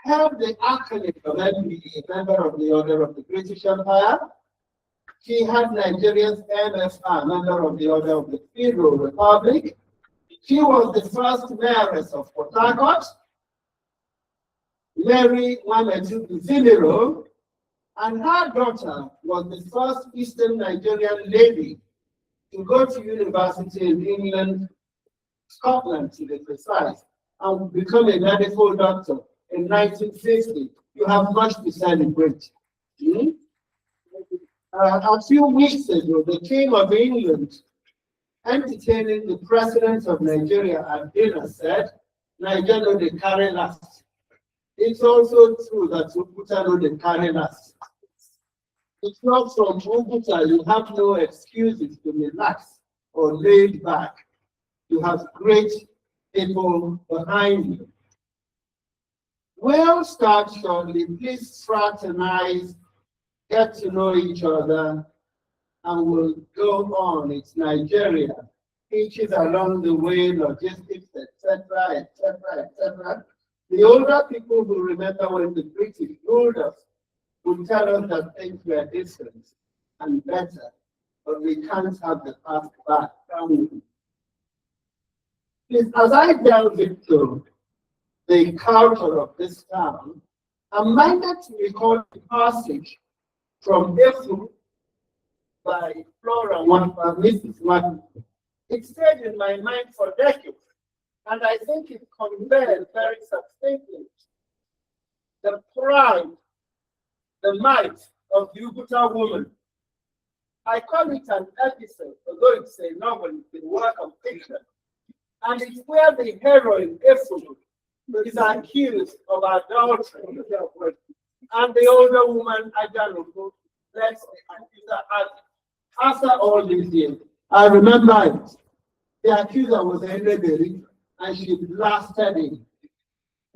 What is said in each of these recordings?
held the accolade of MBE, member of the Order of the British Empire. She had Nigeria's MFR, member of the Order of the Federal Republic. She was the first mayoress of Port Harcourt, Mary Wametu Zimiro, and her daughter was the first Eastern Nigerian lady to go to university in England, Scotland to be precise, and become a medical doctor in 1950. You have much to celebrate. A few weeks ago, the King of England, entertaining the President of Nigeria at dinner, said, Nigeria no dey carry last. It's also true that Oguta no dey carry last. It's not from Oguta, you have no excuses to relax or laid back. You have great people behind you. We'll start shortly. Please fraternize, get to know each other, and we'll go on. It's Nigeria. Teaches along the way, logistics, etc., etc., etc. The older people who remember when the British ruled us would tell us that things were different and better, but we can't have the past back, can we? Please, as I delve into the culture of this town, I'm minded to recall a passage from Efu by Flora Wampa, Mrs. Martin. It stayed in my mind for decades, and I think it conveys very succinctly the pride, the might of the Uguta woman. I call it an episode, although it's a novel, it's a work of fiction, and it's where the heroine, Efu, is accused of adultery, and the older woman, Ajanuku, lets the accuser out. After all these years, I remember it. The accuser was Eneberi, and she blasted him.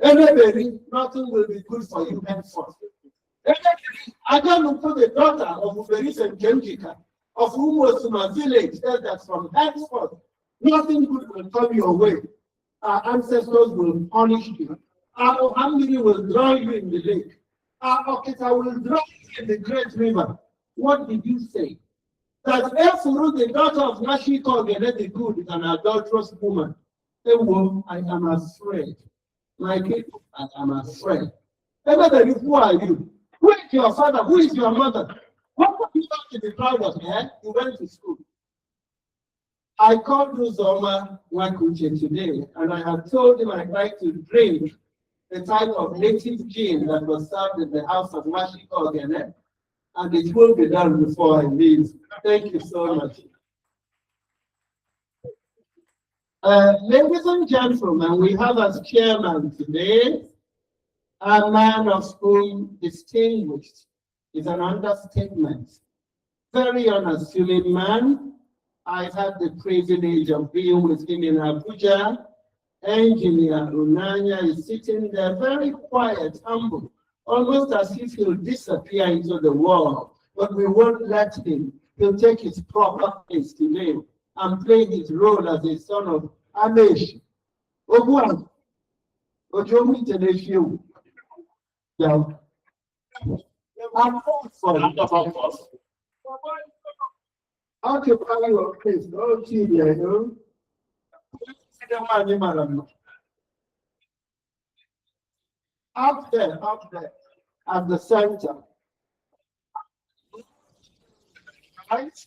Eneberi, nothing will be good for you henceforth. Ajanuku, the daughter of Uberis and Kenjika, of whom was my village, said that from henceforth, nothing good will come your way. Our ancestors will punish you. Our family will drown you in the lake. Our Okita will drown you in the great river. What did you say? That Efuru, the daughter of Nashiko the Good, is an adulterous woman. Say, well, I am afraid. My people, I am afraid. Everybody, who are you? Who is your father? Who is your mother? What would you like to be proud of? You went to school. I called Uzoma Wakuche today, and I had told him I'd like to drink the type of native gin that was served in the house of Mashiko Ogene, and it will be done before I leave. Thank you so much. Ladies and gentlemen, we have as chairman today a man of whom distinguished is an understatement. Very unassuming man. I've had the privilege of being with him in Abuja. Engineer Unanya is sitting there, very quiet, humble, almost as if he'll disappear into the world. But we won't let him. He'll take his proper place today and play his role as a son of Amesh. Oguan, Ojomi Teneshu. Yeah. I'm for occupy your place. Oh, Chile, up there, at the center. Right?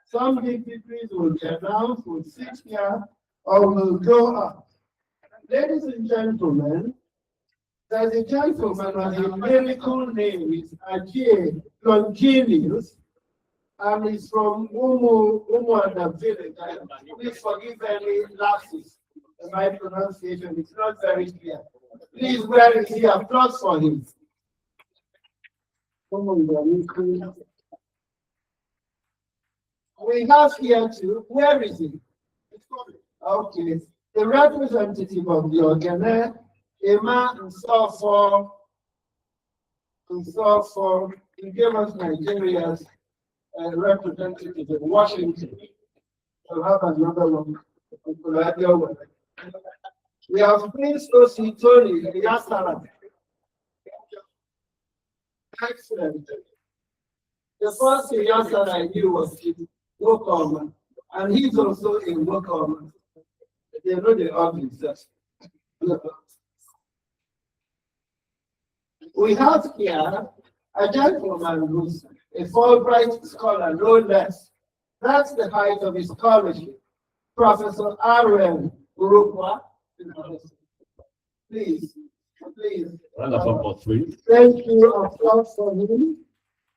Some DPPs will be announced, will sit here, or will go up. Ladies and gentlemen, there's a gentleman with a medical name, is Ajay Longenius, and he's from Umuada village. Please forgive any lapses in my pronunciation, it's not very clear. Please, where is he? Applause for him. We have here too, where is he? Okay, the representative of the Ogene, Emma Nsofo, he gave us Nigeria's representative in Washington. We'll have another one. We have Prince Ositoni Yasara, Excellent. The first youngster I knew was in Wokom, and he's also in Wokom. They know the obvious. We have here a gentleman who's a Fulbright scholar, no less. That's the height of his scholarship. Professor Aaron Urukwa. Please. Round of applause, please. Thank you, of course, for him.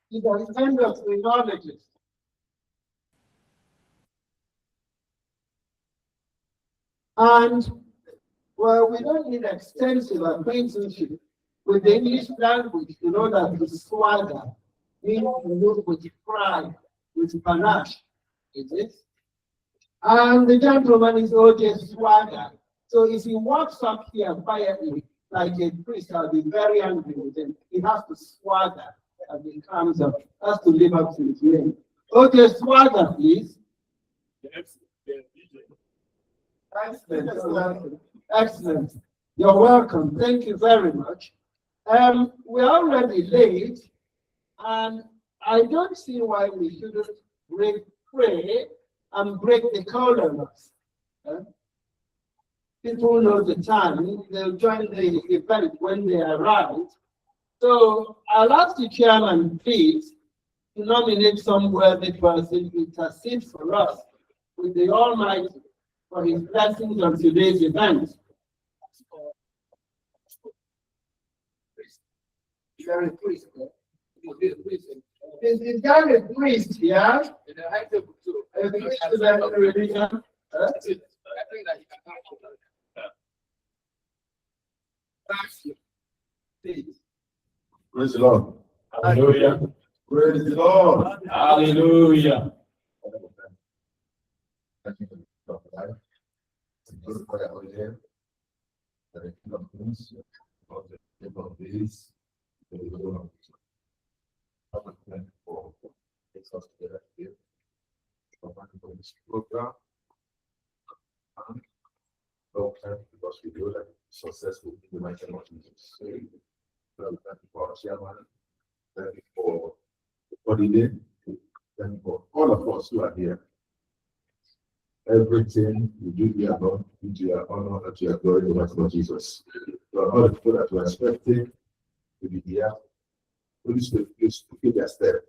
He has kind of acknowledges. And, well, we don't need extensive acquaintanceship with the English language to know that the swagger means to move with pride, with panache, is it? And the gentleman is O.J. Swagger. So if he walks up here quietly, like a priest, I'll be very angry with him. He has to swagger as he comes up, has to live up to his name. O.J. Swagger, please. Excellent. Excellent. You're welcome. Thank you very much. We're already late, and I don't see why we shouldn't pray and break the columns. People know the time, they'll join the event when they arrive. So I'll ask the chairman, please, to nominate some worthy person to intercede for us with the Almighty for his blessings on today's event. Gary Priest. Is Gary Priest here? In the high table too. A priest to the religion. I think that he can come from that. Thank you. Please. Praise the Lord. Hallelujah. Praise the Lord. Hallelujah. Thank you for the life. Good for our year. The conference of the people of this. The Lord. Thank you for this us together here. Thank you for this program. And Lord, thank you because we know that successful in the mighty name of Jesus. Lord, thank you for our chairman. Thank you for the coordinator. Thank you for all of us who are here. Everything we do here, Lord, we do your honor and to your glory in the mighty name of Jesus. Lord, all the people that we are expecting to be here, Holy Spirit, please to take their step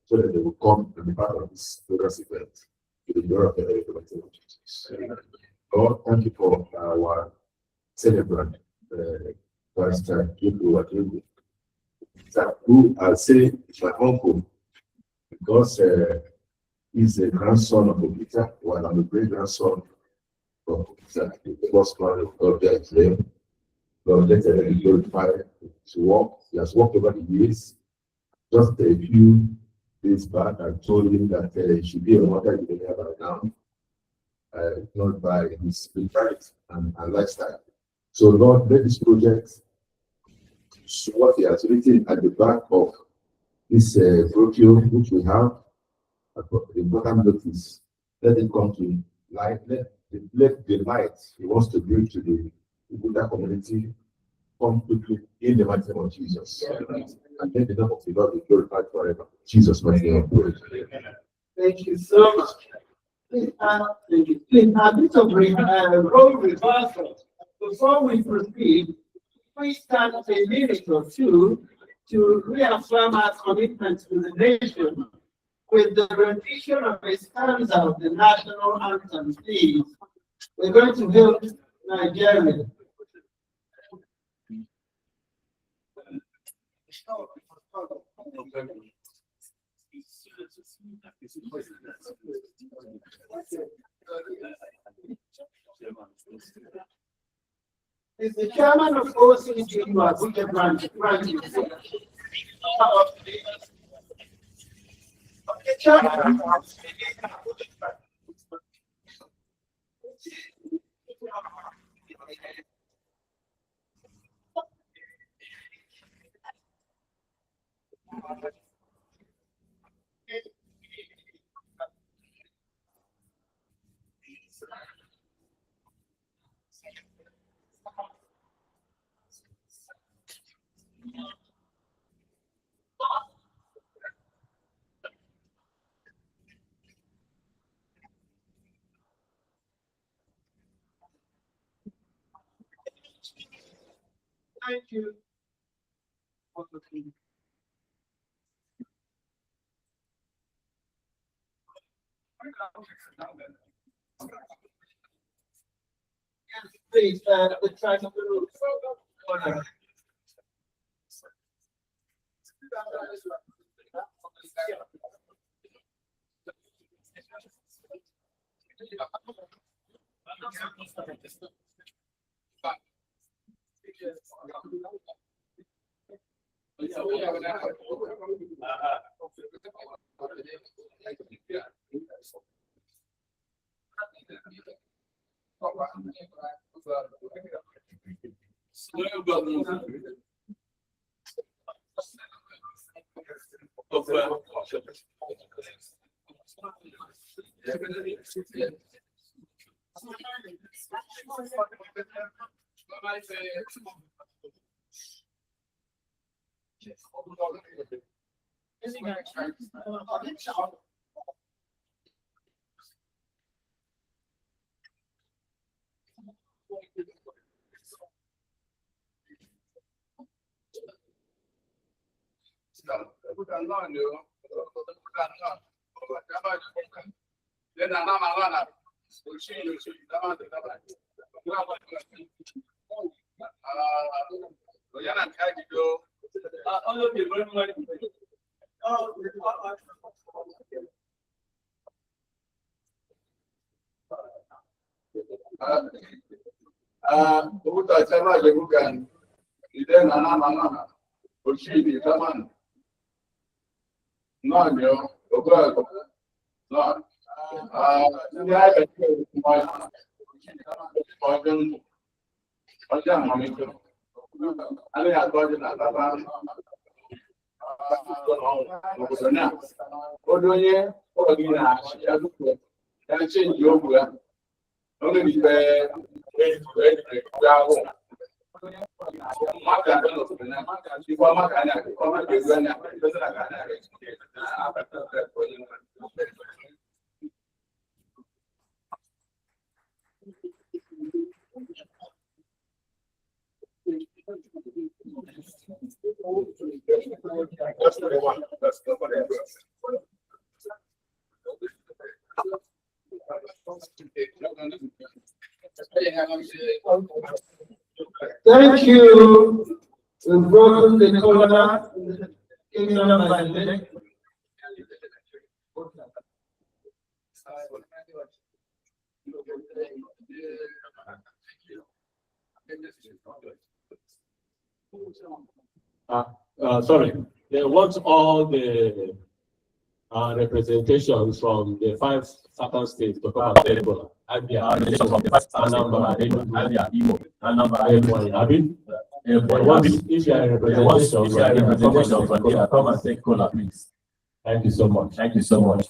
so that they will come and be part of this glorious event to the glory of the mighty name of Jesus. Lord, thank you for our celebrant, Pastor Kipu, who I'll say is my uncle because he's a grandson of Obita, while I'm a great grandson of Obita, the first man of God there is name. Lord, let him be glorified to walk. He has walked over the years. Just a few days back, I told him that he should be a water engineer by now, not by his spirituality and lifestyle. So, Lord, let this project, so what he has written at the back of this brochure, which we have, the bottom notice, let it come to light. Let the light he wants to bring to the Buddha community come quickly in the mighty name of Jesus. And let the name of the Lord be glorified forever. Jesus' mighty name. Thank you so much. Please, please, a bit of role reversal. Before we proceed, please stand a minute or two to reaffirm our commitment to the nation with the rendition of a stanza of the national anthem, please. We're going to build Nigeria. Is the chairman of OCG Abuja branch? The chairman. Thank you. Please, the track of the roof. Thank you. We've broken the corner in the kingdom by the neck. Sorry, they want all the representations from the 5 southern states to come and table. Anambra, Imo, Abin. If you are a representation from here, come and take cola, please. Thank you so much. Thank you so much.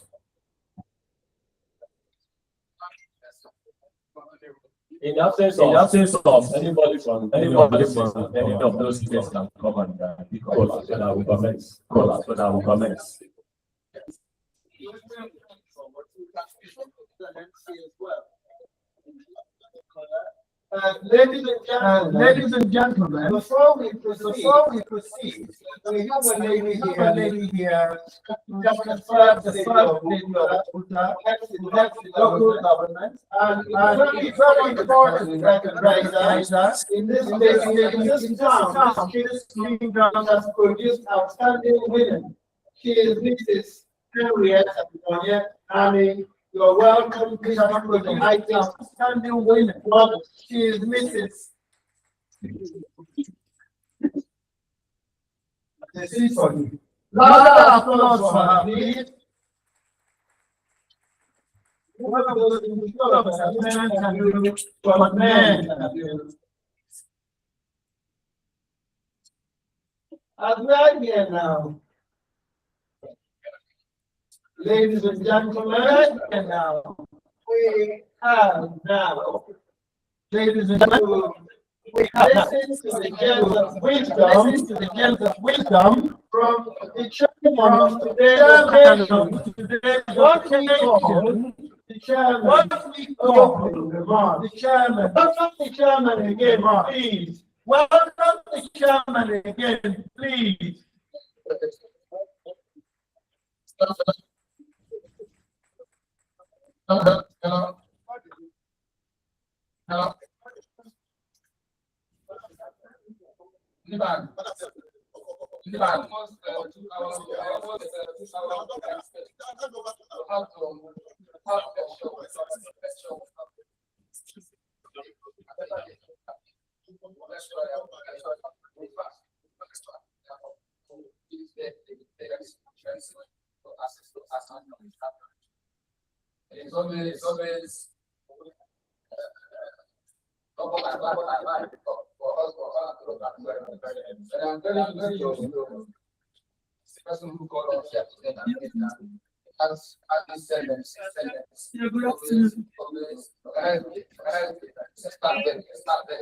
In the absence of anybody from any of those states can come and pick cola so that we commence. Ladies and gentlemen, before we proceed, we have a lady here, just confirm the first name of local government, and it's very important to recognize that in this town, this kingdom has produced outstanding women. She is Mrs. Henrietta Annie. You're welcome, Bishop with the high outstanding women. She is Mrs. Loud applause for her, please. What of those men can do, what men can do. I'm right here now. Ladies and gentlemen, and now we have ladies and gentlemen, we listen to the gems of wisdom from the chairman of today's what we call the chairman. The chairman again, please. Welcome the chairman again, please. Hello. Hello. Hello. It's always I'm very person who called us yesterday as this sentence. Yeah, good afternoon. Start there.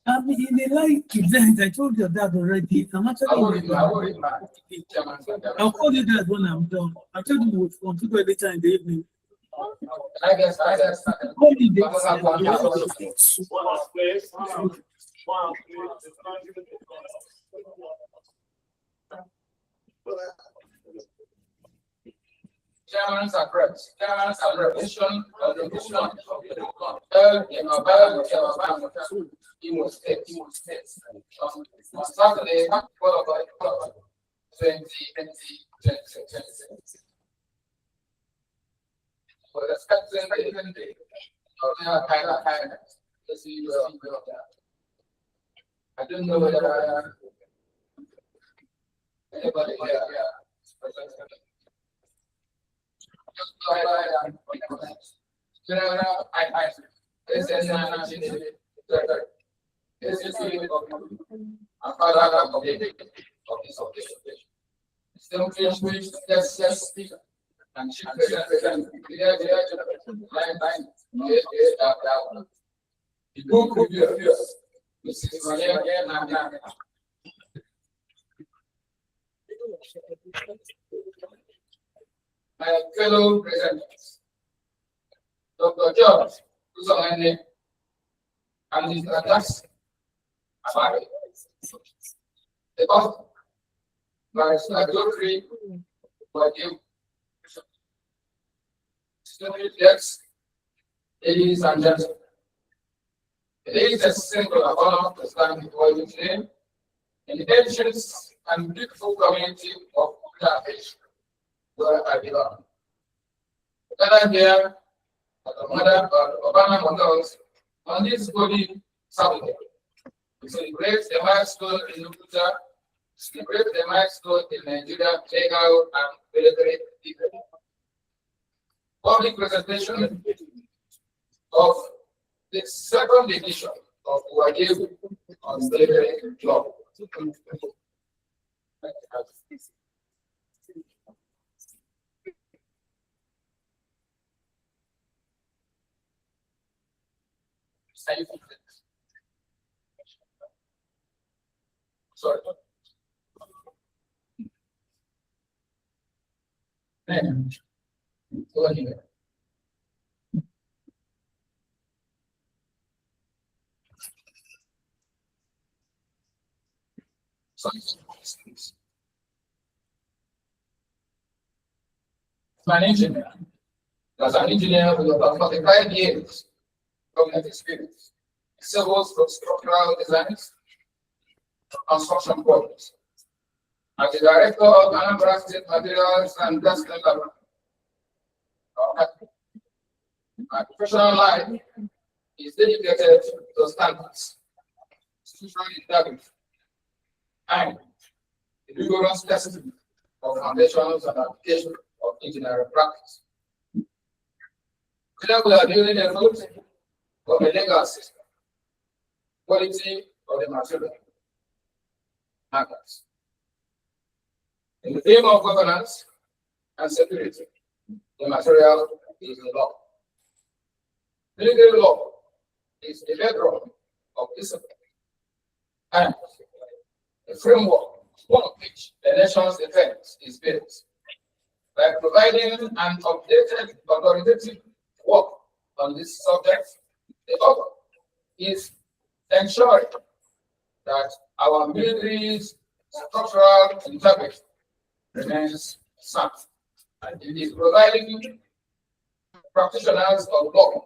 In the live event, I told your dad already. I'm actually. I'll call you guys when I'm done. I told you we'll continue later in the evening. I guess. Call me this. Chairman's address. Mission of the Imo State. On Saturday, 2026. For the expecting the day. I don't know whether anybody here. My fellow presenters, Dr. George Uzomene and his address, the author, Barrister Geoffrey Wadiu, students, ladies and gentlemen, it is a simple honor to stand before you today in the ancient and beautiful community of Udafish, where I belong. Gathered here at the mother of Obama Motors on this holy Saturday to celebrate the milestone in Lukuta, celebrate the milestone in Nigeria, legal and military defense. Public presentation of the second edition of Wadiu on slavery law. Sorry. Then, go ahead. I'm an engineer. As an engineer with about 45 years government experience, civil structural designs, construction projects. As the director of Anambra State Materials and Investment Laboratory, my professional life is dedicated to standards, institutional integrity, and the rigorous testing of foundations and application of engineering practice. Today we are building a root of a legal system, quality of the material, markets. In the theme of governance and security, the material is the law. Military law is the bedrock of discipline and a framework upon which the nation's defense is built. By providing an updated authoritative work on this subject, the author is ensuring that our military's structural integrity remains sound. And it is providing practitioners of law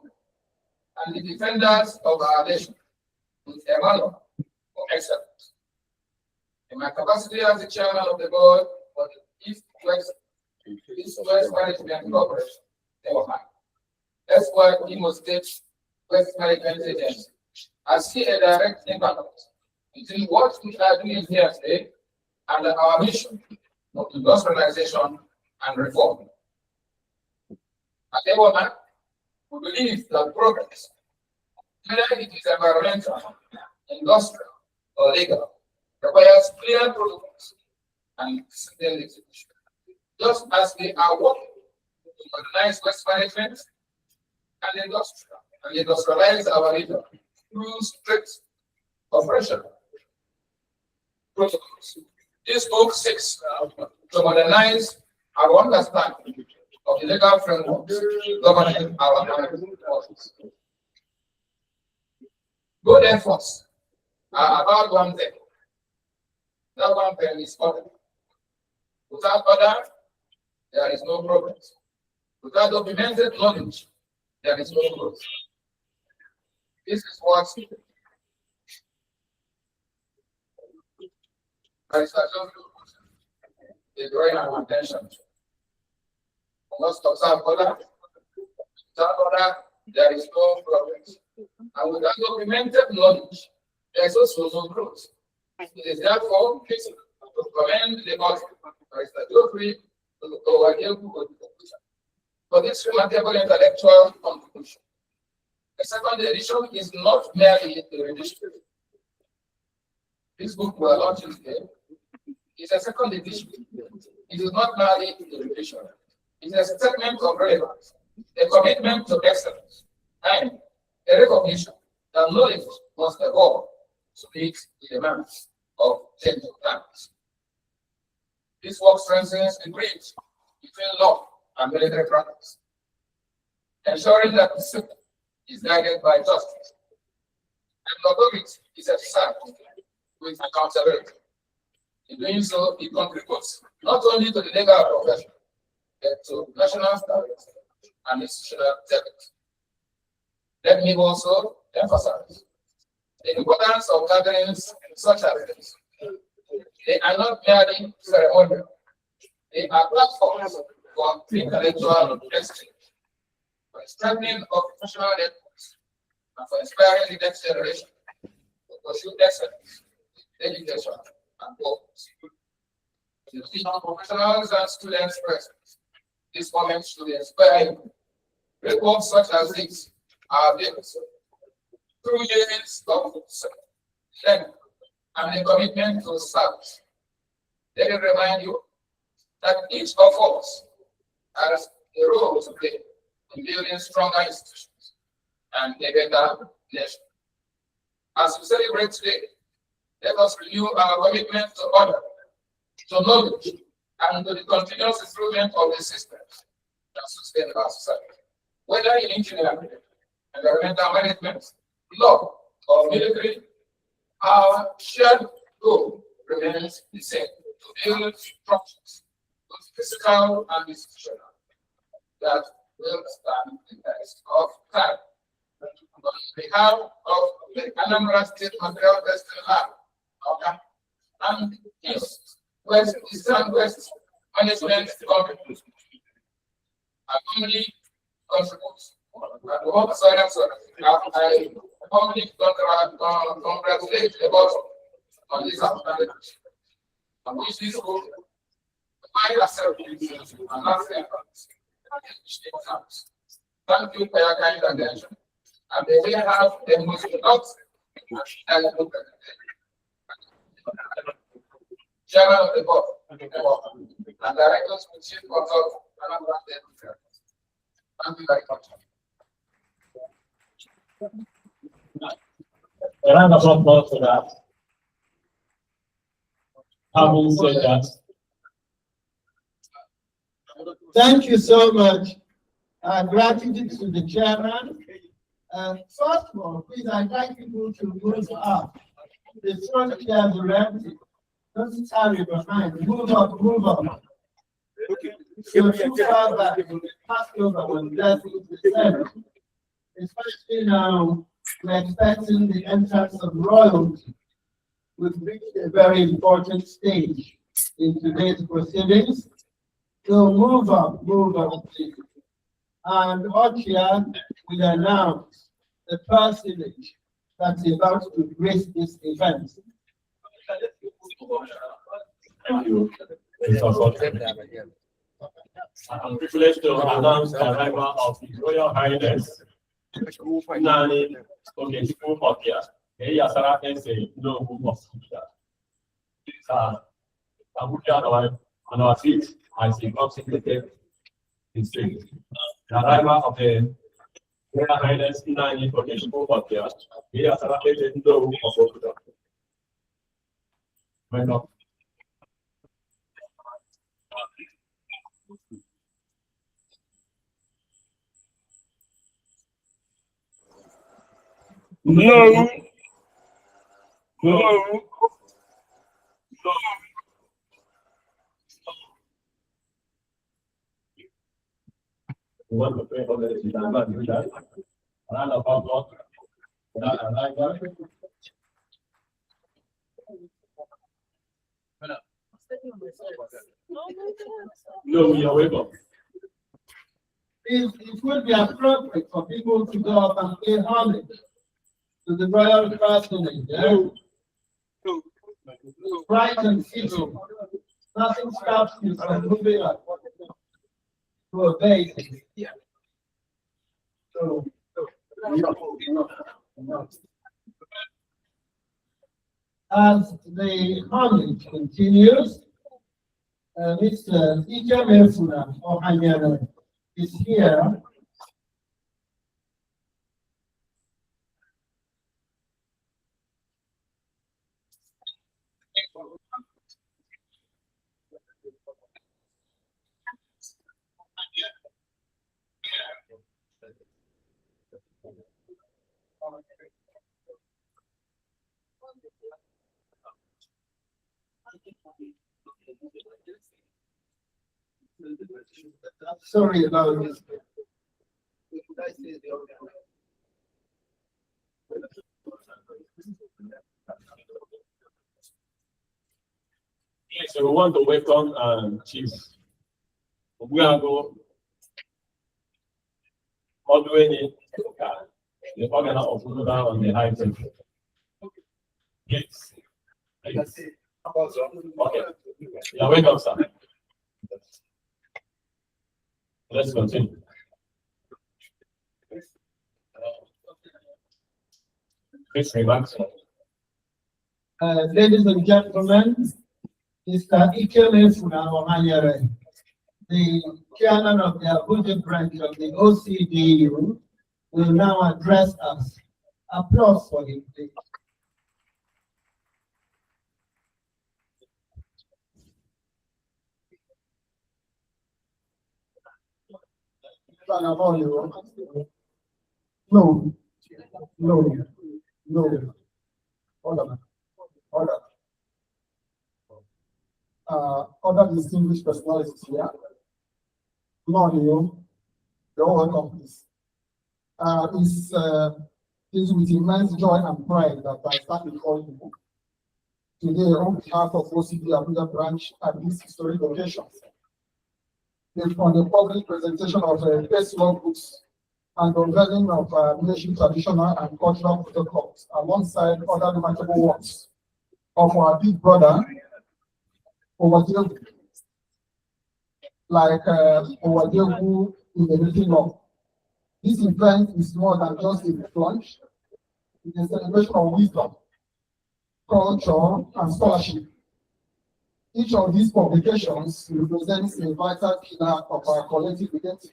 and the defenders of our nation with a manner of excellence. In my capacity as the chairman of the board for the East-West Management Corporation, that's why Imo State West Management Agency, I see a direct impact between what we are doing here today and our mission of industrialization and reform. At Ewoma, we believe that progress, whether it is environmental, industrial, or legal, requires clear protocols and disciplined execution. Just as we are working to modernize West management and industrialize our region through strict operational protocols. This book seeks to modernize our understanding of the legal framework governing our management forces. Good efforts are about one thing. That one thing is order. Without order, there is no progress. Without documented knowledge, there is no growth. This is what is drawing our attention to. We must observe order. Without order, there is no progress. And without documented knowledge, there is also no growth. It is therefore fitting to commend the author, Mr. Geoffrey, for this remarkable intellectual contribution. The second edition is not merely a revision. This book we are launching today is a second edition. It is not merely a revision. It is a statement of relevance, a commitment to excellence, and a recognition that knowledge must evolve to meet the demands of changing times. This work strengthens the bridge between law and military practice, ensuring that the system is guided by justice and authority is exercised with accountability. In doing so, it contributes not only to the legal profession, but to national stability and institutional integrity. Let me also emphasize the importance of gatherings such as this. They are not merely ceremonial. They are platforms for intellectual exchange, for strengthening of professional networks, and for inspiring the next generation to pursue excellence, education, and goals. To teach professionals and students present, this moment should inspire you. Reforms such as these are built through years of learning and a commitment to service. Let me remind you that each of us has a role to play in building stronger institutions and a better nation. As we celebrate today, let us renew our commitment to order, to knowledge, and to the continuous improvement of the systems that sustain our society. Whether in engineering, environmental management, law, or military, our shared goal remains the same: to build structures, both physical and institutional, that will stand the test of time. On behalf of the Anambra State Material Testing Lab, and East-West Management Company, I only contribute. I only congratulate the boss on this outstanding, and wish this book provide acceptance and acceptance. Thank you for your kind attention. And they will have the most productive and chairman of the board and directors with chief consult. Thank you very much. A round of applause for that. Having said that, Thank you so much. Gratitude to the chairman First of all, please, I'd like people to move up. The front chairs are empty. Don't tarry behind. Move up, move up. So too far back, it will be passed over when blessings descend. Especially now, we're expecting the entrance of royalty. We've reached a very important stage in today's proceedings. So move up, please. And Ochia will announce the personage that's about to grace this event. Thank you. I'm privileged to announce the arrival of His Royal Highness Nani Okechukwu Okia. Eyasara Ese Nobu Okia. Abuja on our feet as he consecrated his faith. The arrival of the Royal Highness Nani Okechukwu Okia. Eyasara Ese Nobu Okia. Welcome. No. We want to pray for the Zimbabwe leaders. Round of applause. No, you're welcome. It would be appropriate for people to go up and pay homage to the royal personage. Right and sitting. Nothing stops you from moving up to obey. So, as the homage continues, Mr. Ike Mefuna Ohanyere is here. Sorry about this. Yes, so we want to welcome Chief Obuago Odweni, the organ of Uruba on the high table. Yes. Yes. Okay. You're welcome, sir. Let's continue. Please remarks. Ladies and gentlemen, Mr. Ike Mefuna Ohanyere, the chairman of the Abuja branch of the OCDU, will now address us. Applause for him, please. No. Other distinguished personalities here. You're welcome, please. It's with immense joy and pride that I stand before you today on behalf of OCD Abuja branch at this historic occasion. On the public presentation of best law books and unveiling of leadership traditional and cultural protocols alongside other remarkable works of our big brother, Owadiogu, like Owadiogu in the written law. This event is more than just a plunge. It is a celebration of wisdom, culture, and scholarship. Each of these publications represents a vital pillar of our collective identity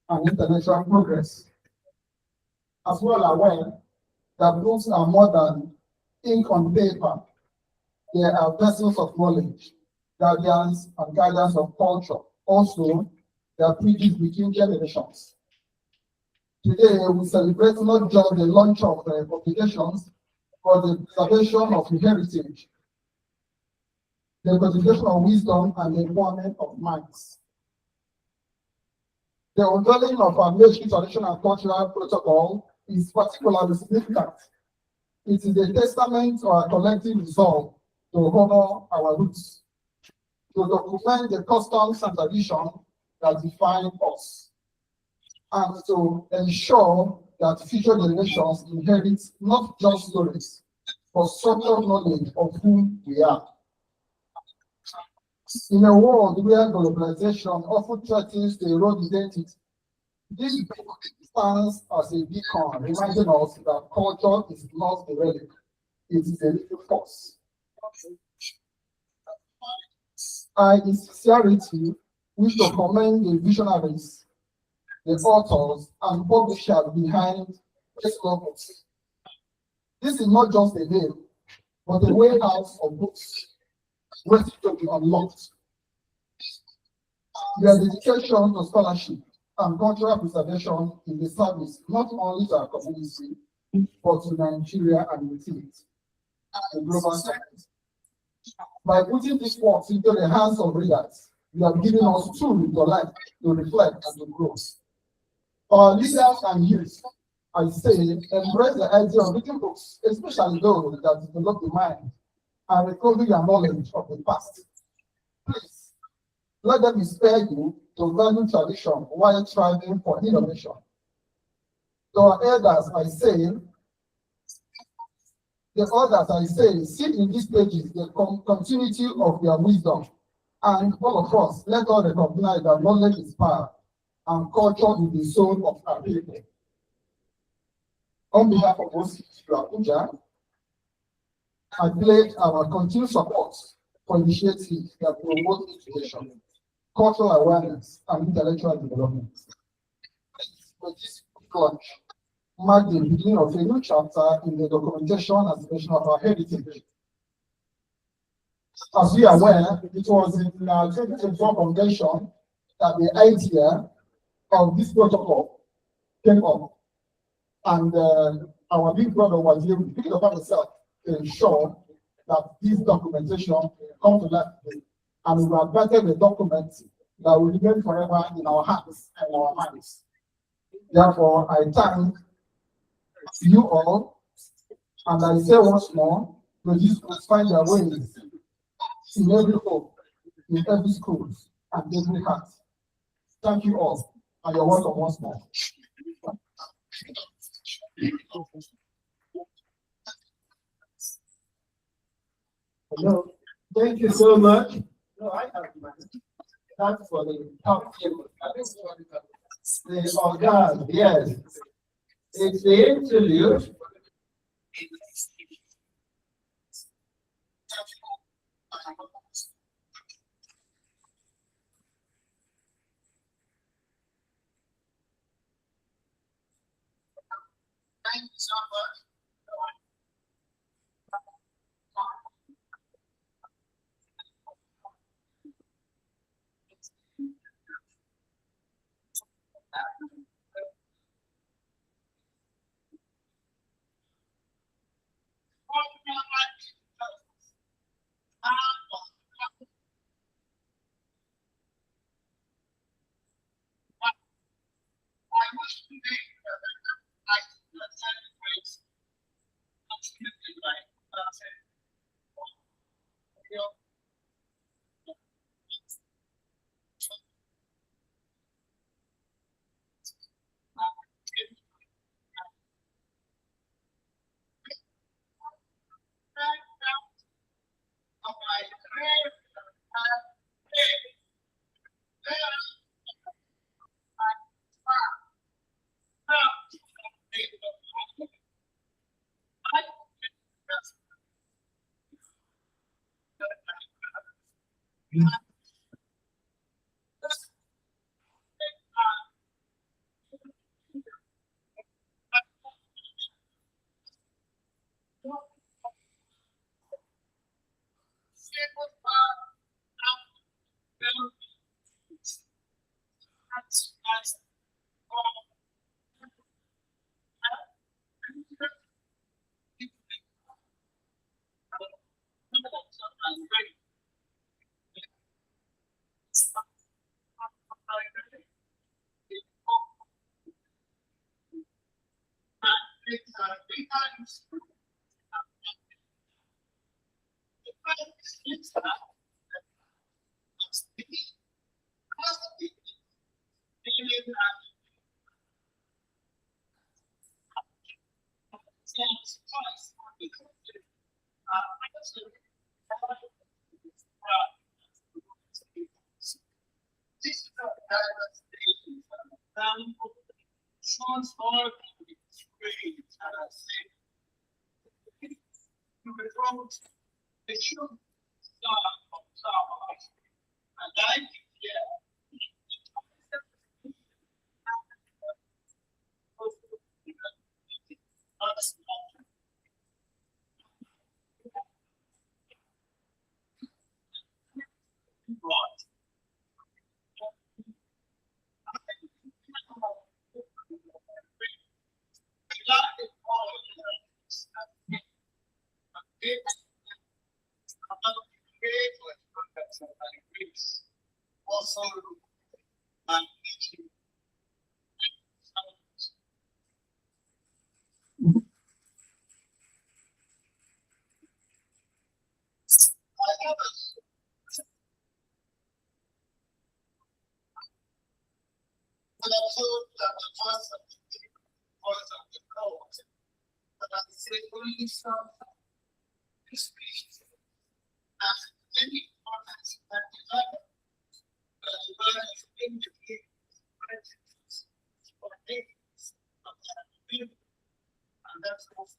and intellectual progress. As well aware that books are more than ink on paper. They are vessels of knowledge, guardians and guidance of culture. Also, they are bridges between generations. Today, we celebrate not just the launch of publications, but the preservation of the heritage, the preservation of wisdom, and the empowerment of minds. The unveiling of our military tradition and cultural protocol is particularly significant. It is a testament to our collective resolve to honor our roots, to document the customs and tradition that define us, and to ensure that future generations inherit not just stories, but structured knowledge of who we are. In a world where globalization often threatens to erode identity, this book stands as a beacon, reminding us that culture is not a relic, it is a living force. I, in sincerity, wish to commend the visionaries, the authors, and publishers behind this book. This is not just a name, but a warehouse of books waiting to be unlocked. Their dedication to scholarship and cultural preservation in the service not only to our community, but to Nigeria and with it, the global south. By putting these works into the hands of readers, you have given us tools to learn, to reflect, and to grow. Our leaders and youth, I say, embrace the idea of reading books, especially those that develop the mind and recover your knowledge of the past. Please, let them inspire you to value tradition while striving for innovation. To our elders, I say, sit in these pages the continuity of their wisdom, and all of us, let us recognize that knowledge is power, and culture is the soul of our people. On behalf of OCTU Abuja, I pledge our continued support for initiatives that promote education, cultural awareness, and intellectual development. With this launch, mark the beginning of a new chapter in the documentation and preservation of our heritage. As we are aware, it was in our 2024 convention that the idea of this protocol came up, and our big brother was able to pick it upon himself to ensure that this documentation come to life today, and we have vetted the document that will remain forever in our hands and our minds. Therefore, I thank you all, and I say once more, these will find their ways in every home, in every school, and every heart. Thank you all, and you're welcome once more. Hello, thank you so much. No, I have my that's for the top table. I think the organ, yes. It's the interlude. Thank you so much. Also, but I told that the first of the code, but I said, only some species as any formats that develop, but develop in the prejudice or names of that community. And that's also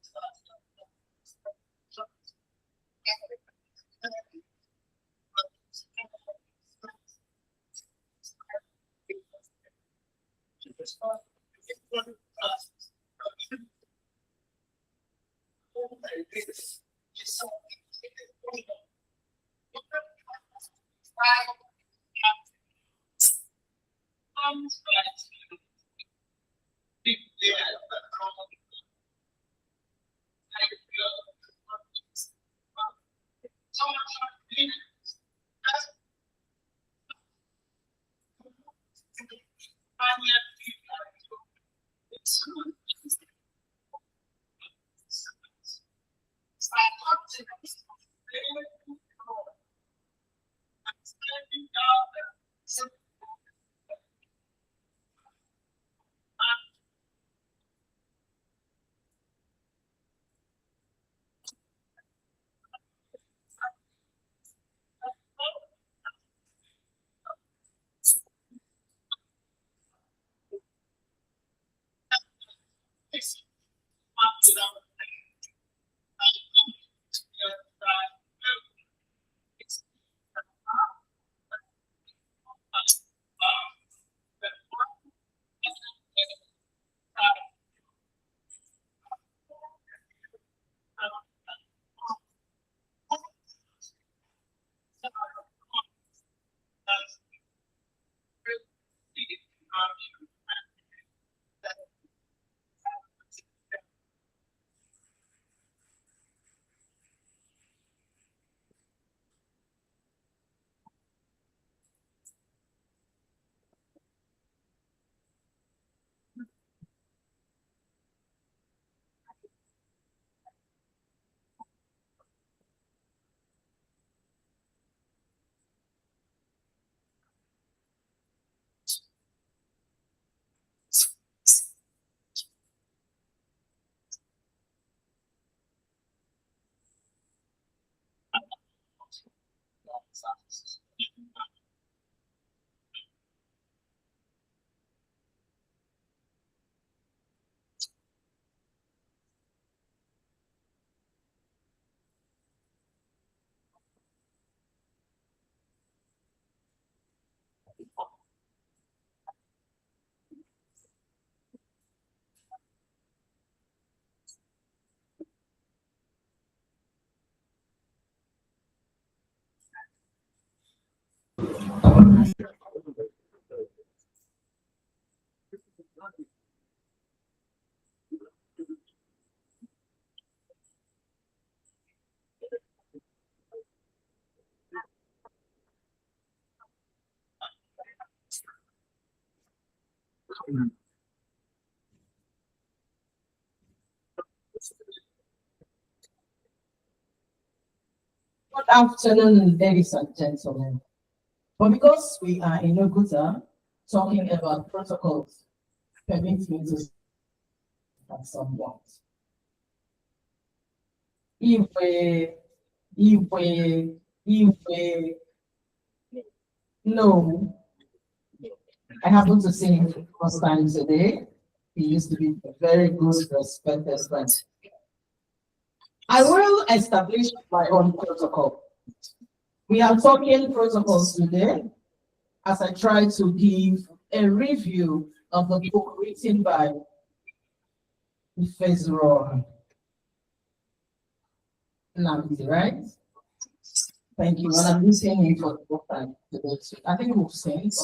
Afternoon, ladies and gentlemen. But because we are in Oguta talking about protocols, permit me to at some point. If no, I happen to see him for the first time today. He used to be a very good, respected friend. I will establish my own protocol. We are talking protocols today as I try to give a review of the book written by Ifezuro Nnamdi, right? Thank you. And I'm listening in for the book time today. I think we've seen it.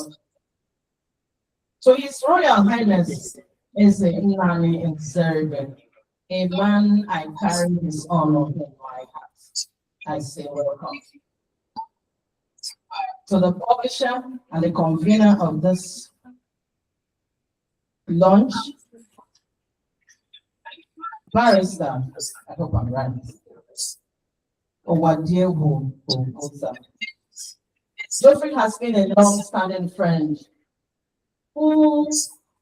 So His Royal Highness is Nnamdi Nzeribe, a man I carry his honor in my heart. I say welcome. To the publisher and the convener of this launch, Barrister, I hope I'm right, Owadiewu Oguta. Geoffrey has been a long-standing friend who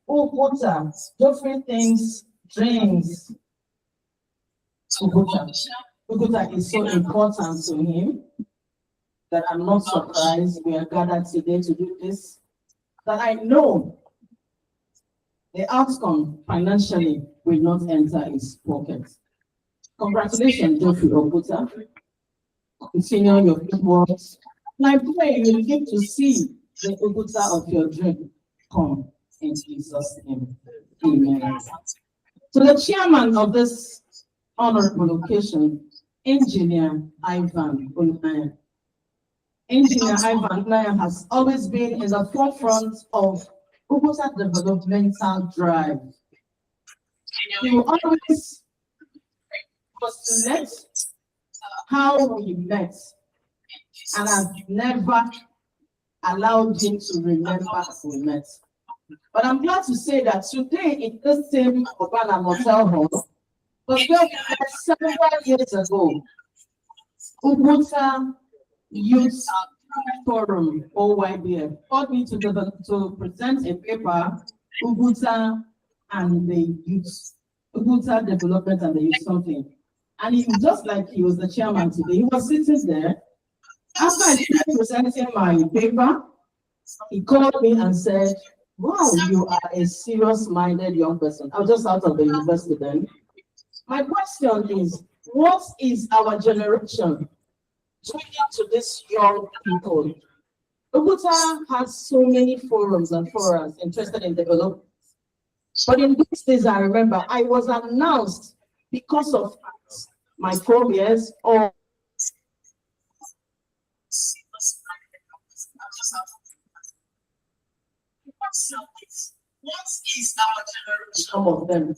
Oguta, Geoffrey thinks, dreams Oguta. Oguta is so important to him that I'm not surprised we are gathered today to do this, that I know the outcome financially will not enter his pocket. Congratulations, Geoffrey Oguta. Continue your good works. And I pray you will get to see the Oguta of your dream come in Jesus' name. Amen. To the chairman of this honorable occasion, Engineer Ivan Unaya. Engineer Ivan Unaya has always been in the forefront of Oguta developmental drive. He will always postulate how we met, and I've never allowed him to remember we met. But I'm glad to say that today in this same Obana Motel Hall, was where we met several years ago. Oguta Youth Forum, OYBF, called me to present a paper, Oguta and the Youth, Oguta Development and the Youth something. And he, just like he was the chairman today, he was sitting there. After I finished presenting my paper, he called me and said, wow, you are a serious-minded young person. I was just out of the university then. My question is, what is our generation doing to these young people? Oguta has so many forums and forums interested in development. But in these days, I remember I was announced because of my phobias or some of them.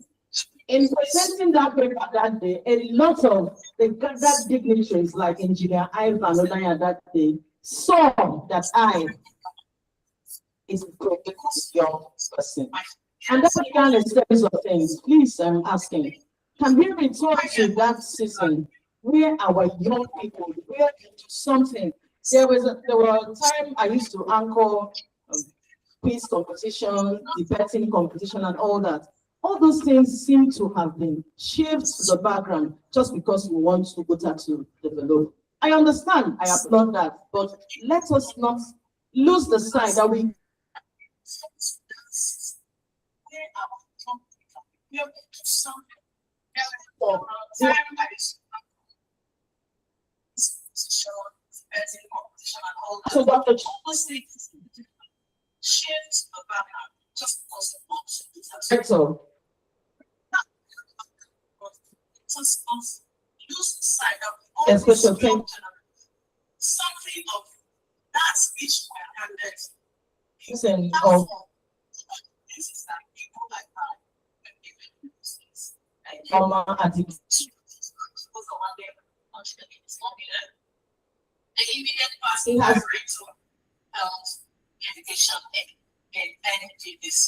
In presenting that paper that day, a lot of the gathered dignitaries like Engineer Ivan Unaya that day saw that I is a young person. And that began a series of things. Please, I'm asking, can we return to that season where our young people were into something? There were a time I used to anchor quiz competition, debating competition, and all that. All those things seem to have been shaved to the background just because we want Oguta to develop. I understand, I applaud that, but let us not lose the sight that we so what the so especially something of that which were handed using of the immediate past has health, education, and NGDC.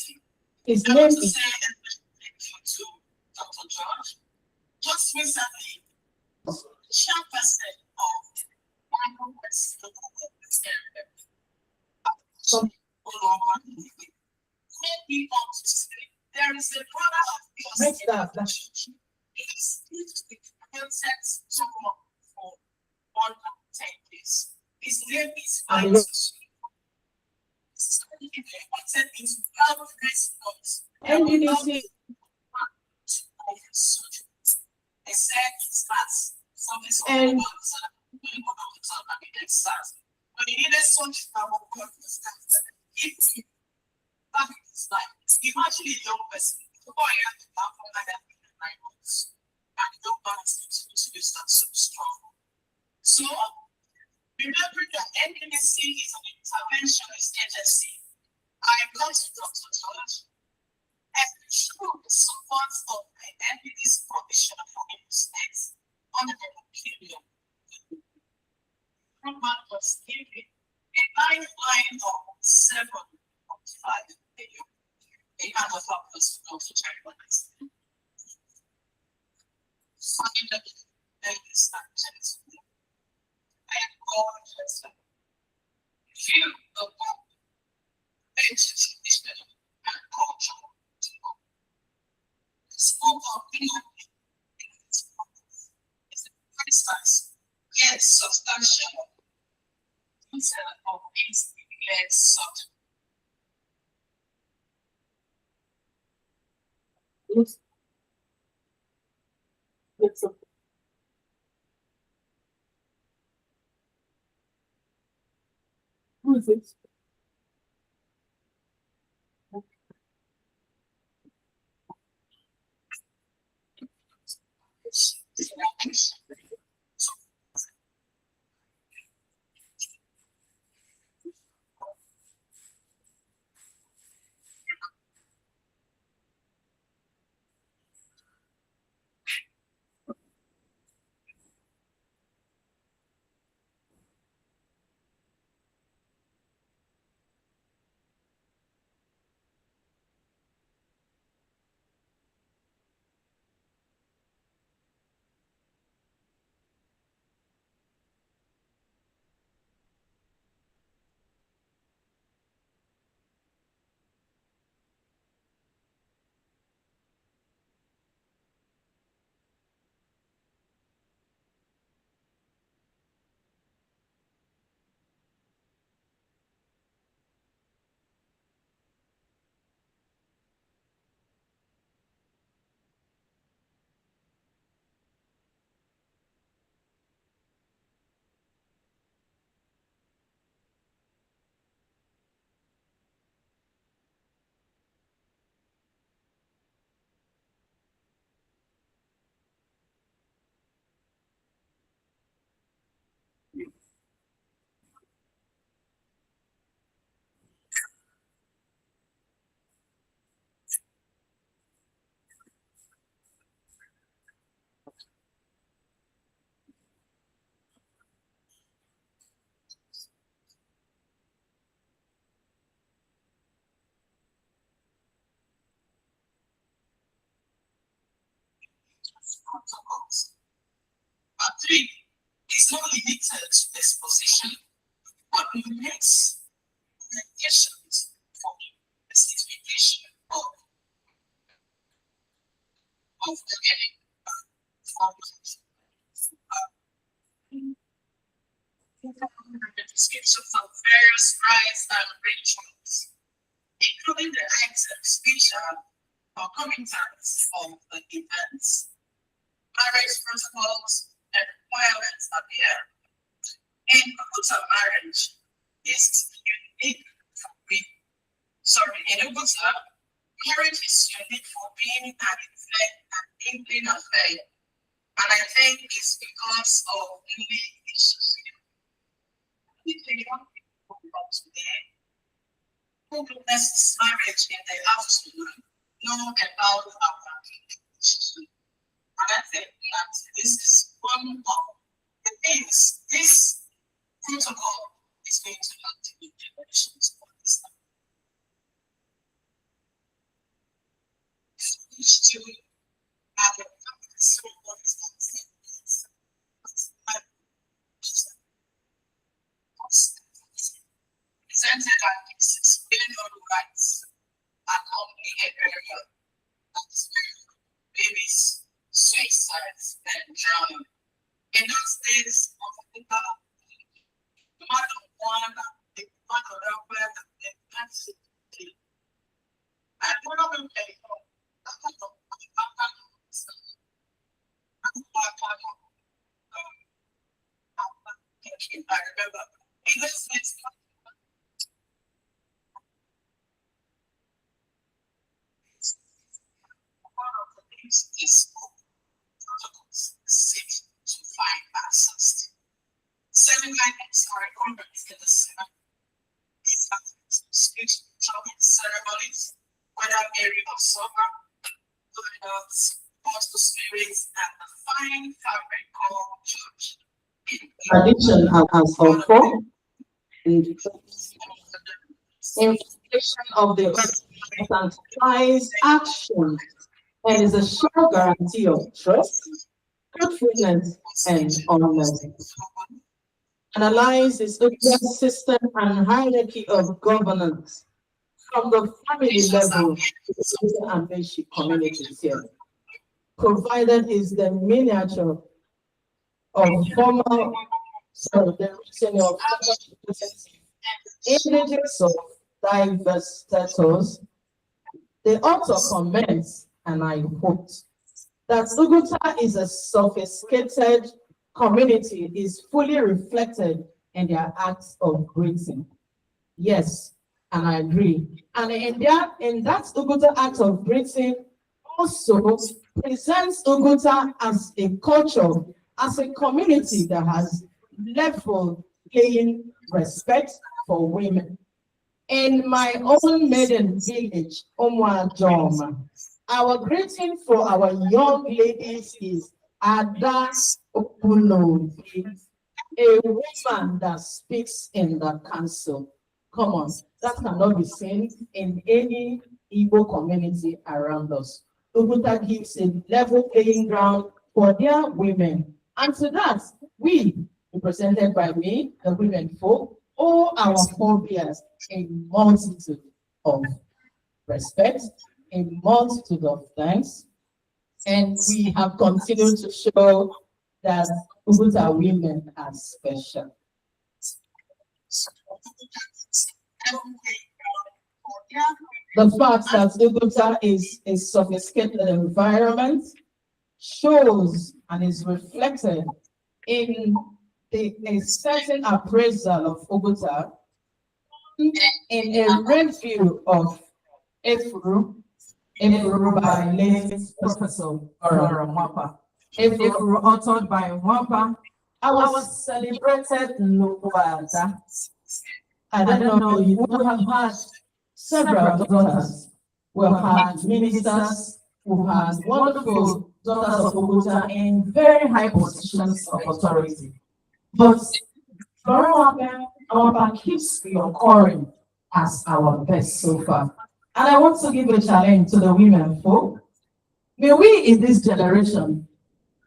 His name is to Dr. George. Just recently, chairperson of Some there is a brother of yours. make that. He's context to work for 110 days. His name is And Isaac. Wanted me to help this month. NDDC. They said it's fast. So this And- when he needed such power, if he back in his life, imagine a young person who had to have for 9 months, and the young man is continuing to stand so strong. So remember that NDDC is an interventionist agency. I got to Dr. George and through the support of the NDDC provision for mistakes on the period. Program was given a lifeline of 7.5 million. A kind of purpose for the charity. Find the biggest actions. I am going to feel the book. Education and culture. Spoke of being is a precise, yet substantial concept of these led subject. Who is it? Protocols. But 3 is not limited to exposition, but makes recommendations for specification of the getting the descriptions of various rites and rituals, including the items which are concomitants of the events. Marriage protocols and requirements appear. In Uguta marriage is unique for being, in Uguta, marriage is unique for being an Indian affair. And I think it's because of unique issues. The young people from today who witness marriage in the afternoon know about our issues. And I think that this is one of the things this protocol is going to have to be generations for this time. Each two have a presented at this explain all the rights and only a area that's babies, suicides, and drowning. In those days of the mother one, the mother of the capacity. And one of them came from I remember in this one of the things is protocols seek to find access. 7 items are recognized in the seven speech ceremonies, whether area of summer, adults, postal spirits, and the fine fabric called church. Tradition as also inflation of the earth implies action and is a sure guarantee of trust, truthfulness, and honor. Analyze its system and hierarchy of governance from the family level to the ambitious communities here. Provided is the miniature of formal, the reason of images of diverse status. The author comments, and I quote, that Uguta is a sophisticated community is fully reflected in their acts of greeting. Yes, and I agree. And in that Uguta act of greeting also presents Uguta as a culture, as a community that has level playing respect for women. In my own maiden village, Omwa, our greeting for our young ladies is Ada Okuno, a woman that speaks in the council. Come on, that cannot be seen in any Igbo community around us. Uguta gives a level playing ground for their women. And to that, we, represented by me, the women folk, all our forebears, a multitude of respect, a multitude of thanks. And we have continued to show that Uguta women are special. The fact that Uguta is a sophisticated environment shows and is reflected in a certain appraisal of Uguta in a review of Efuru by late Professor Aurora Mwapa. Efuru authored by Mwapa. I was celebrated Lokwada. I don't know, you would have had several daughters. We have had ministers who had wonderful daughters of Uguta in very high positions of authority. But Mwapa keeps reoccurring as our best so far. And I want to give a challenge to the women folk. May we in this generation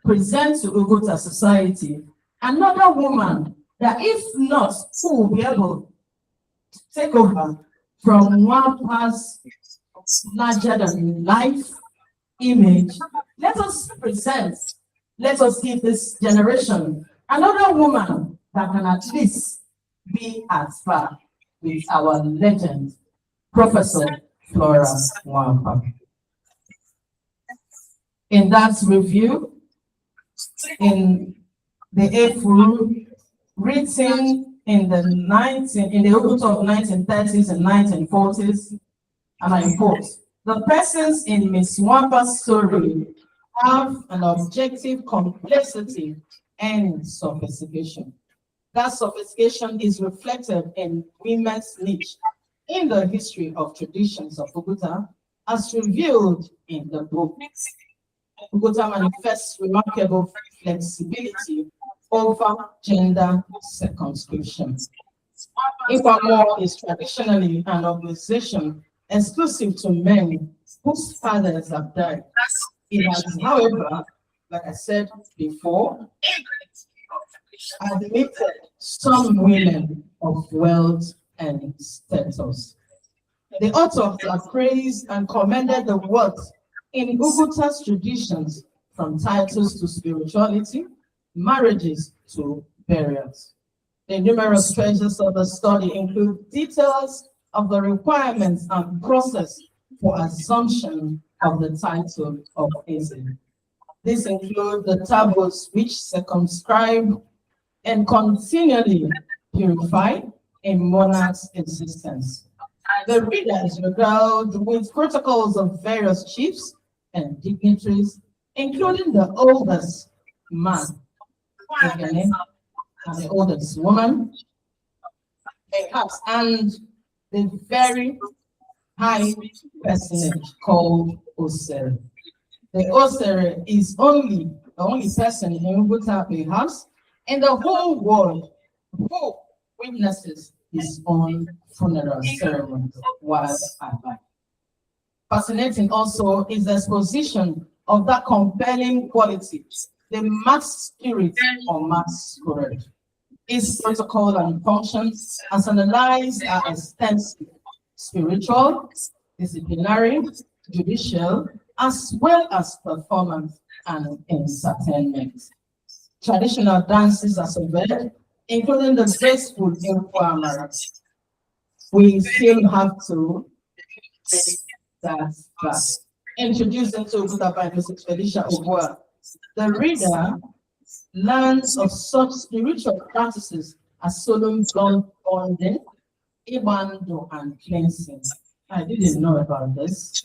present to Uguta society another woman that if not, who will be able to take over from one past larger than life image. Let us present, let us give this generation another woman that can at least be as far with our legend, Professor Flora Mwapa. In that review, in the Efuru, written in the Uguta of 1930s and 1940s, and I quote, the persons in Miss Mwapa's story have an objective complexity and sophistication. That sophistication is reflected in women's niche in the history of traditions of Uguta, as revealed in the book. Uguta manifests remarkable flexibility over gender circumscription. Ikwamo is traditionally an organization exclusive to men whose fathers have died. It has, however, like I said before, admitted some women of wealth and status. The authors have praised and commended the work in Ugwutas traditions, from titles to spirituality, marriages to burials. The numerous treasures of the study include details of the requirements and process for assumption of the title of Eze. This includes the tables which circumscribe and continually purify a monarch's existence. The reader is regaled with protocols of various chiefs and dignitaries, including the oldest man, and the oldest woman, perhaps, and the very high personage called Osere. The Osere is the only person in Ugwuta perhaps in the whole world who witnesses his own funeral ceremony while alive. Fascinating also is the exposition of that compelling quality, the mass spirit or masquerade. Its protocol and functions as analyzed are extensive: spiritual, disciplinary, judicial, as well as performance and entertainment. Traditional dances are surveyed, including the graceful Nkwamara. We still have to make that back. Introduced into Ugwuta by Mrs. Felicia Ogua, the reader learns of such spiritual practices as solemn blood bonding, Ibando, and cleansing. I didn't know about this.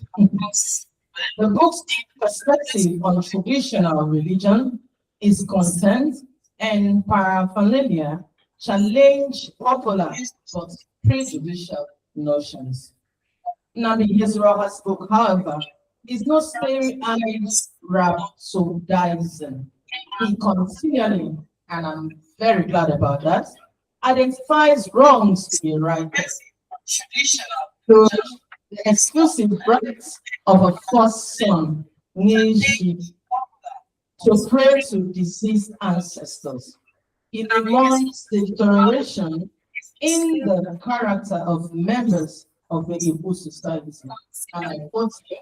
The book's perspective on traditional religion, its content, and paraphernalia challenge popular but prejudicial notions. Nnamdi Azikiwe's book, however, is not starry-eyed rhapsodizing. He continually, and I'm very glad about that, identifies wrongs to be righted through the exclusive rights of a first son, Niji, to pray to deceased ancestors. It demands the deterioration in the character of members of the Igbo society. And I quote here,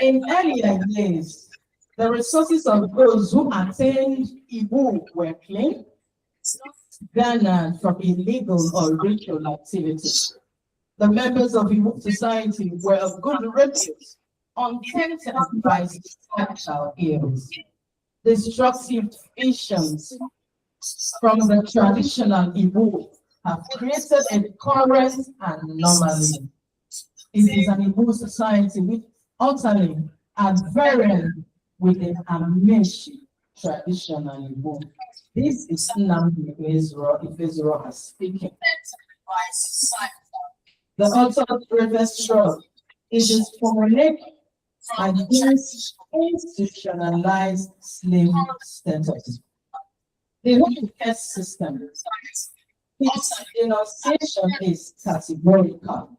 in earlier days, the resources of those who attained Igbo were clean, garnered from illegal or ritual activities. The members of Igbo society were of good repute, untainted by sexual ills. Destructive visions from the traditional Igbo have created a current anomaly. It is an Igbo society which utterly at variance with the Amechi traditional Igbo. This is Nnamdi Azikiwe speaking. The author of Previous Shrub is formulated against institutionalized slave status. The whole caste system, its denunciation is categorical.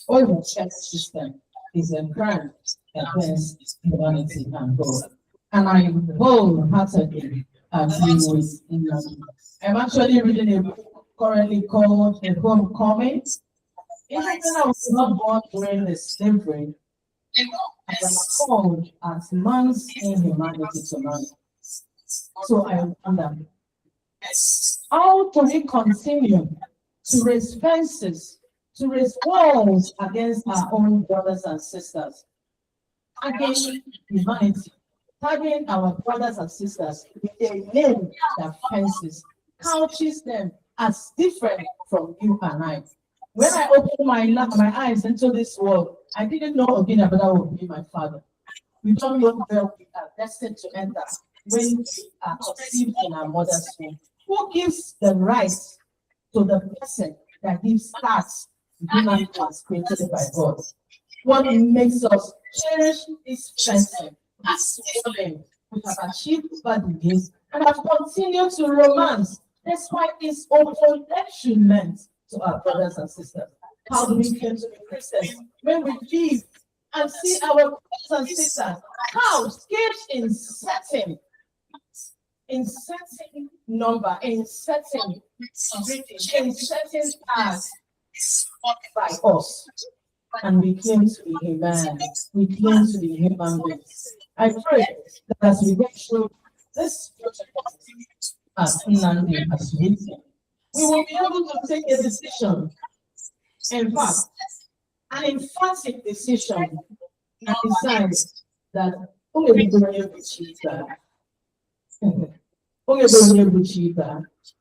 All the caste system is a crime against humanity and God. And I wholeheartedly agree with Nnamdi. I'm actually reading a book currently called A Homecoming. Even when I was not born during the slavery, I was called as man's inhumanity to man. So I wonder, how can we continue to raise fences, to raise walls against our own brothers and sisters, against humanity, tagging our brothers and sisters with a name that fences, couches them as different from you and I. When I opened my eyes into this world, I didn't know Obinna would be my father. We don't know where we are destined to enter when we are conceived in our mother's womb. Who gives the right to the person that gives stars human was created by God? What makes us cherish this person, this woman we have achieved over the years and have continued to romance despite this open detriment to our brothers and sisters? How do we claim to be Christians when we live and see our brothers and sisters housed, caged in certain number, in certain British, in certain class, is what by us. And we claim to be a man. We claim to be human beings. I pray that as we go through this protocol, as Nnamdi has written, we will be able to take a decision. In fact, an emphatic decision and decide that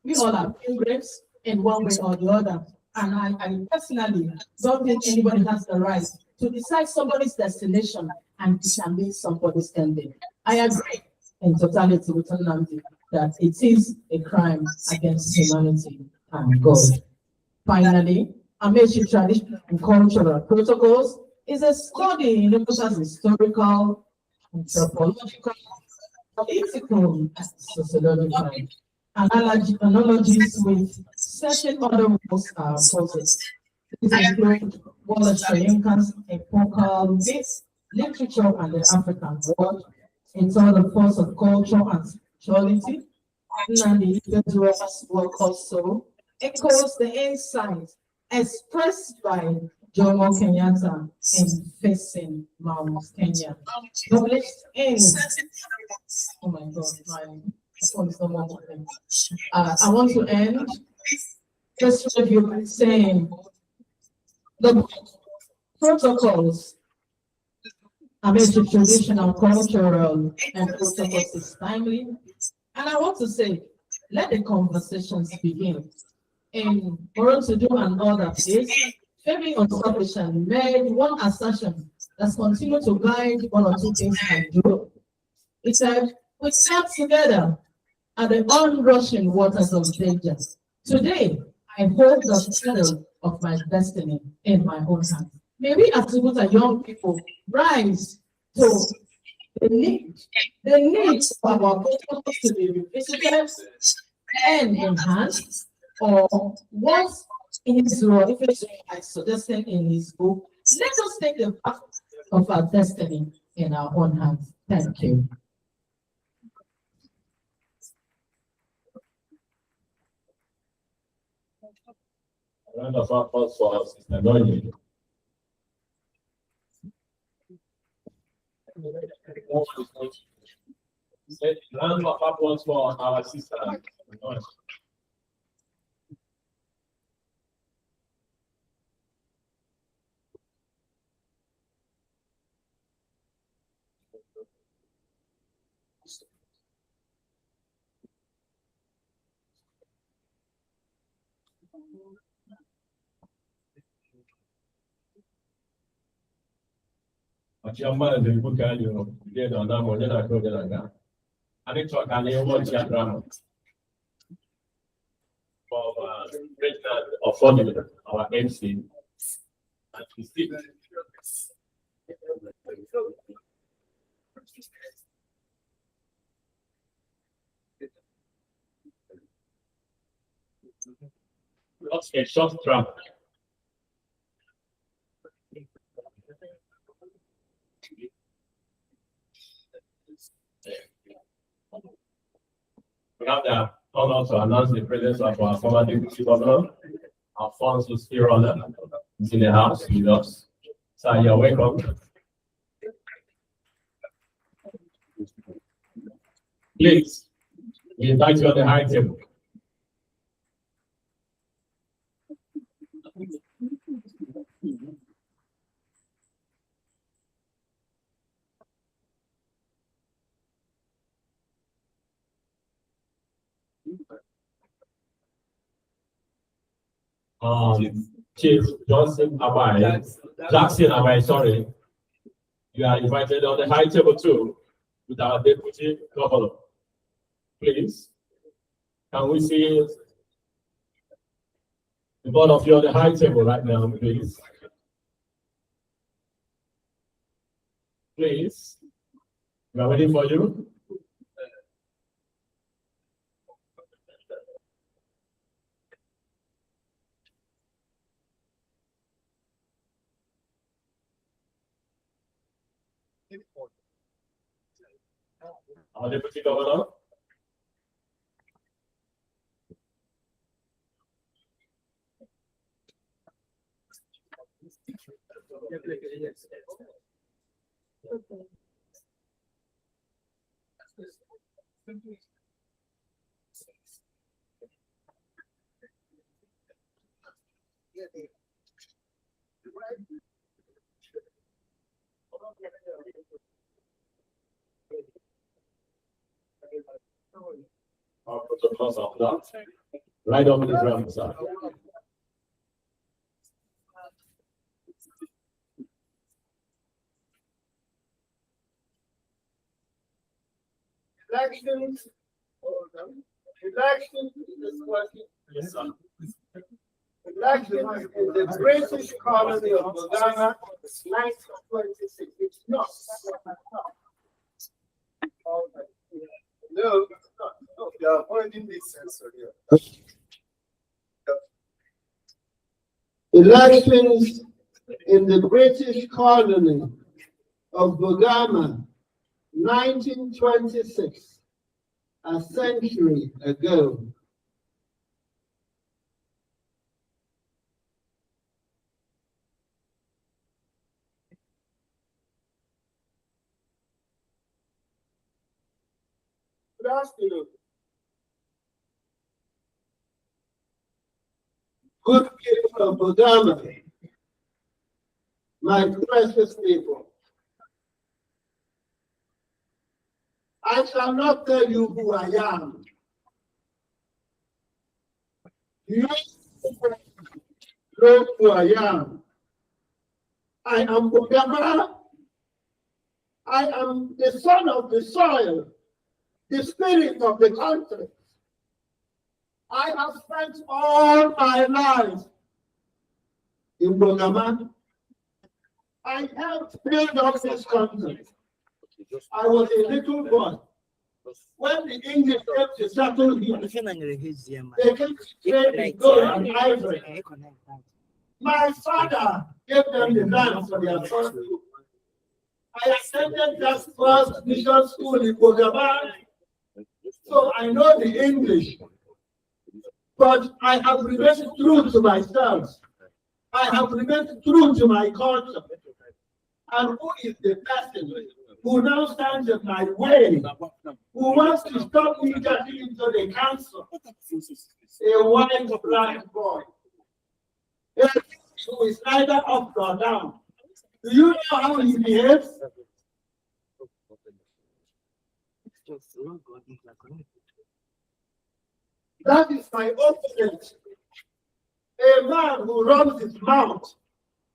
we all are pilgrims in one way or the other. And I personally don't think anybody has the right to decide somebody's destination and determine somebody's ending. I agree in totality with Nnamdi that it is a crime against humanity and God. Finally, Amaechi traditional and cultural protocols is a study in historical, anthropological, political, and sociological analogies with certain other rules are posed. These include Wallace Soyinka's epochal myths, literature, and the African world. It's all the force of culture and spirituality. Nnamdi Ibedua's work also echoes the insight expressed by Jomo Kenyatta in Facing Mount Kenya, published in, oh my God, my phone is no more working. I want to end this review by saying the protocols, Amaechi traditional, cultural, and protocols is timely. And I want to say, let the conversations begin. In Morontudu and other places, Femi Onisabishan made one assertion that's continued to guide one or two things I do. He said, we sat together at the onrushing waters of danger. Today, I hold the shadow of my destiny in my own hands. May we as young people rise to the need for our protocols to be revisited and enhanced, or what Israel, if it's I suggested in his book, let us take the path of our destiny in our own hands. Thank you. Round of applause for Sister Noye. Round of applause for our sister. Achiyama is a good guy, you know. Did on that one, I told you like that. I think to can you watch that drama for President of Fordham, our MC, and we see. What's a short track? We have the honor to announce the presence of our former deputy governor, Alfonso Spirola, is in the house with us. So you're welcome. Please, we invite you on the high table. Chief Jackson Abai, sorry. You are invited on the high table too with our deputy governor. Please, can we see the both of you on the high table right now, please? Please, we are waiting for you. Our deputy governor. Our protocols of that. Right over the ground, sir. Elections, elections is what Yes, sir. elections in the British colony of Ghana, 1926. It's not. No, it's not. No, they are avoiding this censor here. Elections in the British colony of Bugama, 1926, a century ago. Good afternoon. Good people of Bugama, my precious people. I shall not tell you who I am. You know who I am. I am Bugama. I am the son of the soil, the spirit of the country. I have spent all my life in Bugama. I helped build up this country. I was a little boy. When the English came to settle here, they came to trade in gold and ivory. My father gave them the land for their first school. I attended that first mission school in Bugama, so I know the English. But I have remained true to myself. I have remained true to my culture. And who is the person who now stands in my way, who wants to stop me getting into the council? A white black boy. Who is neither up nor down. Do you know how he behaves? That is my opponent. A man who rubs his mouth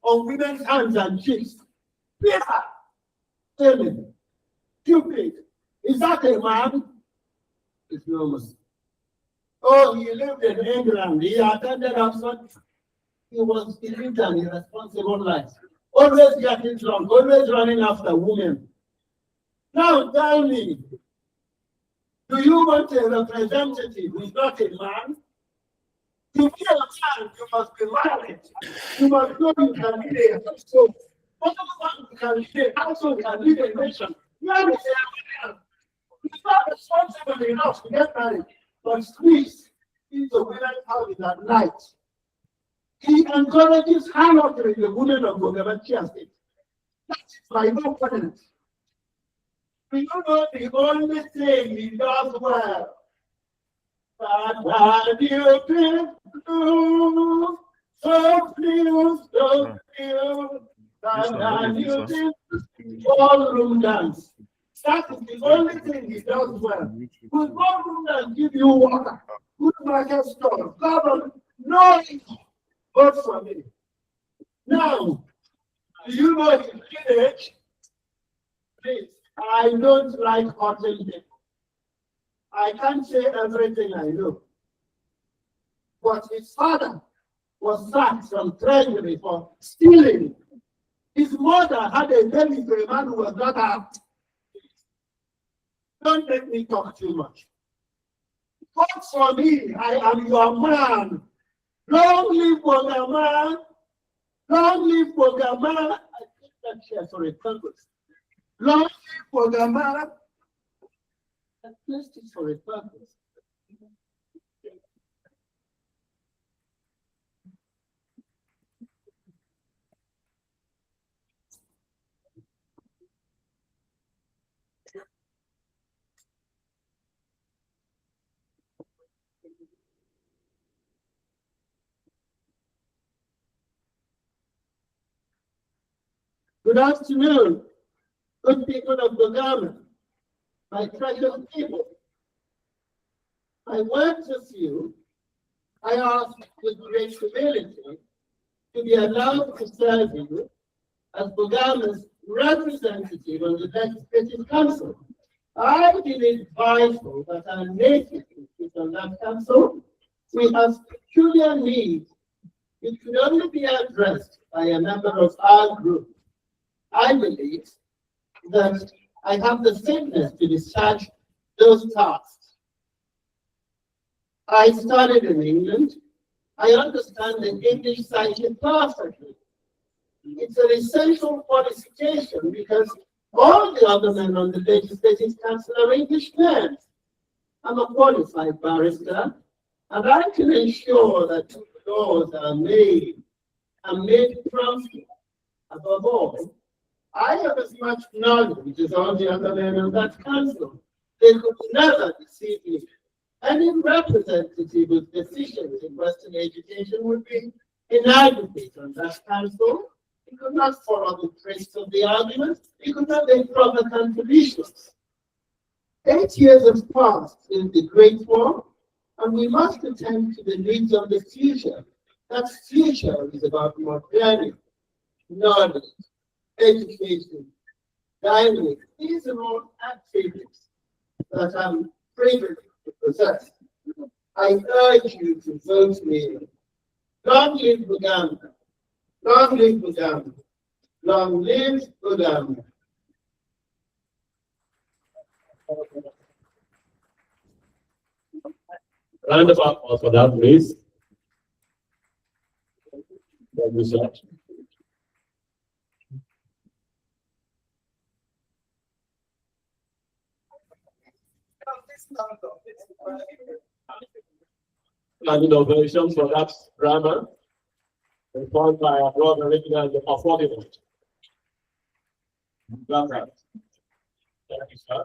on women's hands and cheeks. Peter, tell me, stupid, is that a man? It's no man. Oh, he lived in England. He attended Oxford. He lived an irresponsible life. Always getting drunk, always running after women. Now tell me, do you want a representative who is not a man? To be a man, you must be married. You must know you can lead a household. What you can lead a household, can lead a nation. You are a man. He's not responsible enough to get married, but squeeze into women's houses at night. He encourages harlotry in the women of Bogavantia State. That is my opponent. Do you know the only thing he does well? That you can do, so few, that you can ballroom dance. That is the only thing he does well. Good ballroom dance give you water, good market store, no, vote for me. Now, do you know his village? Please, I don't like hurting people. I can't say everything I know. But his father was sacked from treasury for stealing. His mother had a baby for a man who was not out. Don't make me talk too much. Vote for me, I am your man. Long live Bogama. Long live Bogama. I think that chair for a purpose. Long live Bogama. I placed it for a purpose. Good afternoon, good people of Bogama, my precious people. I went to you. I ask with great humility to be allowed to serve you as Bogama's representative on the Legislative Council. I believe it vital that our native is on that council. We have peculiar needs. It could only be addressed by a member of our group. I believe that I have the fitness to discharge those tasks. I studied in England. I understand the English psyche perfectly. It's an essential qualification because all the other men on the Legislative Council are Englishmen. I'm a qualified barrister, and I can ensure that laws are made promptly. Above all, I have as much knowledge as all the other men on that council. They could never deceive me. Any representative with decisions in Western education would be inadequate on that council. He could not follow the trace of the argument. He could not make proper contributions. 8 years have passed since the Great War, and we must attend to the needs of the future. That future is about modernity, knowledge, education, dialogue. These are all attributes that I'm privileged to possess. I urge you to vote me. Long live Bogama. Long live Bogama. Long live Bogama. Round of applause for that, please. Thank you, sir. Standing ovation for that drama, informed by our brother Reginald Affordable. Thank you, sir.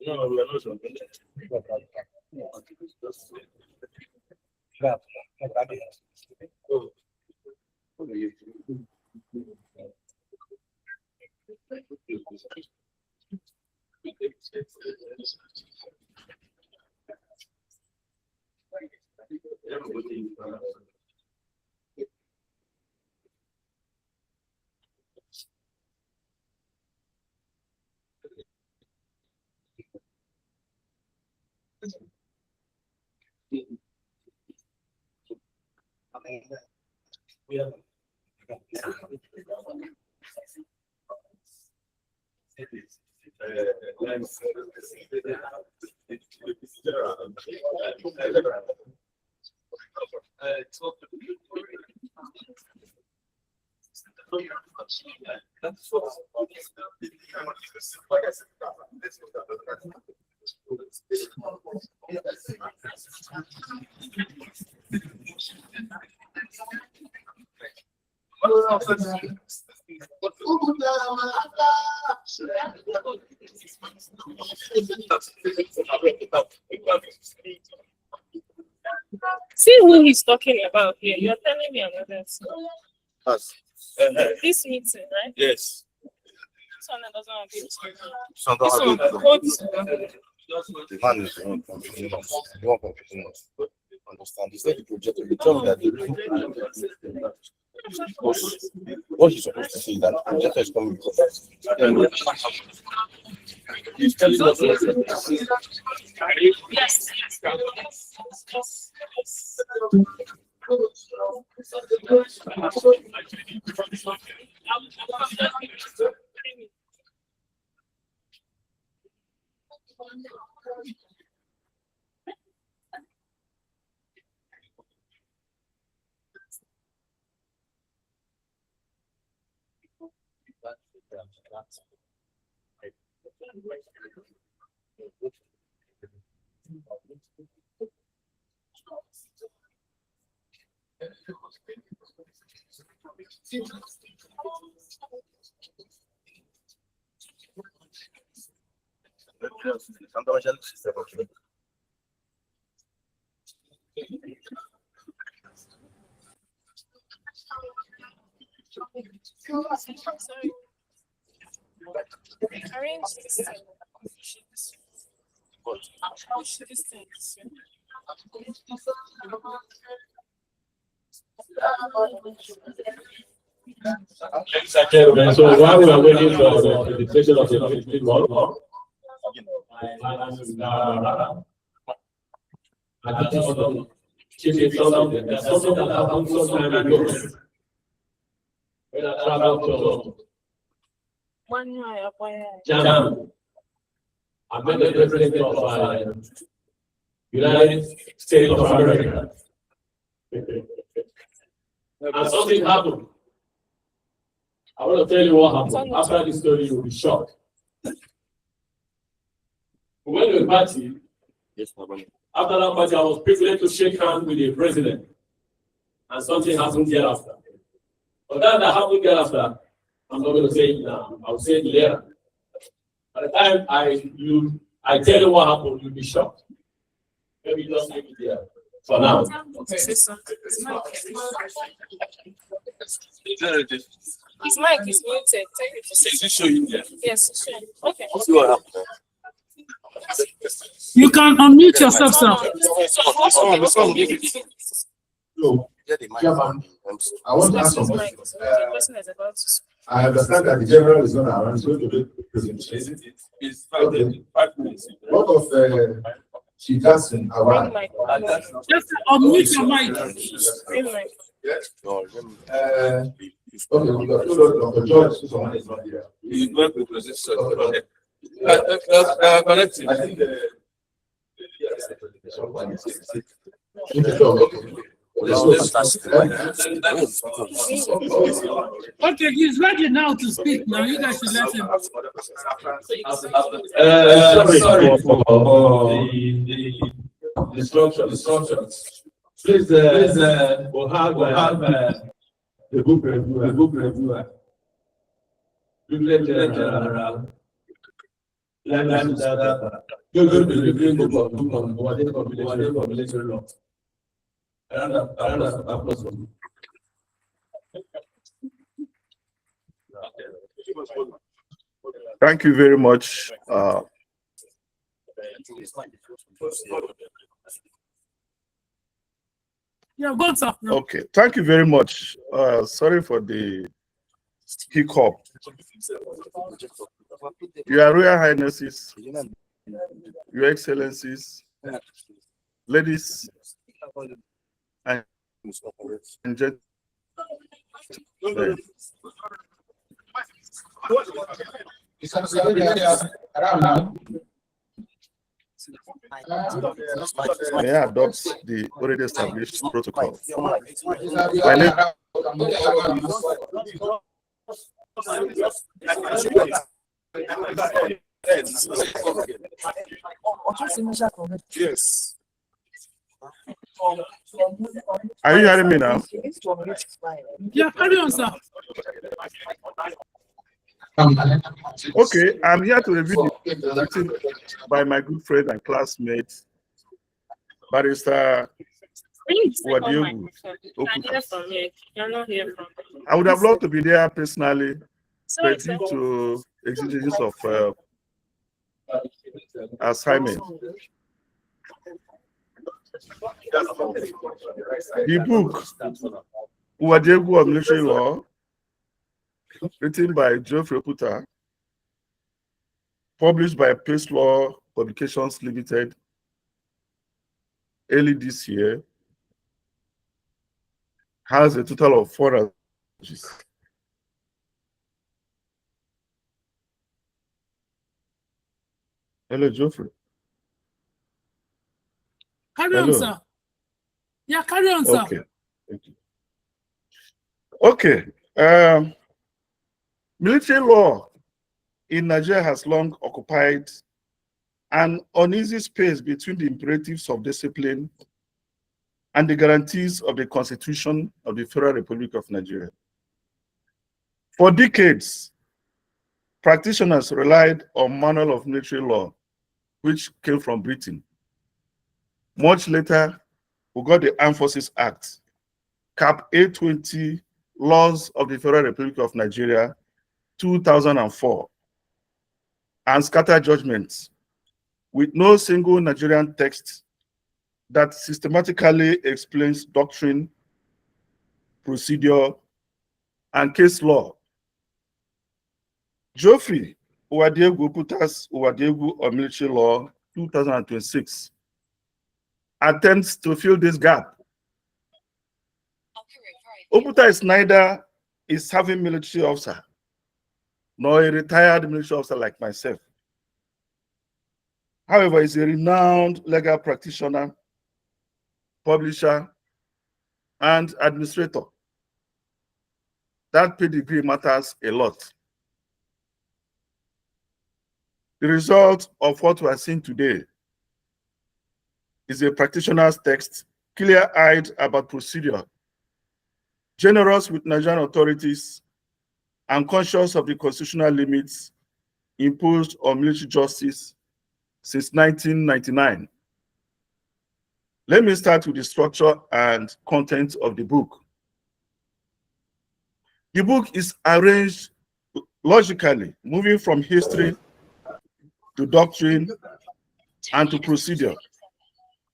No, we are not sure. See who he's talking about here. You're telling me another thing. Us. This meeting, right? Yes. This one doesn't have it. So This one, the man is the one confusing us. The one confusing us. Understand? He said the project will tell me that the reason what he's supposed to say is that the project is coming because he's telling us yes. Sorry. Arrange this thing. Push this thing. So while we are waiting for the presentation of the committee report, there's something that happened some time ago. When I traveled to Jam, I met the president of United States of America. And something happened. I want to tell you what happened. After this story, you will be shocked. We went to a party. yes, Baba. After that party, I was privileged to shake hands with the president. And something happened thereafter. But that happened thereafter, I'm not going to say it now. I'll say it later. By the time I tell you what happened, you'll be shocked. Maybe just leave it there for now. Okay. His mic is muted. Take it to Is it showing there? yes, sure. Okay. See what happened? You can unmute yourself, sir. No. Chairman, I want to ask something. The person is about to speak. I understand that the general is not around, so to do the presentation. It's Okay. 5 minutes. What of Chief Jackson, Bring our mic. Just unmute your mic. Bring mic. okay, we got Dr. George, someone is not here. He's not the president. I think Okay, he's ready now to speak. Now you guys should let him. Sorry for the structure. Please, we'll have the book reviewer. Thank you very much. Yeah, go on, sir. Okay, thank you very much. Sorry for the hiccup. Your Royal Highnesses, Your Excellencies, ladies and gentlemen. May I adopt the already established protocol? My name yes. Are you hearing me now? Yeah, carry on, sir. Okay, I'm here to review the written by my good friend and classmate, Barrister Wadiogu Oputa. I would have loved to be there personally, but due to exigencies of assignment. The book, Wadiogu of Military Law, written by Geoffrey Oputa, published by Pace Law Publications Limited early this year, has a total of 4 pages. Hello, Geoffrey. Carry on, sir. Yeah, carry on, sir. Okay. Thank you. Okay. Military law in Nigeria has long occupied an uneasy space between the imperatives of discipline and the guarantees of the Constitution of the Federal Republic of Nigeria. For decades, practitioners relied on Manual of Military Law, which came from Britain. Much later, we got the Armed Forces Act, Cap 820, Laws of the Federal Republic of Nigeria, 2004, and scattered judgments with no single Nigerian text that systematically explains doctrine, procedure, and case law. Geoffrey Wadiogu Oputa's Wadiogu of Military Law, 2026, attempts to fill this gap. Oputa is neither a serving military officer nor a retired military officer like myself. However, he's a renowned legal practitioner, publisher, and administrator. That pedigree matters a lot. The result of what we are seeing today is a practitioner's text, clear-eyed about procedure, generous with Nigerian authorities, and conscious of the constitutional limits imposed on military justice since 1999. Let me start with the structure and content of the book. The book is arranged logically, moving from history to doctrine and to procedure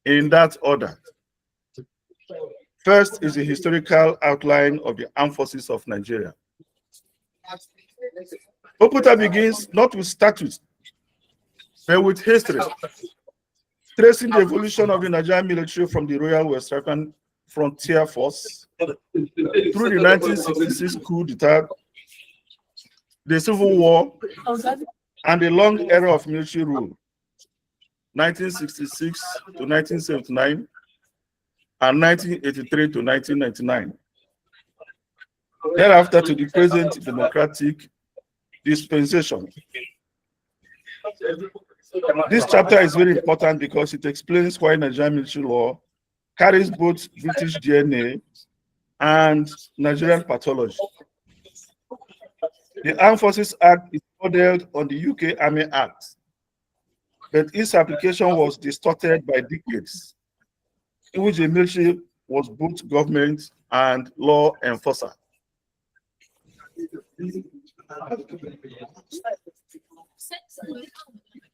in that order. First is the historical outline of the Armed Forces of Nigeria. Oputa begins not with statutes, but with history, tracing the evolution of the Nigerian military from the Royal West African Frontier Force through the 1966 coup d'etat, the Civil War, and the long era of military rule, 1966 to 1979, and 1983 to 1999. Thereafter to the present democratic dispensation. This chapter is very important because it explains why Nigerian military law carries both British DNA and Nigerian pathology. The Armed Forces Act is modeled on the UK Army Act, but its application was distorted by decades, in which the military was both government and law enforcer.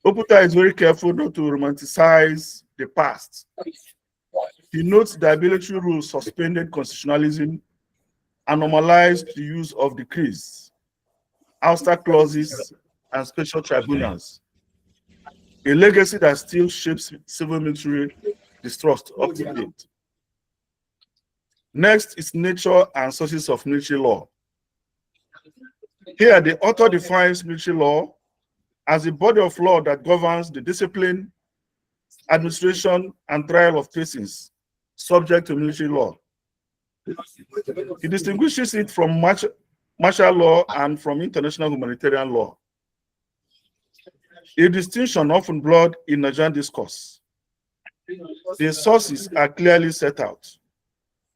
Oputa is very careful not to romanticize the past. He notes that military rules suspended constitutionalism and normalized the use of decrees, ouster clauses, and special tribunals, a legacy that still shapes civil military distrust up to date. Next is nature and sources of military law. Here, the author defines military law as a body of law that governs the discipline, administration, and trial of cases subject to military law. He distinguishes it from martial law and from international humanitarian law, a distinction often blurred in Nigerian discourse. The sources are clearly set out.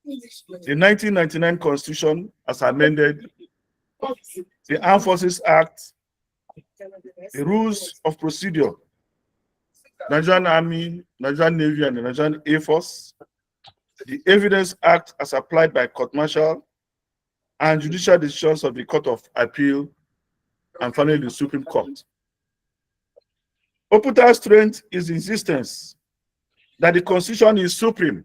The 1999 Constitution, as amended, the Armed Forces Act, the Rules of Procedure, Nigerian Army, Nigerian Navy, and the Nigerian Air Force, the Evidence Act as applied by court martial, and judicial decisions of the Court of Appeal, and finally the Supreme Court. Oputa's strength is the insistence that the Constitution is supreme.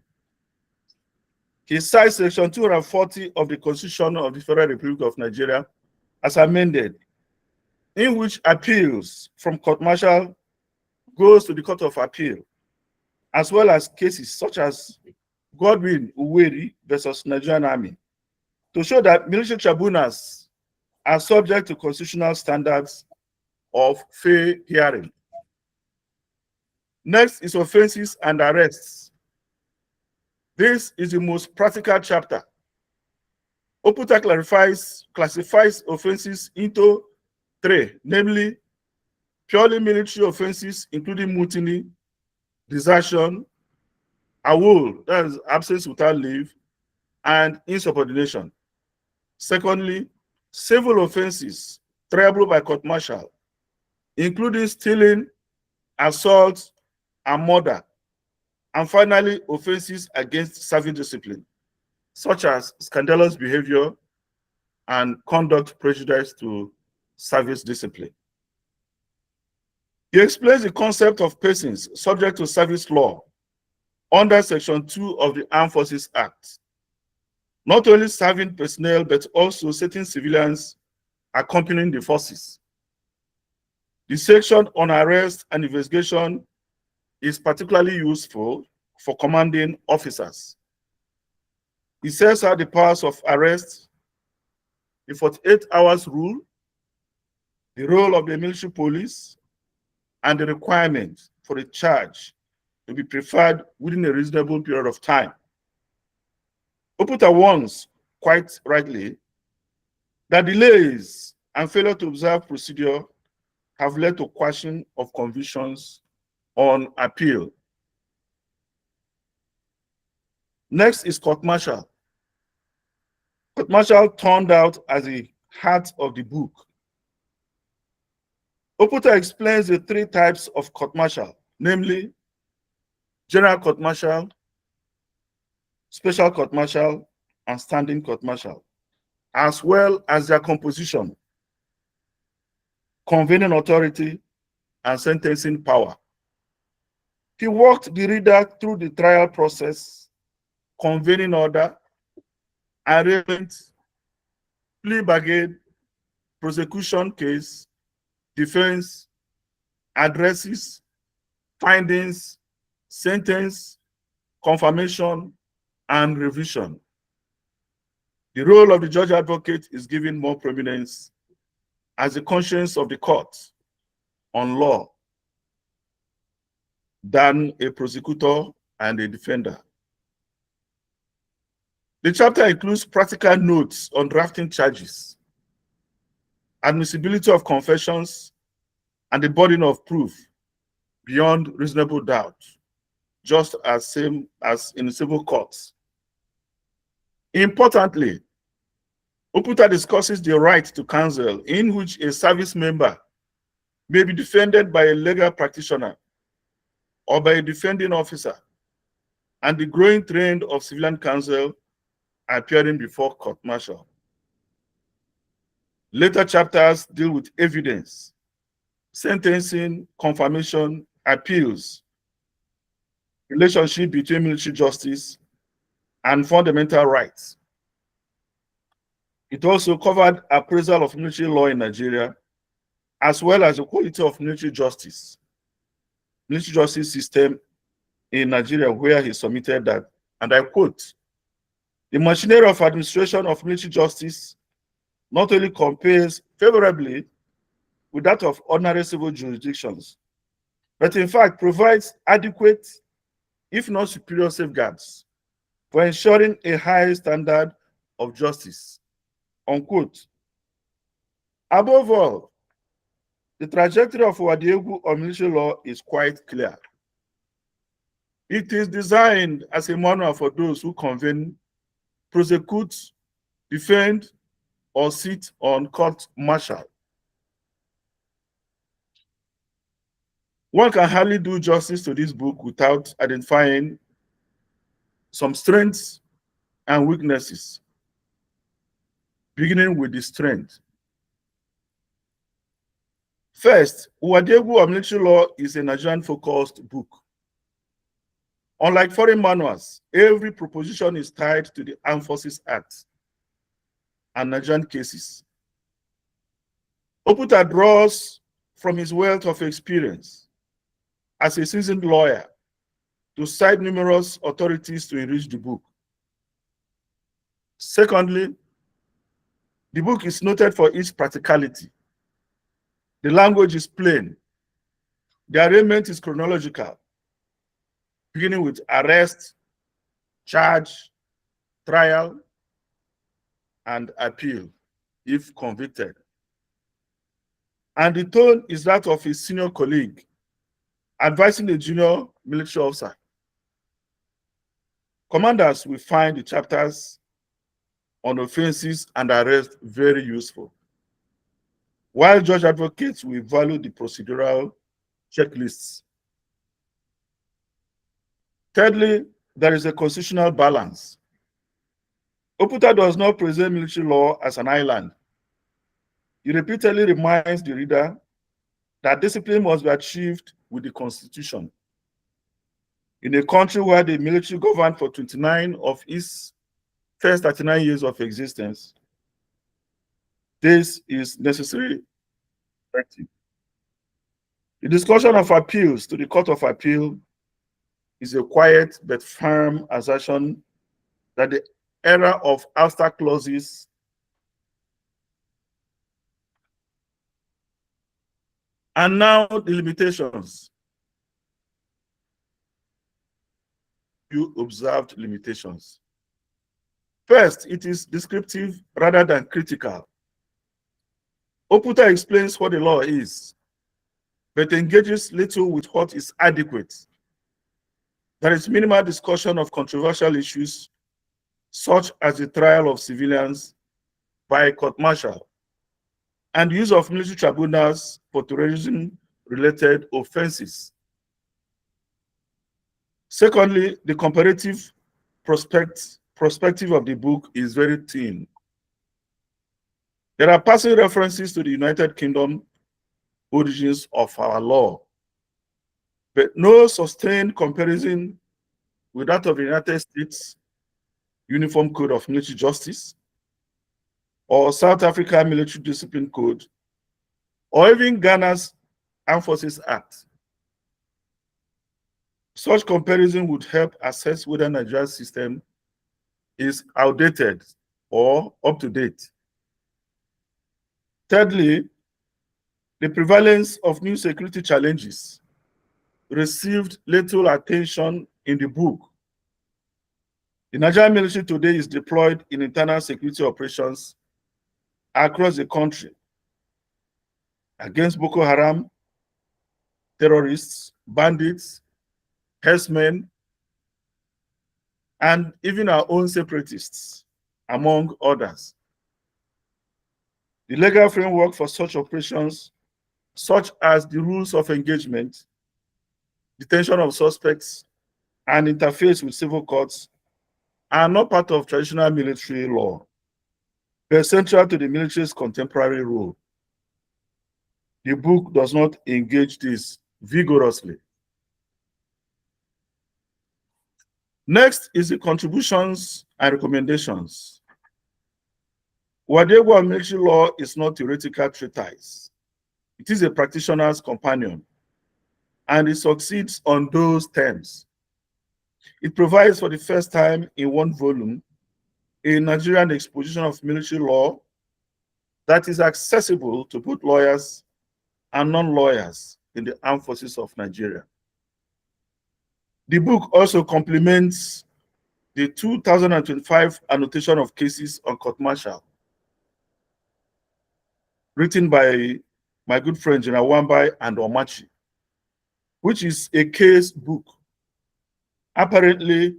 He cites Section 240 of the Constitution of the Federal Republic of Nigeria as amended, in which appeals from court martial goes to the Court of Appeal, as well as cases such as Godwin Uweri versus Nigerian Army, to show that military tribunals are subject to constitutional standards of fair hearing. Next is offenses and arrests. This is the most practical chapter. Oputa classifies offenses into three, namely purely military offenses, including mutiny, desertion, awol, that is absence without leave, and insubordination. Secondly, civil offenses triable by court martial, including stealing, assault, and murder. And finally, offenses against service discipline, such as scandalous behavior and conduct prejudice to service discipline. He explains the concept of persons subject to service law under Section 2 of the Armed Forces Act, not only serving personnel, but also certain civilians accompanying the forces. The section on arrest and investigation is particularly useful for commanding officers. It sets out the powers of arrest, the 48 hours rule, the role of the military police, and the requirement for a charge to be preferred within a reasonable period of time. Oputa warns, quite rightly, that delays and failure to observe procedure have led to quashing of convictions on appeal. Next is court martial. Court martial turned out as the heart of the book. Oputa explains the three types of court martial, namely general court martial, special court martial, and standing court martial, as well as their composition, convening authority, and sentencing power. He walked the reader through the trial process, convening order, arraignment, plea bargain, prosecution case, defense, addresses, findings, sentence, confirmation, and revision. The role of the judge advocate is given more prominence as the conscience of the court on law than a prosecutor and a defender. The chapter includes practical notes on drafting charges, admissibility of confessions, and the burden of proof beyond reasonable doubt, just as same as in civil courts. Importantly, Oputa discusses the right to counsel, in which a service member may be defended by a legal practitioner or by a defending officer, and the growing trend of civilian counsel appearing before court martial. Later chapters deal with evidence, sentencing, confirmation, appeals, relationship between military justice and fundamental rights. It also covered appraisal of military law in Nigeria, as well as the quality of military justice system in Nigeria, where he submitted that, and I quote, "The machinery of administration of military justice not only compares favorably with that of ordinary civil jurisdictions, but in fact provides adequate, if not superior, safeguards for ensuring a high standard of justice," unquote. Above all, the trajectory of Wadiegu on military law is quite clear. It is designed as a manual for those who convene, prosecute, defend, or sit on court martial. One can hardly do justice to this book without identifying some strengths and weaknesses, beginning with the strength. First, Uwadegu of Military Law is a Nigerian-focused book. Unlike foreign manuals, every proposition is tied to the Armed Forces Act and Nigerian cases. Oputa draws from his wealth of experience as a seasoned lawyer to cite numerous authorities to enrich the book. Secondly, the book is noted for its practicality. The language is plain. The arrangement is chronological, beginning with arrest, charge, trial, and appeal, if convicted. And the tone is that of a senior colleague advising a junior military officer. Commanders will find the chapters on offenses and arrest very useful, while judge advocates will value the procedural checklists. Thirdly, there is a constitutional balance. Oputa does not present military law as an island. He repeatedly reminds the reader that discipline must be achieved with the Constitution. In a country where the military governed for 29 of its first 39 years of existence, this is necessary. The discussion of appeals to the Court of Appeal is a quiet but firm assertion that the era of ouster clauses and now the limitations. You observed limitations. First, it is descriptive rather than critical. Oputa explains what the law is, but engages little with what is adequate. There is minimal discussion of controversial issues, such as the trial of civilians by court-martial and use of military tribunals for terrorism-related offenses. Secondly, the comparative perspective of the book is very thin. There are passing references to the United Kingdom origins of our law, but no sustained comparison with that of the United States Uniform Code of Military Justice, or South Africa Military Discipline Code, or even Ghana's Armed Forces Act. Such comparison would help assess whether Nigeria's system is outdated or up to date. Thirdly, the prevalence of new security challenges received little attention in the book. The Nigerian military today is deployed in internal security operations across the country against Boko Haram, terrorists, bandits, herdsmen, and even our own separatists, among others. The legal framework for such operations, such as the rules of engagement, detention of suspects, and interface with civil courts, are not part of traditional military law. They're central to the military's contemporary role. The book does not engage this vigorously. Next is the contributions and recommendations. Uwadegu of Military Law is not theoretical treatise. It is a practitioner's companion, and it succeeds on those terms. It provides for the first time in one volume a Nigerian exposition of military law that is accessible to both lawyers and non-lawyers in the armed forces of Nigeria. The book also complements the 2025 annotation of cases on court-martial, written by my good friend General Wambai and Omachi, which is a case book. Apparently,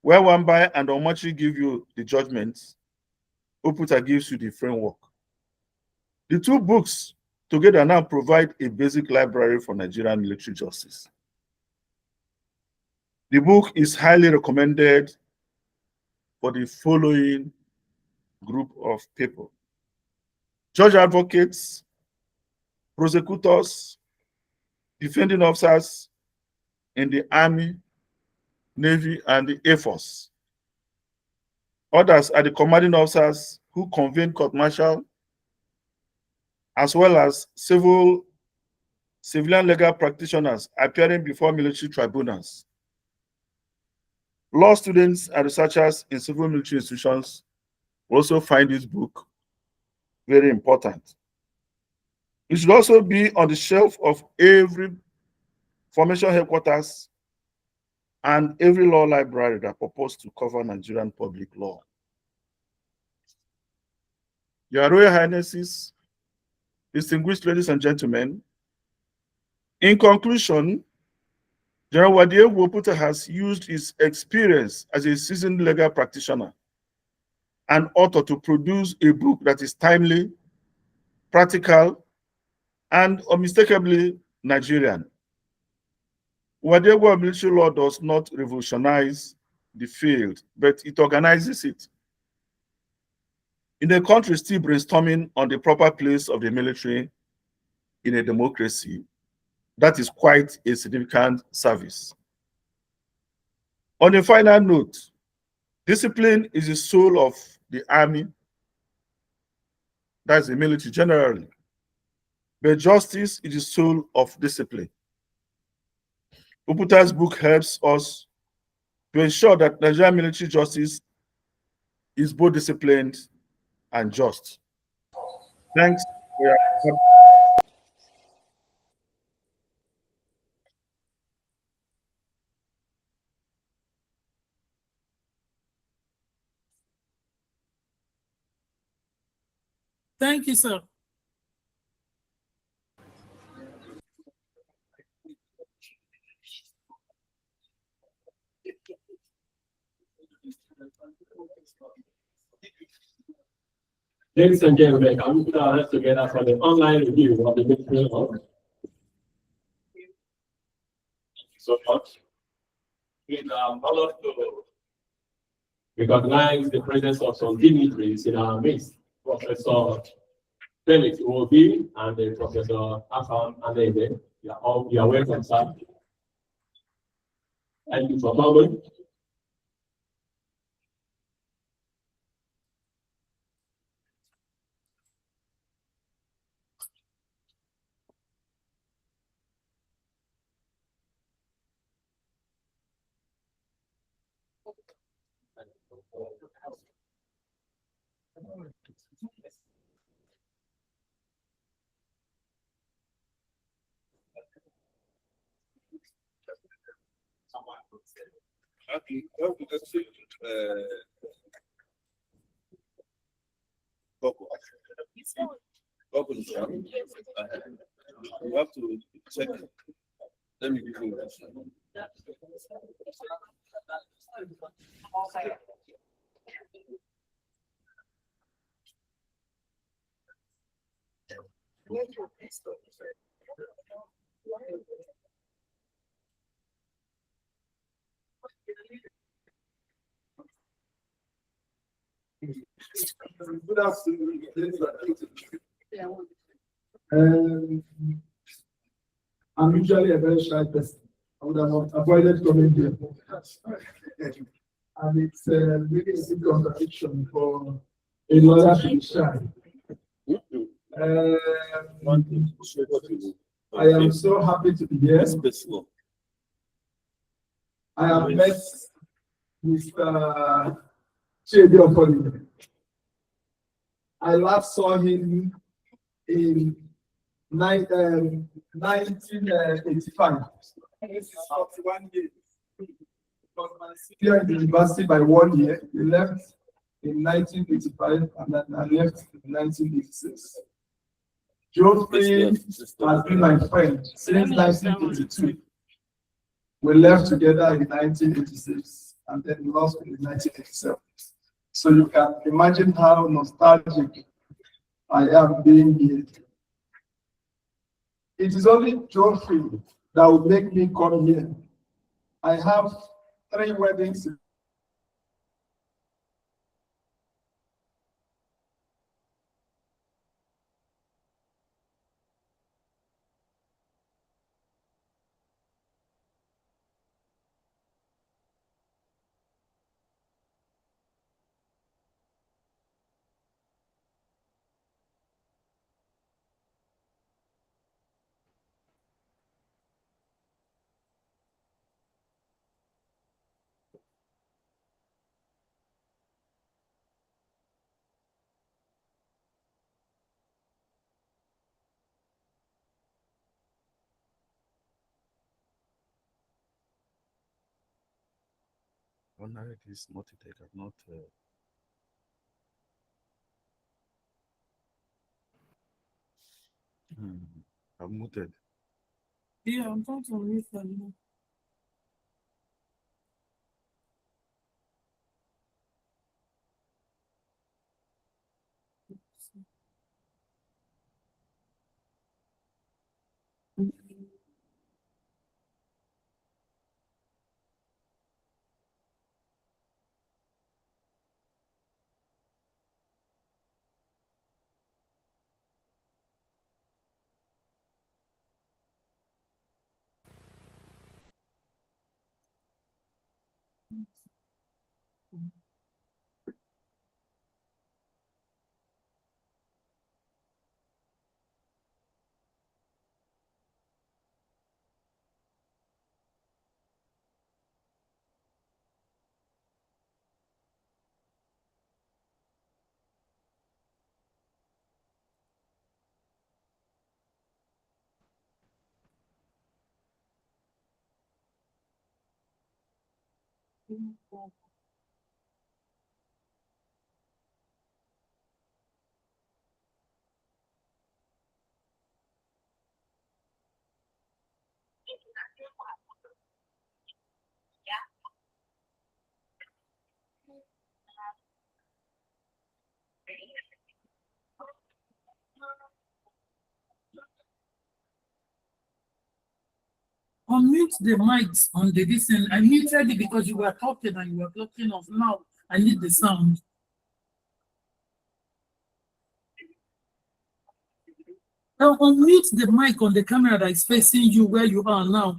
where Wambai and Omachi give you the judgments, Oputa gives you the framework. The two books together now provide a basic library for Nigerian military justice. The book is highly recommended for the following group of people: judge advocates, prosecutors, defending officers in the Army, Navy, and the Air Force. Others are the commanding officers who convene court-martial, as well as civilian legal practitioners appearing before military tribunals. Law students and researchers in civil military institutions also find this book very important. It should also be on the shelf of every formation headquarters and every law library that purports to cover Nigerian public law. Your Royal Highnesses, distinguished ladies and gentlemen, in conclusion, General Wadiegwu Oputa has used his experience as a seasoned legal practitioner and author to produce a book that is timely, practical, and unmistakably Nigerian. Wadiegwu military law does not revolutionize the field, but it organizes it. In a country still brainstorming on the proper place of the military in a democracy, that is quite a significant service. On a final note, discipline is the soul of the army, that's the military generally, but justice is the soul of discipline. Oputa's book helps us to ensure that Nigerian military justice is both disciplined and just. Thanks for your attention. Thank you, sir. Ladies and gentlemen, can we put our hands together for the online review of the military law? Thank you so much. It's honored to recognize the presence of some dignitaries in our midst. Professor Felix Iwobi and Professor Afam Anebe. You are welcome, sir. Thank you for coming. You have to check it. Let me give you that. Good afternoon. I'm usually a very shy person. I would have avoided coming here. And it's really a big contradiction for a lawyer to be shy. I am so happy to be here. I have met Mr. Chidi Okoli. I last saw him in 1985. This is 41 years. Here in the university by 1 year. He left in 1985 and then I left in 1986. Geoffrey has been my friend since 1982. We left together in 1986 and then we lost in 1987. So you can imagine how nostalgic I am being here. It is only Geoffrey that would make me come here. I have 3 weddings. Honoring this multi-take, I've not. I've muted. Yeah, I'm trying to read them. Unmute the mics on the listen. I muted it because you were talking and you were talking off. Now I need the sound. Now unmute the mic on the camera that is facing you where you are now.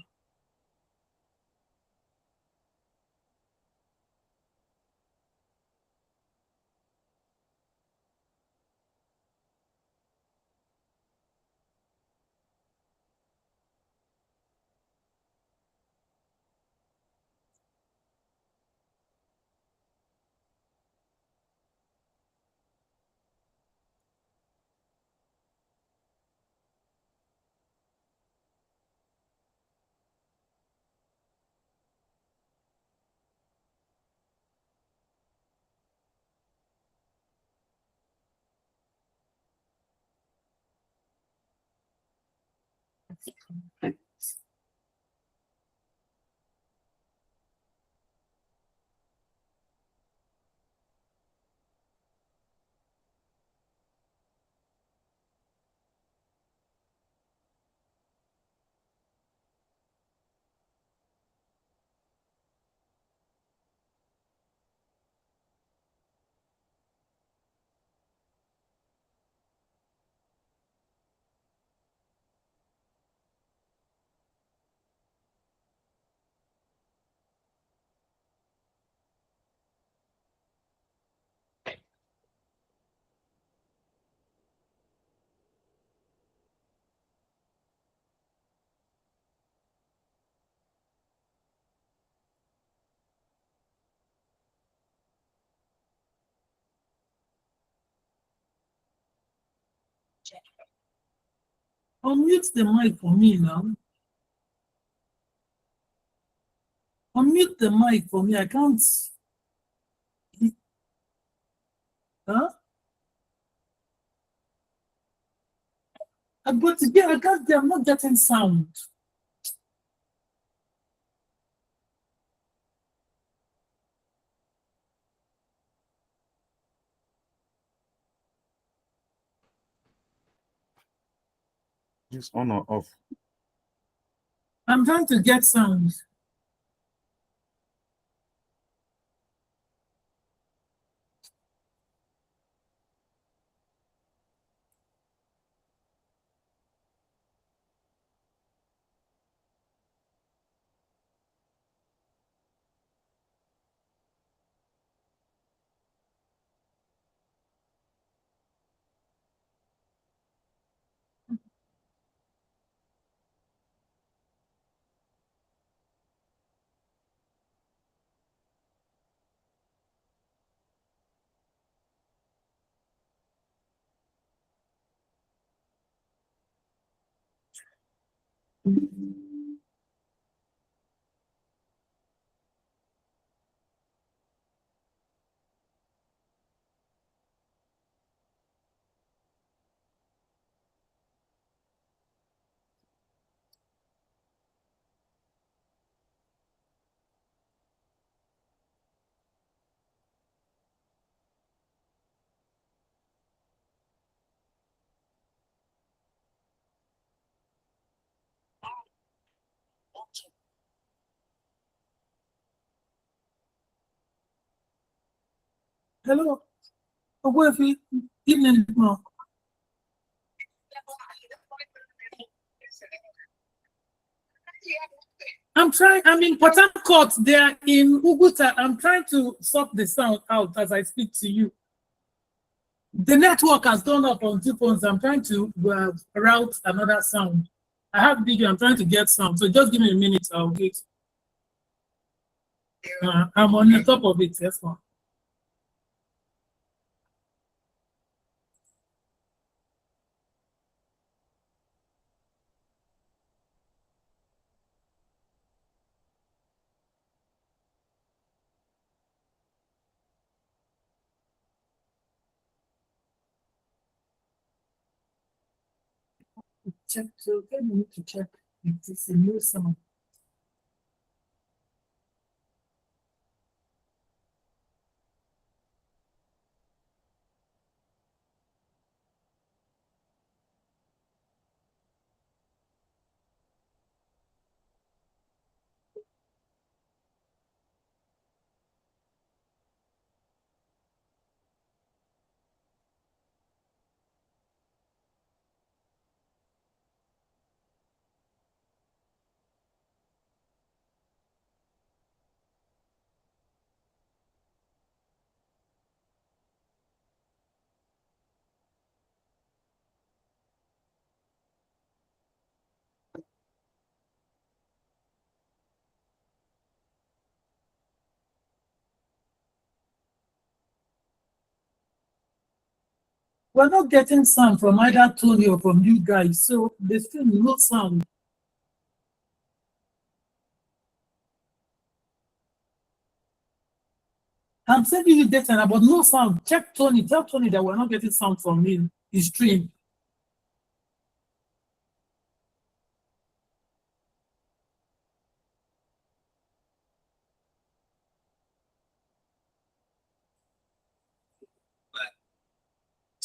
Unmute the mic for me now. Unmute the mic for me. I can't. Huh? But again, I'm not getting sound. Is on or off? I'm trying to get sound. Hello. Ogbuefi, evening, ma. I'm in Port Harcourt. They are in Uguta. I'm trying to sort the sound out as I speak to you. The network has gone up on 2 phones. I'm trying to route another sound. I have video. I'm trying to get sound. So just give me a minute. I'll get. I'm on the top of it. Yes, ma'am. Check. So I need to check if it's a new sound. We're not getting sound from either Tony or from you guys, so there's still no sound. I'm sending you data now, but no sound. Check Tony. Tell Tony that we're not getting sound from him. His stream.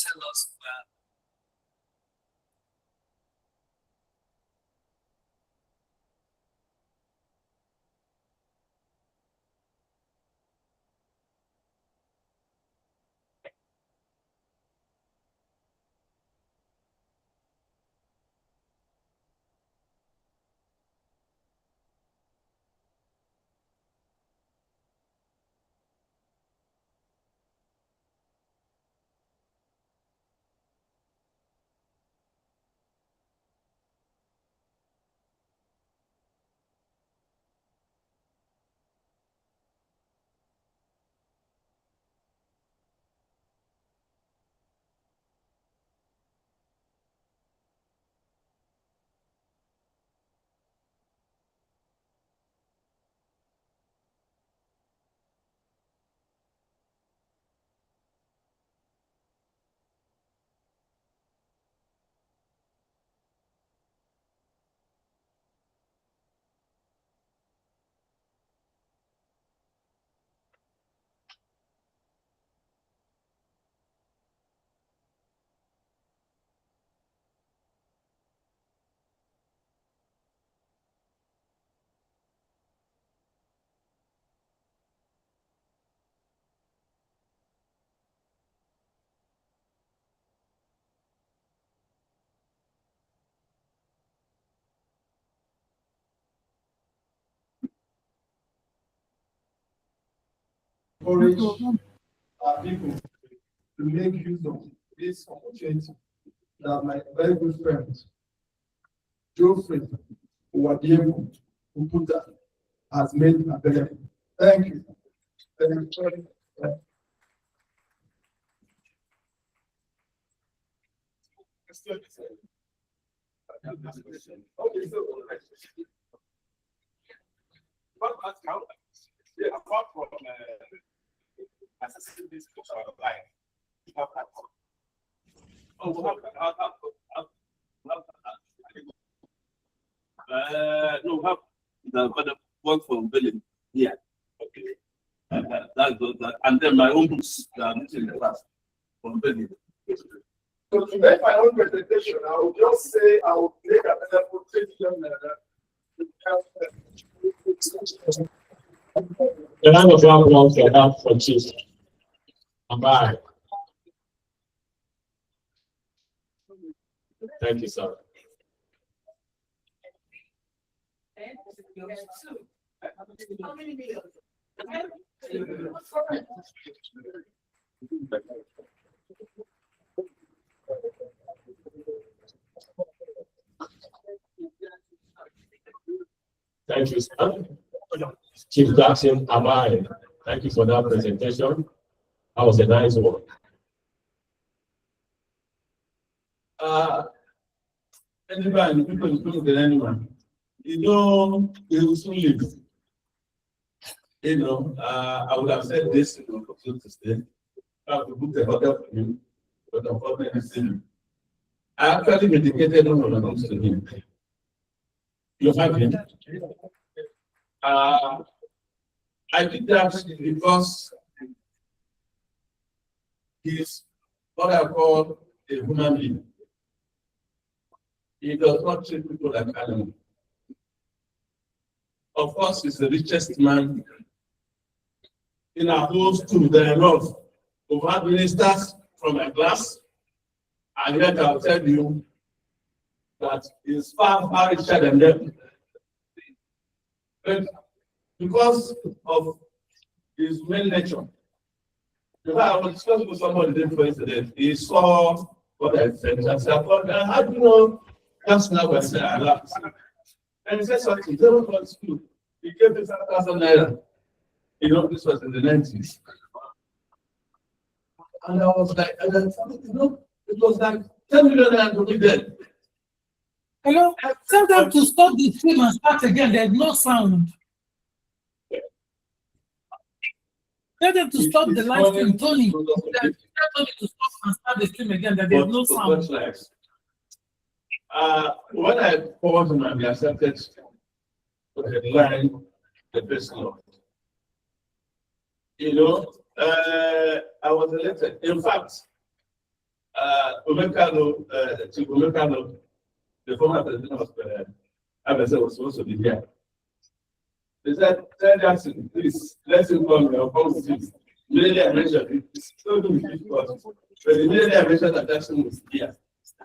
Tell us about. encourage our people to make use of this opportunity that my very good friend, Geoffrey Wadiemu, who put that, has made available. Thank you. Thank you. Okay, so what about how? Yeah, apart from assessing this life, you have that. Oh, no, have the work from billing. Yeah, okay. That, and then my own books that I'm in the class from billing. So to make my own presentation, I will just say I will make available 3 million. The round of applause for that for Jesus. Bye. Thank you, sir. How many million? Thank you, sir. Chief Jackson Amai, thank you for that presentation. That was a nice one. Anybody, people include anyone, you know, they will soon leave. You know, I would have said this to stay. I have to put the order for him, but unfortunately, I actually medicated on when it comes to him. You have him. I did that because he's what I call a human being. He does not treat people like animals. Of course, he's the richest man in our whole school. There are a lot of ministers from my class, and yet I'll tell you that he's far, far richer than them. But because of his main nature, if I was discussing with somebody yesterday, he saw what I said. I said, how do you know that's not what I said? I laughed. And he said something, he never got school. He gave me 7,000 naira. You know, this was in the 90s. And I was like, you know, it was like 10 million naira to be dead. Hello, tell them to stop the stream and start again. There's no sound. Tell them to stop the live stream, Tony. Tell Tony to stop and start the stream again. That there's no sound. When I called him and he accepted to headline the best law, you know, I was elected. In fact, Umekano, the former president of Abesa was supposed to be here. They said, tell Jackson, please, let him come here, come with you. Immediately I mentioned it. It's still doing it, but immediately I mentioned that Jackson was here.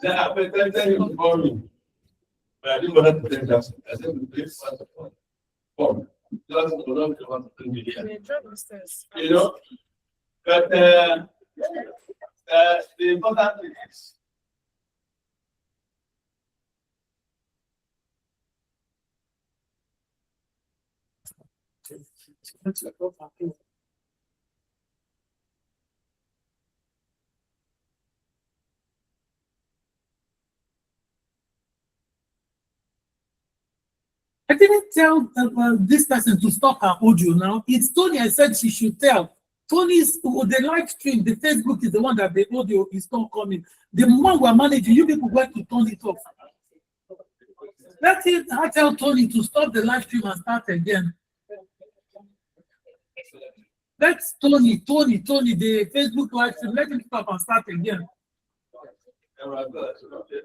Then I tell him to call me. But I didn't want to tell Jackson. I said, please, come. Jackson will not want to be here. You know, but the important thing is, I didn't tell this person to stop her audio now. It's Tony. I said she should tell. Tony's the live stream, the Facebook is the one that the audio is not coming. The one we're managing, you people want to turn it off. Let it. I tell Tony to stop the live stream and start again. That's Tony, the Facebook live stream. Let him stop and start again. Okay.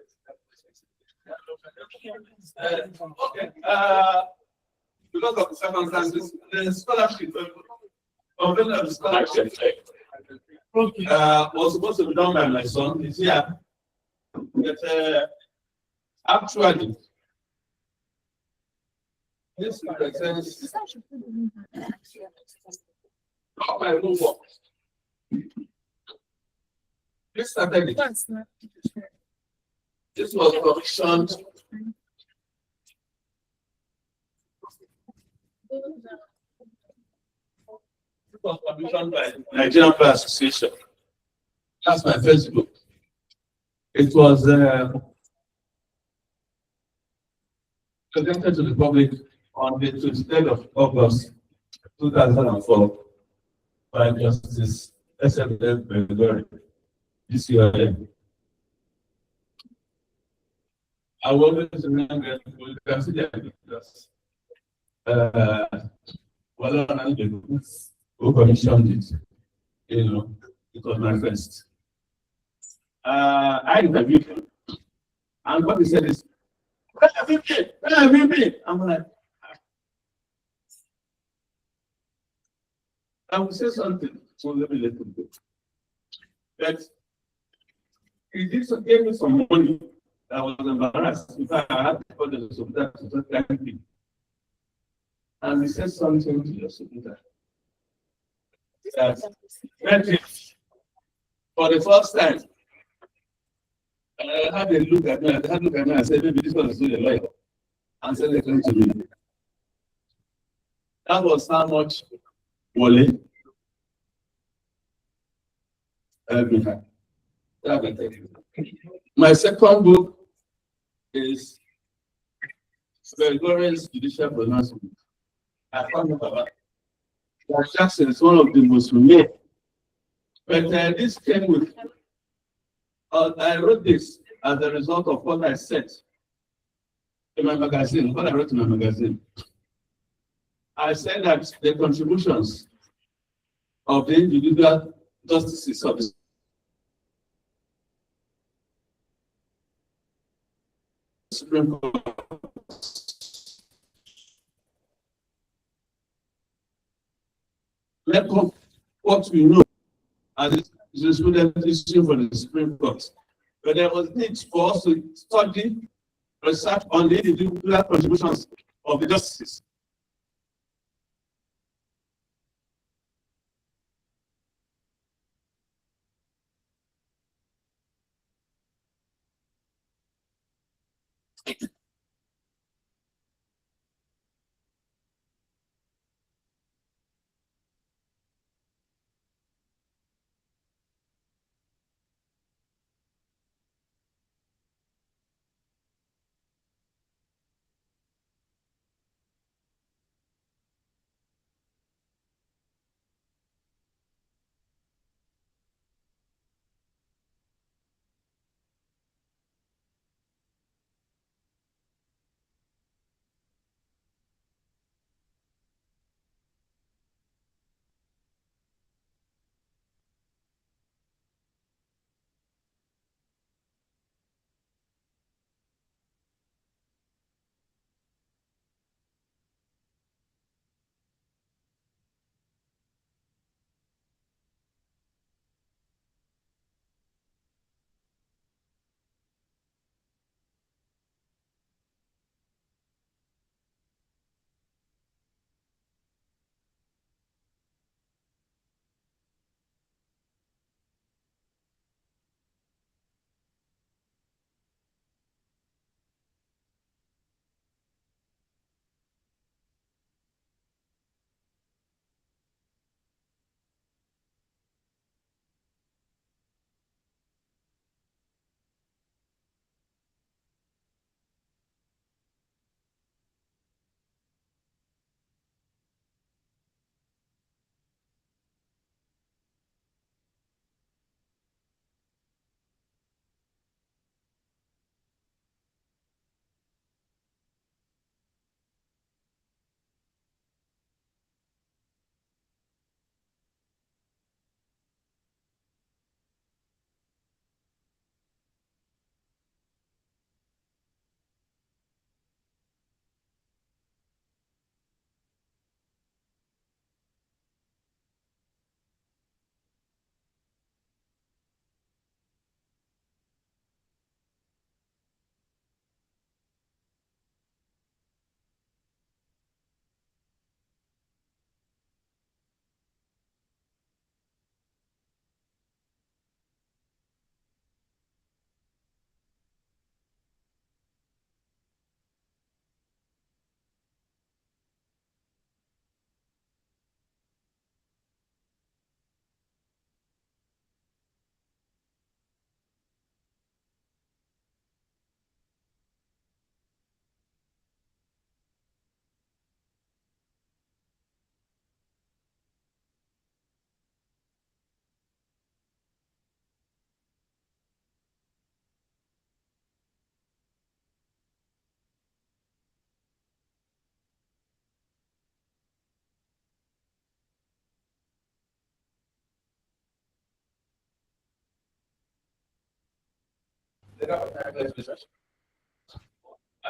Because of the circumstances, the scholarship was supposed to be done by my son. It's here. But actually, this represents Not my own work. This started it. This was commissioned. It was commissioned by Nigerian Bar Association. That's my first book. It was presented to the public on the 23rd of August 2004 by Justice S.M.F. Belgori, DCIM. I will always remember we consider because who commissioned it, it was my first. I interviewed him, and what he said is, where have you been? Where have you been? I'm like, I will say something, so let me let him go. But he did gave me some money. I was embarrassed. In fact, I had to call the Subida to thank him. And he said something to the Subida. That for the first time, I had a look at me. I had a look at me and said, maybe this one is really a lawyer. And said they came to me. That was how much Wale helped me. My second book is Belgori's Judicial Pronouncement. I found out about that. Jackson is one of the most rare. But this came with, I wrote this as a result of what I said in my magazine, what I wrote in my magazine. I said that the contributions of the individual justices of the Supreme Court let go what we know as the student issue for the Supreme Court. But there was need for us to study, research on the individual contributions of the justices.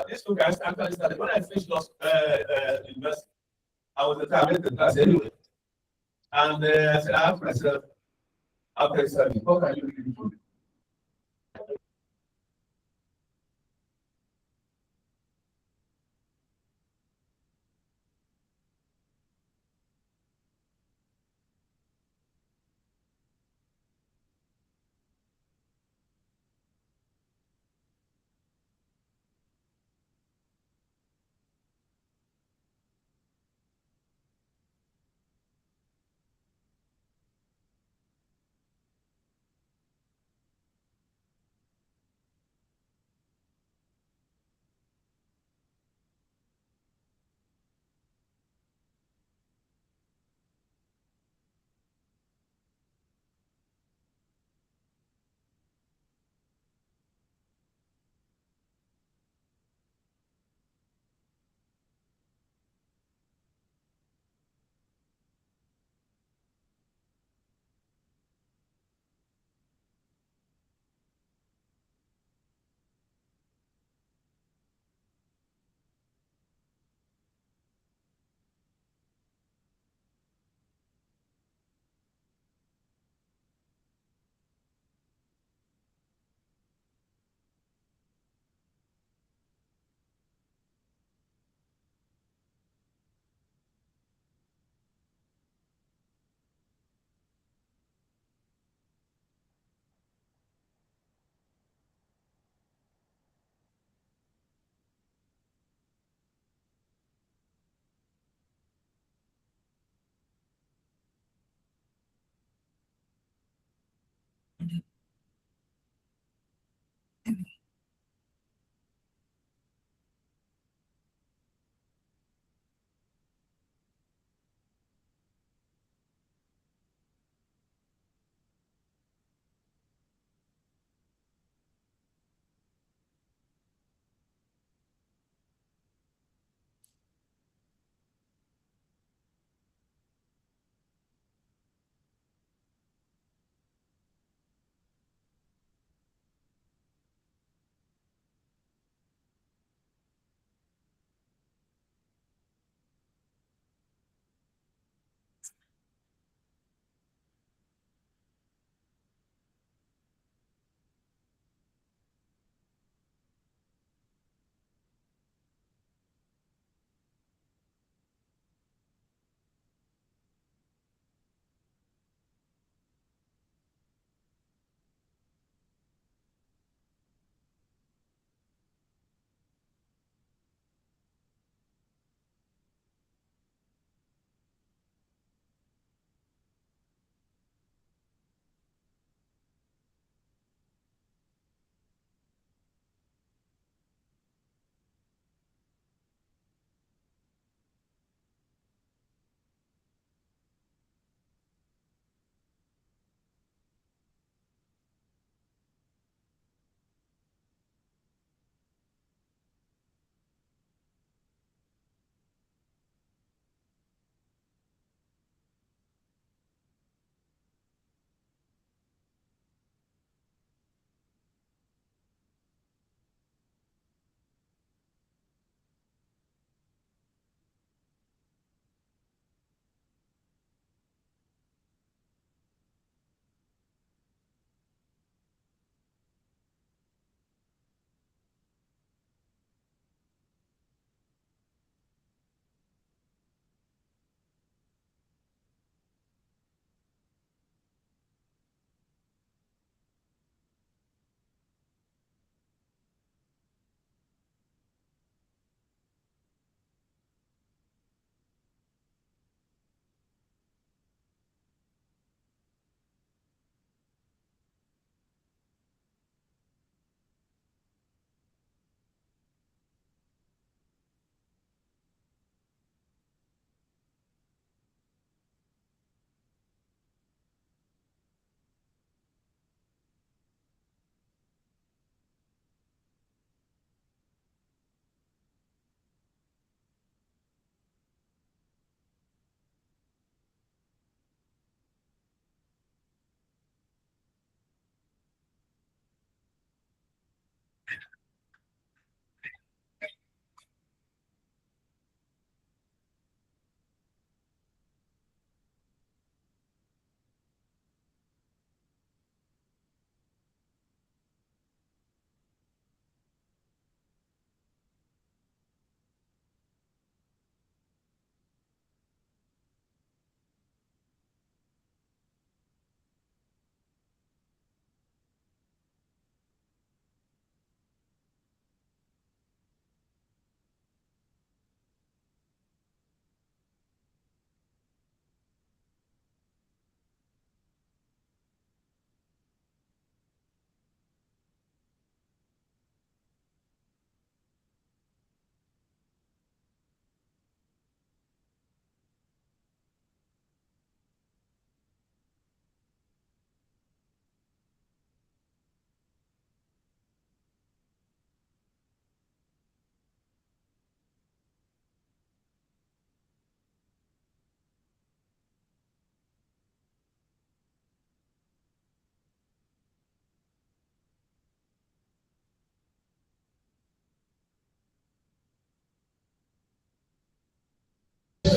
These two guys actually started when I finished university. I was the time in the class anyway. And I said, I asked myself, after studying, how can you really do it?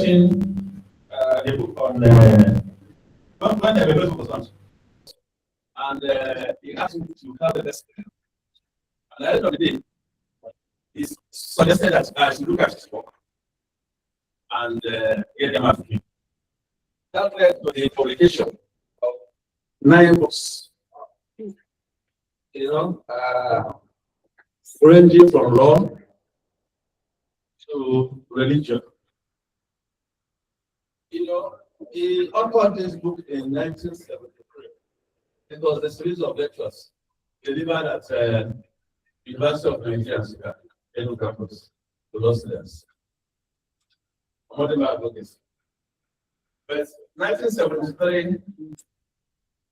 searching the book on when the Bible was launched, and he asked me to have the best. And at the end of the day, he suggested that I should look at his work and get them out of him. That led to the publication of 9 books. You know, ranging from law to religion. You know, he authored this book in 1973. It was a series of lectures delivered at University of Nigeria, Enugu campus, to those students. But 1973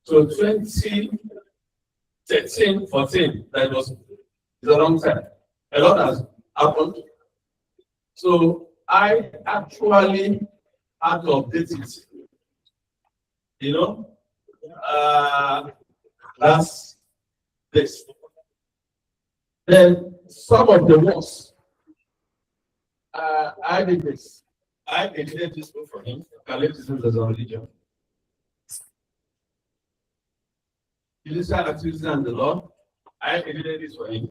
to 2013, 14, that was a long time. A lot has happened. So I actually had to update it. You know, that's this. Then some of the works, I did this. I edited this book for him. Catholicism as a religion. Judicial activism and the law. I edited this for him.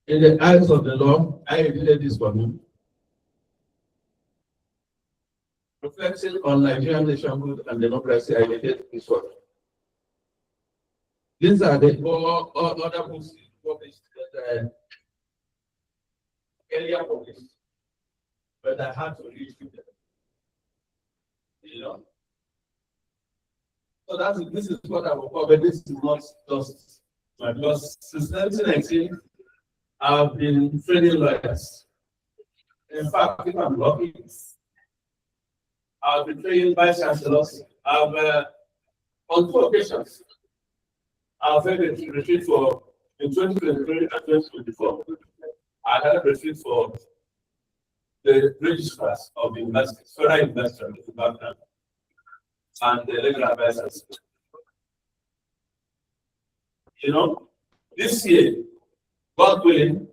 In the eyes of the law, I edited this for him. Reflecting on Nigerian nationhood and democracy, I edited this one. These are the other books published that earlier published, but I had to read them. You know? So this is what I will cover. This is not just because since 1919, I've been training lawyers. In fact, if I'm lucky, I've been training vice chancellors. I've on 2 occasions. I've had a retreat for in 2023 and 2024. I had a retreat for the registrars of the universities, federal universities, and the legal advisors. You know, this year, God willing,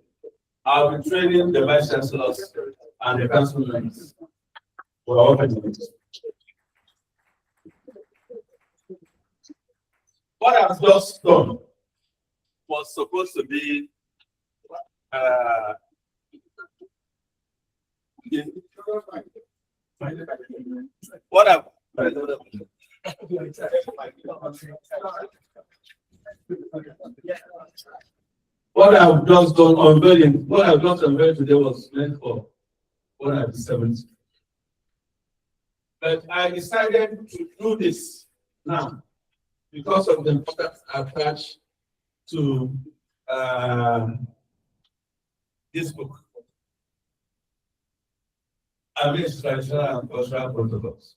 I'll be training the vice chancellors and the council members for our meetings. What I've just done was supposed to be what I've just done unveiling, what I've just unveiled today was meant for what I've discovered. But I decided to do this now because of the importance attached to this book. I mean, traditional and cultural protocols.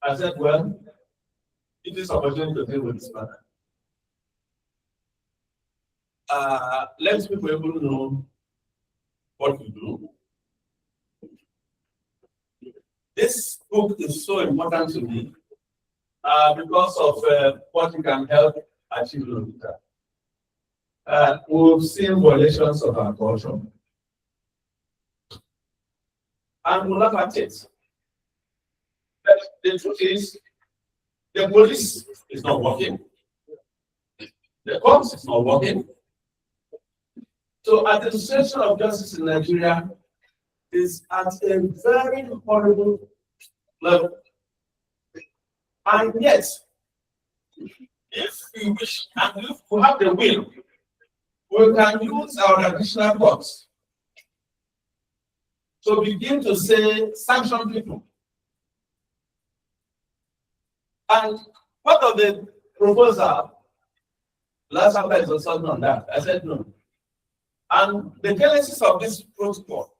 I said, well, it is opportunity to deal with this matter. Let people able to know what to do. This book is so important to me because of what it can help achieve. We've seen violations of our culture. And we'll laugh at it. But the truth is, the police is not working. The courts is not working. So administration of justice in Nigeria is at a very horrible level. And yet, if we wish and if we have the will, we can use our additional courts to begin to say, sanction people. And part of the proposal, last time I was talking on that, I said no. And the genesis of this protocol,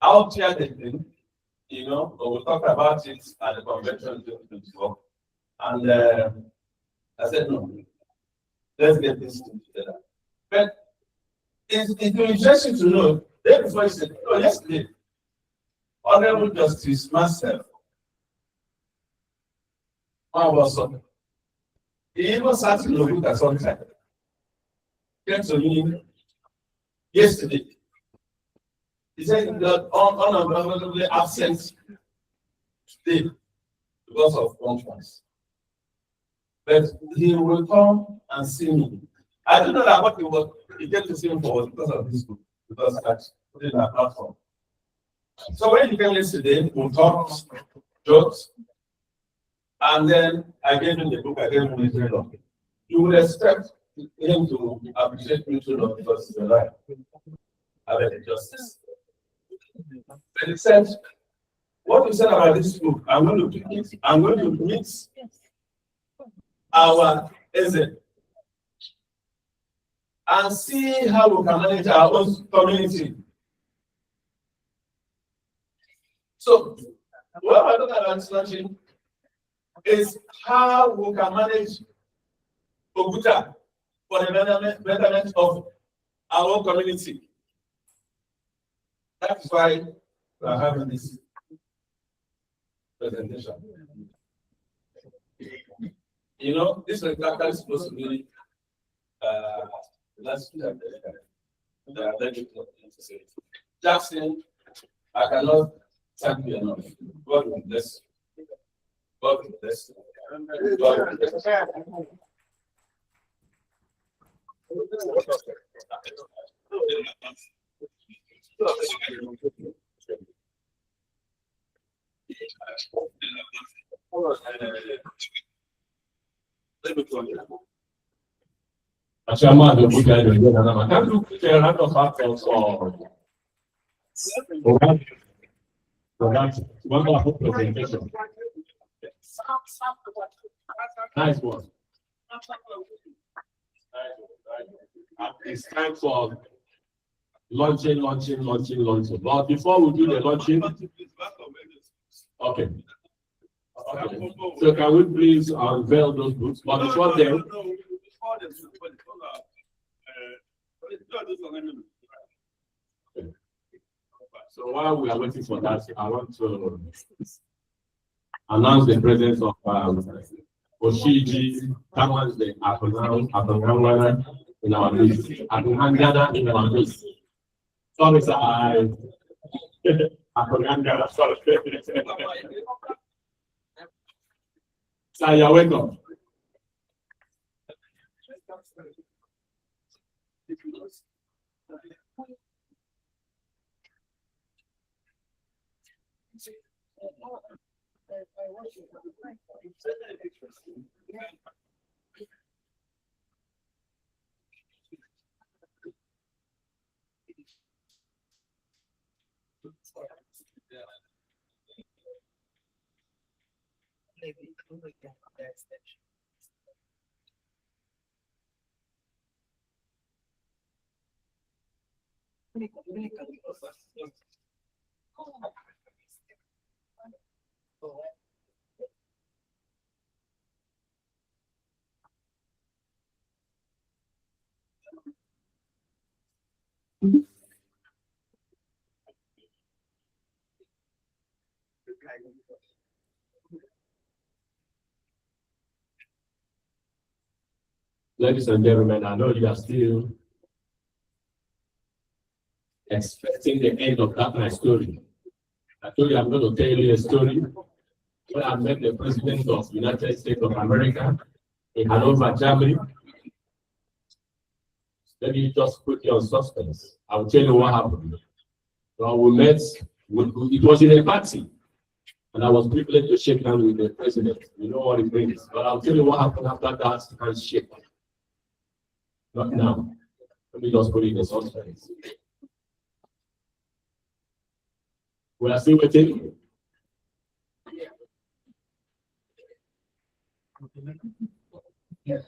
I'll share the thing, you know, but we'll talk about it at the convention 2024. And I said no, let's get this together. But it's interesting to know, day before I said, no, yesterday, Honorable Justice myself, one was He even sat to look at sunset. Came to me yesterday. He said that unavoidably absent today because of conference. But he will come and see me. I don't know that what he came to see me for was because of this book, because I put it in a platform. So when he came yesterday, we talked, jokes, and then I gave him the book, I gave him the trailer. You would expect him to appreciate me too, because he's alive. I bet justice. But he said, what you said about this book, I'm going to pick it, I'm going to mix our essay and see how we can manage our own community. So, what we're talking about snatching is how we can manage Oguta for the betterment of our own community. That is why we are having this presentation. You know, this is actually supposed to be last Jackson, I cannot thank you enough. God will bless you. God will bless you. God will bless you. Chairman of the can you put a round of applause for that wonderful presentation? Nice one. It's time for launching. But before we do the launching, okay. So can we please unveil those books? But before then, so while we are waiting for that, I want to announce the presence of Oshiji Tamanze Akongangwana in our midst. Akongangwana in our midst. Sorry, sir. Akongangwana, sorry. Sir, you're welcome. Ladies and gentlemen, I know you are still expecting the end of that my story. I told you I'm going to tell you a story when I met the President of the United States of America in Hanover, Germany. Let me just put you on suspense. I'll tell you what happened. Well, we met, it was in a party, and I was privileged to shake hands with the President. You know what it means. But I'll tell you what happened after that handshake. Not now. Let me just put it in a suspense. We are still waiting. Yeah.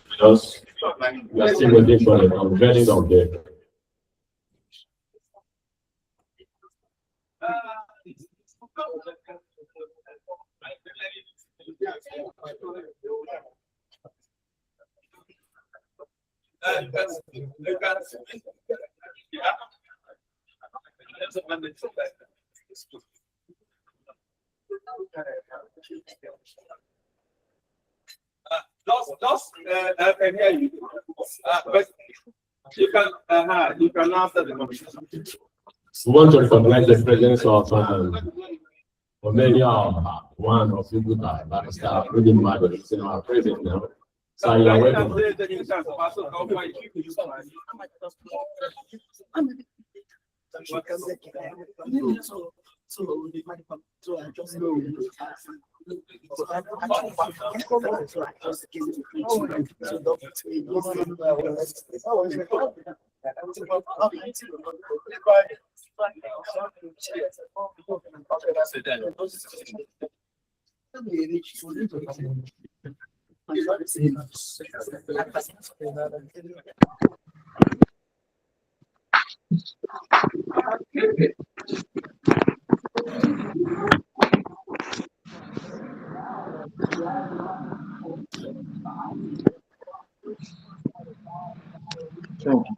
Because we are still waiting for the unveiling of the I can hear you. But you can answer the question. we want to recognize the presence of Omelia, one of you good barrister, really mad in our presence now. So you are welcome.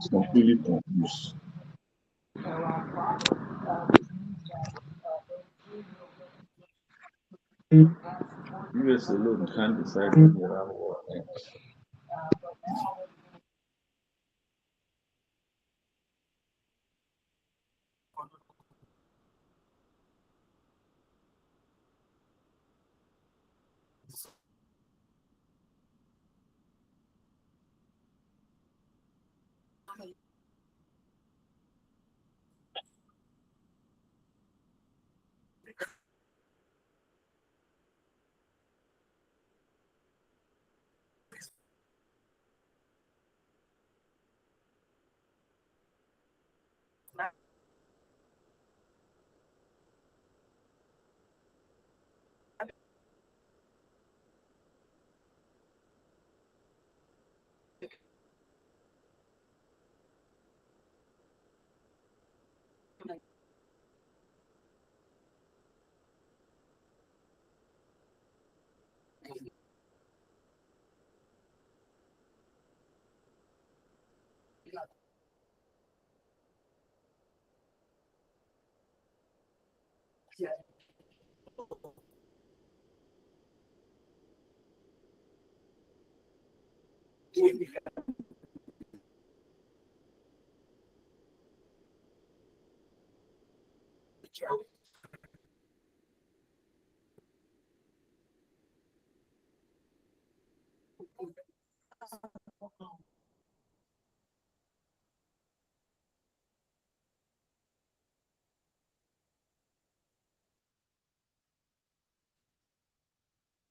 Completely confused. US alone can't decide when you have war.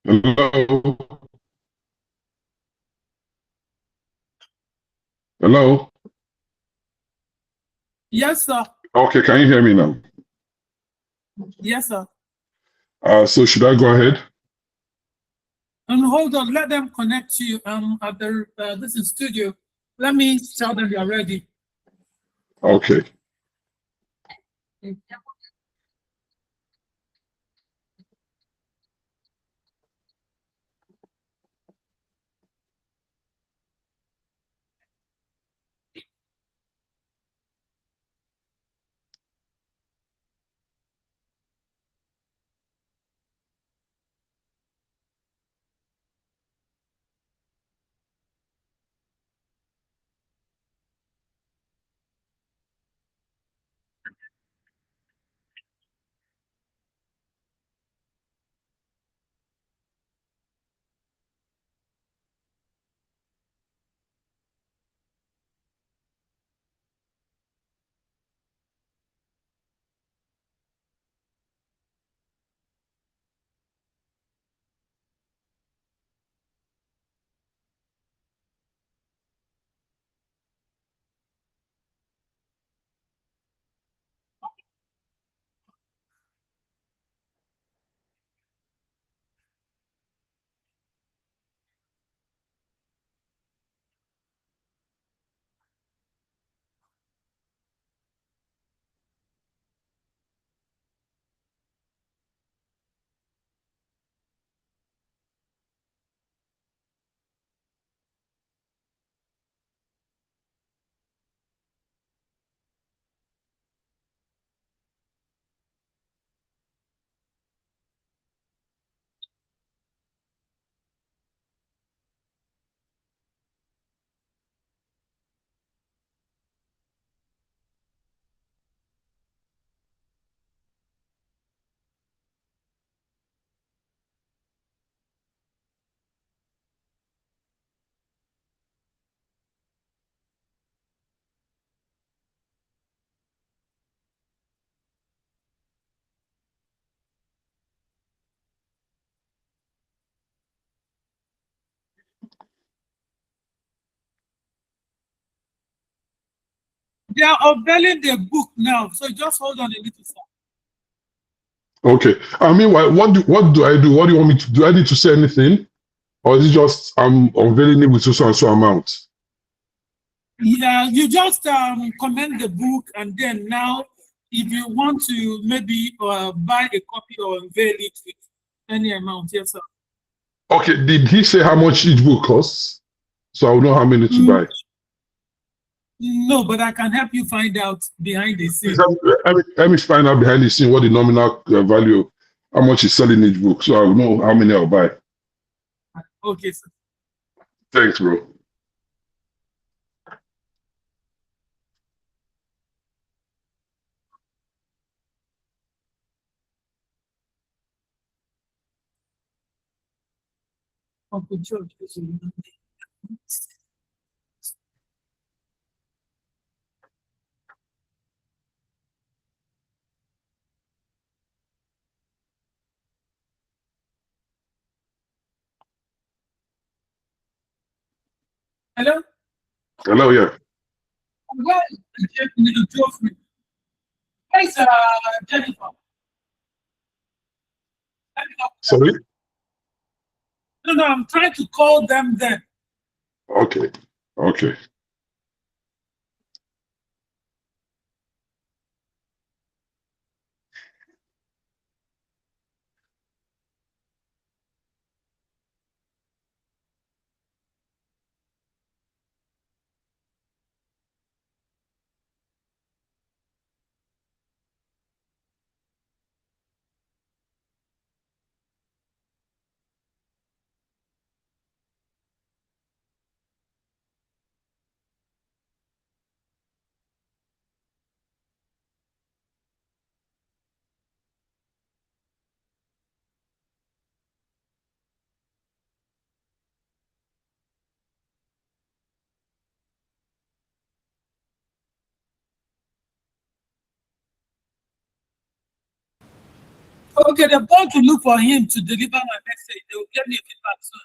Hello? Hello? Yes, sir. Okay, can you hear me now? Yes, sir. So should I go ahead? Hold on, let them connect to you. At the this is studio. Let me tell them you're ready. Okay. They are unveiling the book now, so just hold on a little, sir. Okay. I mean, what do I do? What do you want me to do? I need to say anything? Or is it just I'm unveiling it with so and so amount? Yeah, you just comment the book, and then now, if you want to maybe buy a copy or unveil it with any amount, yes, sir. Okay, did he say how much each book costs? So I'll know how many to buy. No, but I can help you find out behind the scenes. Let me find out behind the scene what the nominal value, how much is selling each book, so I'll know how many I'll buy. Okay, sir. Thanks, bro. Uncle George. Hello? Hello, yeah. Well, Geoffrey. Where's Jennifer? Sorry? No, I'm trying to call them then. Okay. Okay. Okay, they're going to look for him to deliver my message. They will get me a feedback soon.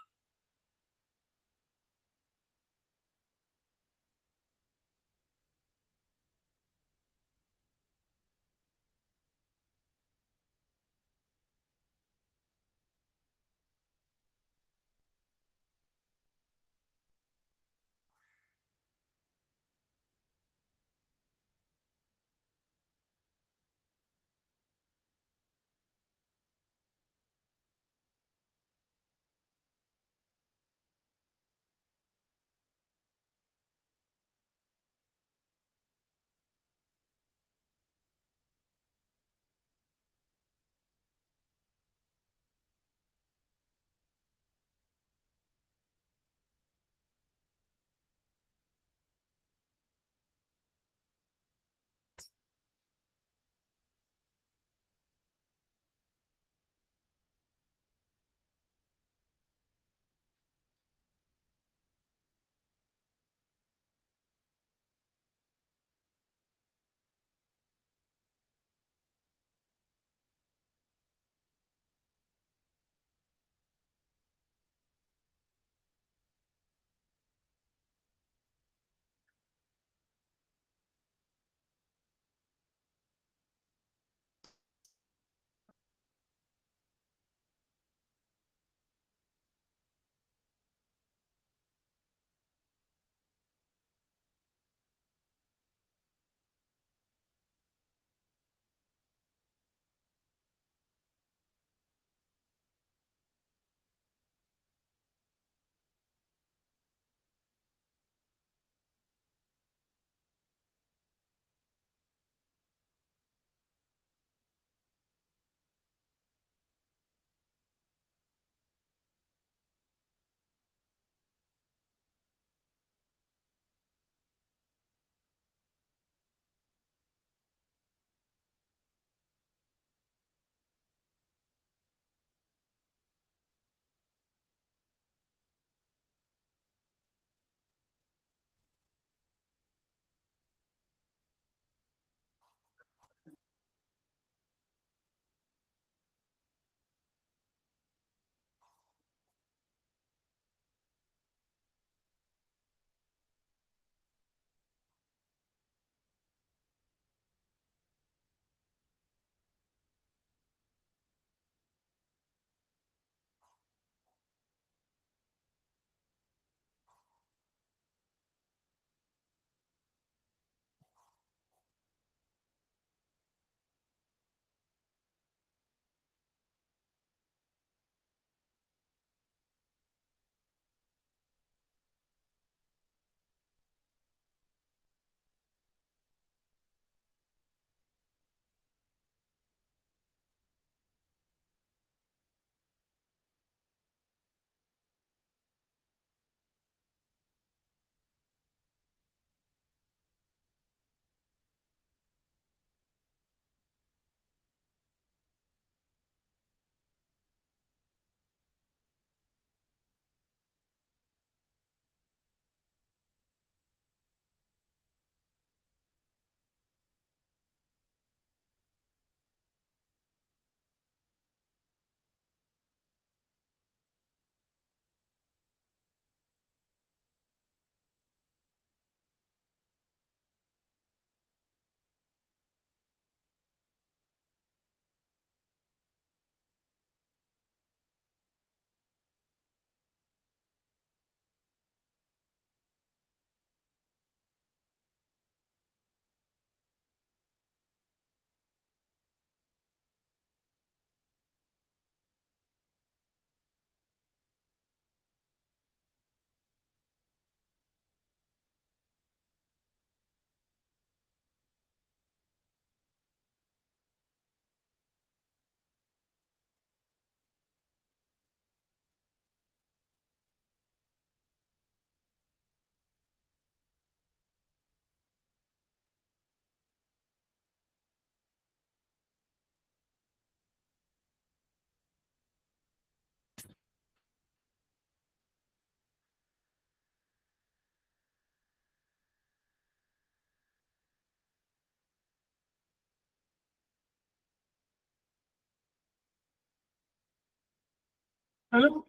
Hello?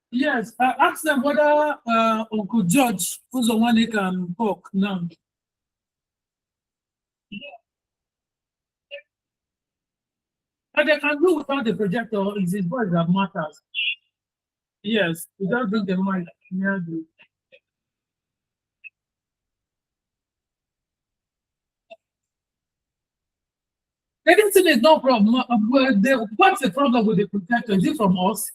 Yes, I asked them whether Uncle George, who's the one they can talk now. But they can do without the projector, it's his voice that matters. Yes, without bring the mic near the. Anything is no problem. What's the problem with the projector? Is it from us?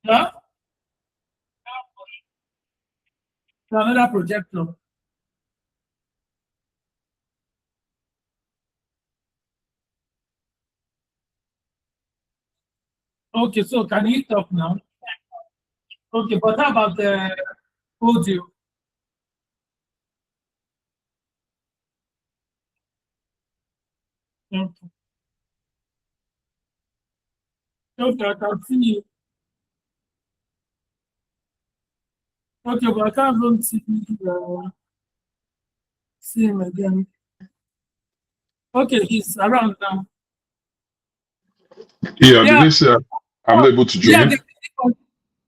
Huh? Another projector. Okay, so can you talk now? Okay, but how about the audio? Okay. Okay, I can see you. Okay, but I can't even see him again. Okay, he's around now. Yeah, did they say I'm not able to join?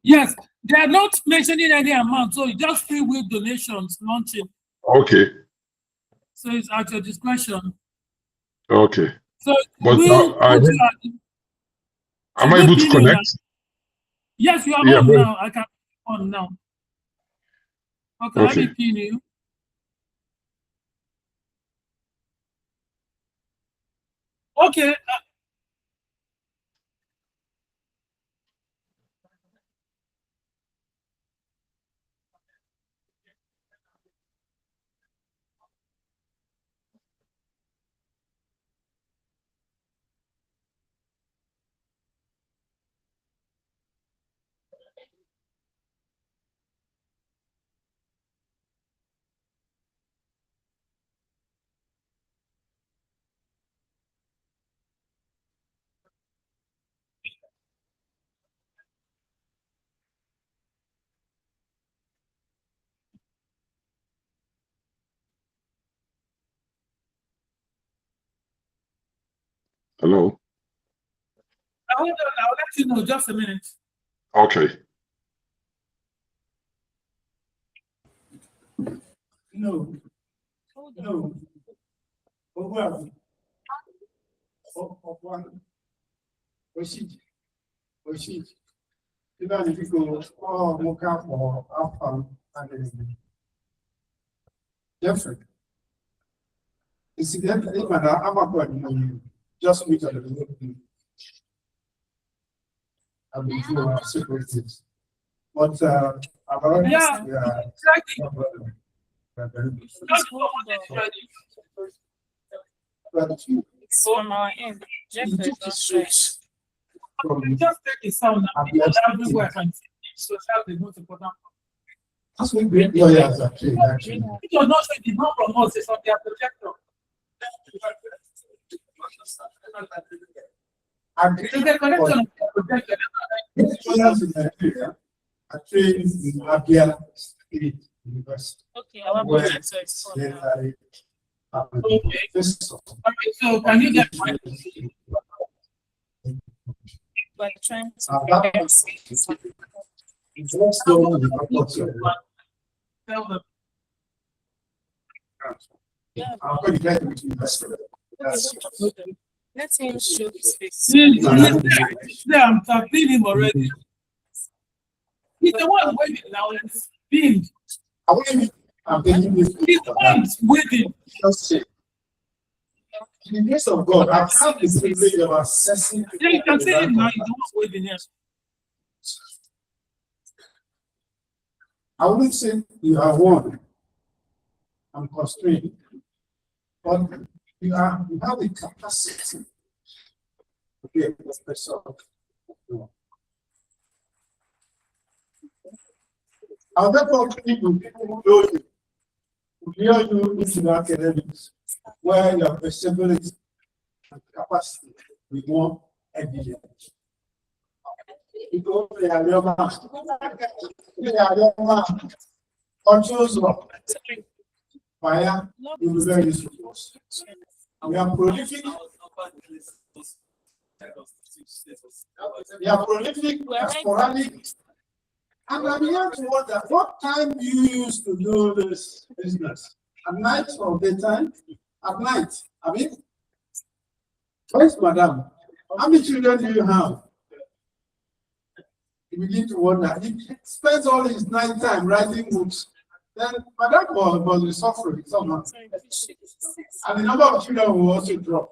Yes, they are not mentioning any amount, so it's just free will donations launching. Okay. So it's at your discretion. Okay. So But am I able to connect? Yes, you are on now. I can on now. Okay, let me pin you. Okay. Hello. Hold on, I'll let you know just a minute. Okay. No. No. Well, proceed. Even if you go, look out for outcome and different. Incidentally, I'm not going to just meet at the and before separated. But I've already It's from our end. just take the sound everywhere and so that's the most important. That's what great lawyers are trained actually. It was not saying it's not from us, it's from their projector. And So the connection of the projector. lawyers in Nigeria are trained in Abia State University. Okay, our projector is from Okay, so can you get my by trying to tell them? Let him show his face. Yeah, I'm feeling him already. He's the one waiting now. It's being. He's the one waiting. In the grace of God, I've had the privilege of assessing. Yeah, you can say it now. He's the one waiting here. I wouldn't say you are one. I'm constrained. But you have the capacity to be able to express yourself. I'll therefore people who know you, who hear you into the academics, where your perseverance and capacity will more evident. Because they are your man. They are your man. Conscious of fire will be very useful to us. We are prolific They are prolific, sporadic. And I began to wonder, what time do you use to do this business? At night or daytime? At night. I mean, where's Madam? How many children do you have? You begin to wonder. He spends all his night time writing books. Then Madam was suffering somehow. And the number of children will also drop.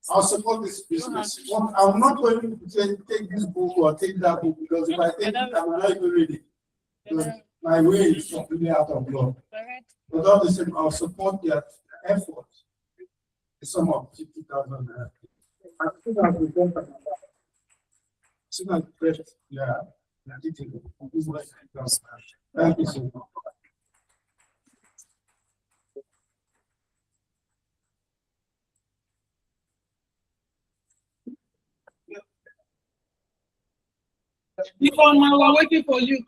I'll support this business. I'm not going to say take this book or take that book, because if I take it, I'm not even ready. My way is completely out of law. But all the same, I'll support their effort. The sum of 50,000. I think I'll be done. Yeah. Thank you so much. We're waiting for you.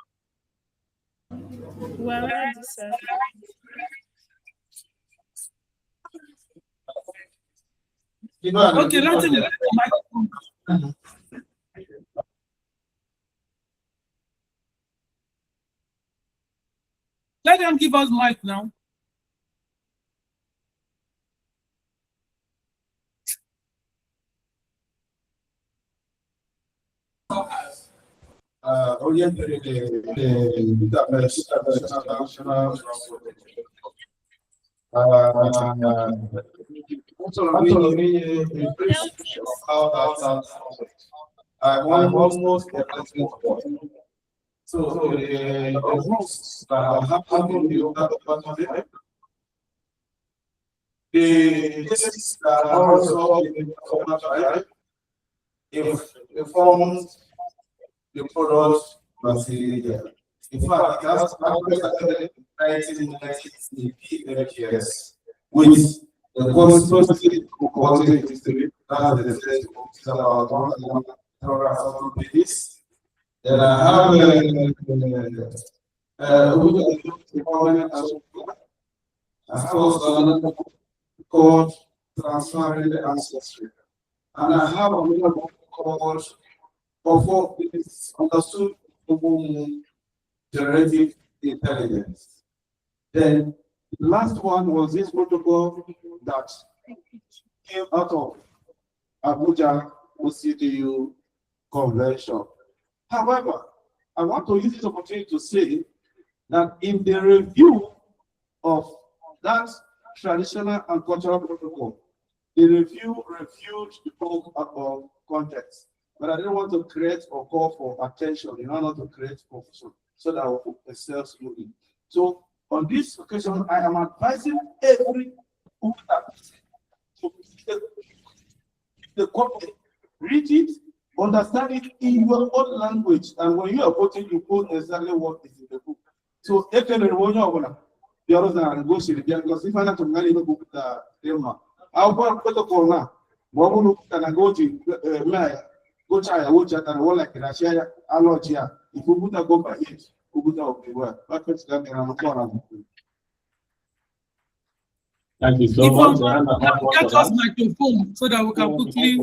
Well, sir. Okay, let him. Let them give us mic now. I'm almost a placement point. So the rules that have happened in the cases that are also in the commercial, if forms the product material. In fact, that's started in 1990 with the constituency quality history. That's the first book, about 100 pages. Then I have another book called Transferring the Ancestry. And I have another book called Before It's Understood Generative Intelligence. Then the last one was this protocol that came out of Abuja OCDU Convention. However, I want to use this opportunity to say that in the review of that traditional and cultural protocol, the review reviewed the book of context. But I didn't want to create or call for attention in order to create confusion so that our book excels moving. So on this occasion, I am advising every book to the copy, read it, understand it in your own language, and when you are voting, you put exactly what is in the book. So if you want the others are negotiating, because if I not to manage the book, I'll put a call now. What will look and I go to go try a watch at and all like a share a lot here. If you put a go by it, who put out the word. Thank you so much. Get us microphone so that we can quickly.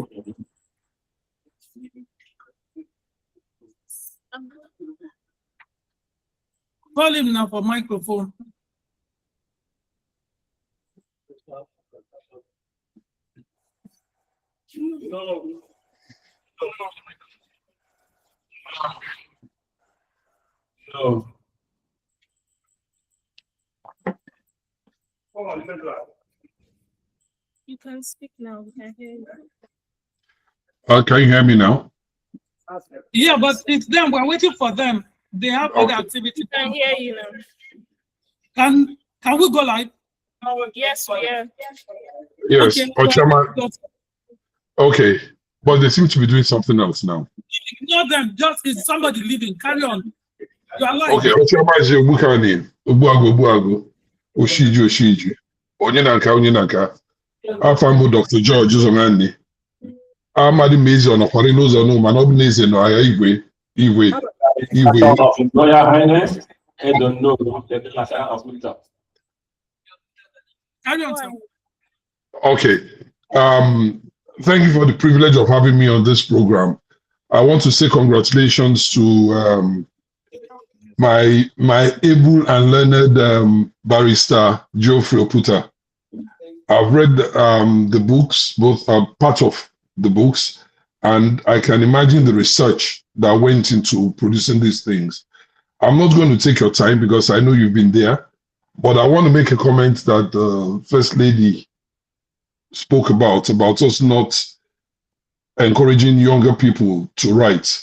Call him now for microphone. No. You can speak now. We can hear you. Can you hear me now? Yeah, but it's them. We're waiting for them. They have other activity. We can hear you now. Can we go live? Yes, we are. Yes, Okay. Chairman. Okay, but they seem to be doing something else now. Ignore them. Just is somebody leaving. Carry on. You are live. Okay, Chairman is Bukani, Ubuago, Oshiju, Onyanaka. Afambo Dr. George Zomani. Amadi Mezi on a Parinos or no Manobnes and Igwe. Royal Highness, I don't know the class of Victor. Carry on, sir. Okay, Thank you for the privilege of having me on this program. I want to say congratulations to my able and learned barrister Geoffrey Oputa. I've read the books, both part of the books, and I can imagine the research that went into producing these things. I'm not going to take your time because I know you've been there, but I want to make a comment that the First Lady spoke about us not encouraging younger people to write.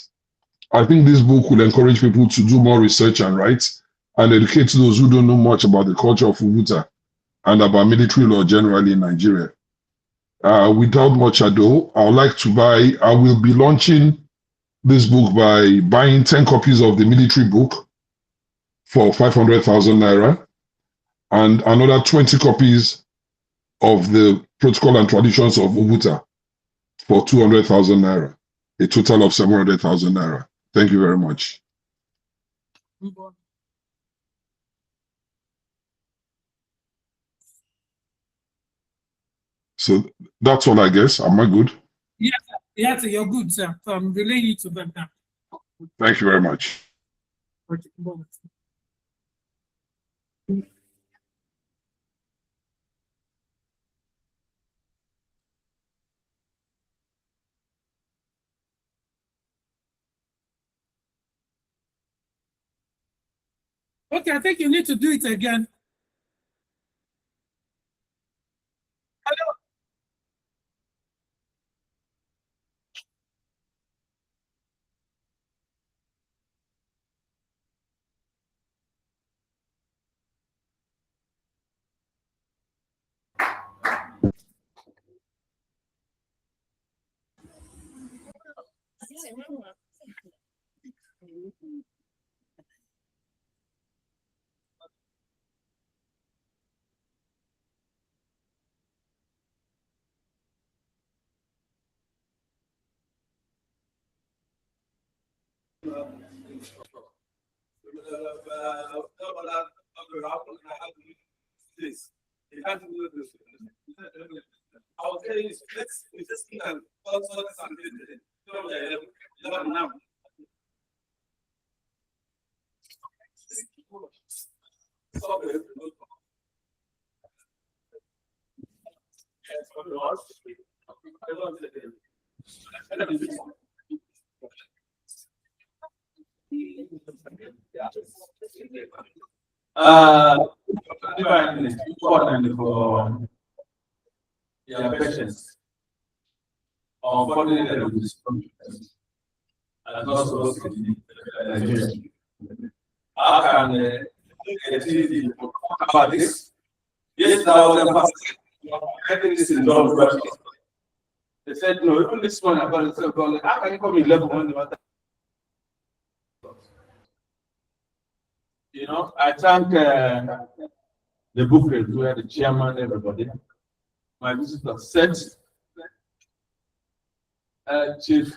I think this book will encourage people to do more research and write and educate those who don't know much about the culture of Ubuntu and about military law generally in Nigeria. Without much ado, I would like to I will be launching this book by buying 10 copies of the military book for 500,000 naira and another 20 copies of the Protocol and Traditions of Ubuntu for 200,000 naira, a total of 700,000 naira. Thank you very much. So that's all, I guess. Am I good? Yes, you're good, sir. So I'm relaying you to them now. Thank you very much. Okay, I think you need to do it again. Hello. I'll tell you, let's just think and also something. Important for your patients. Unfortunately, and also how can it easy about this? Yes, now everything is in love. They said, no, even this one about itself, how can you come in level one? You know, I thank the booklet where the chairman, everybody. My visitor said, Chief,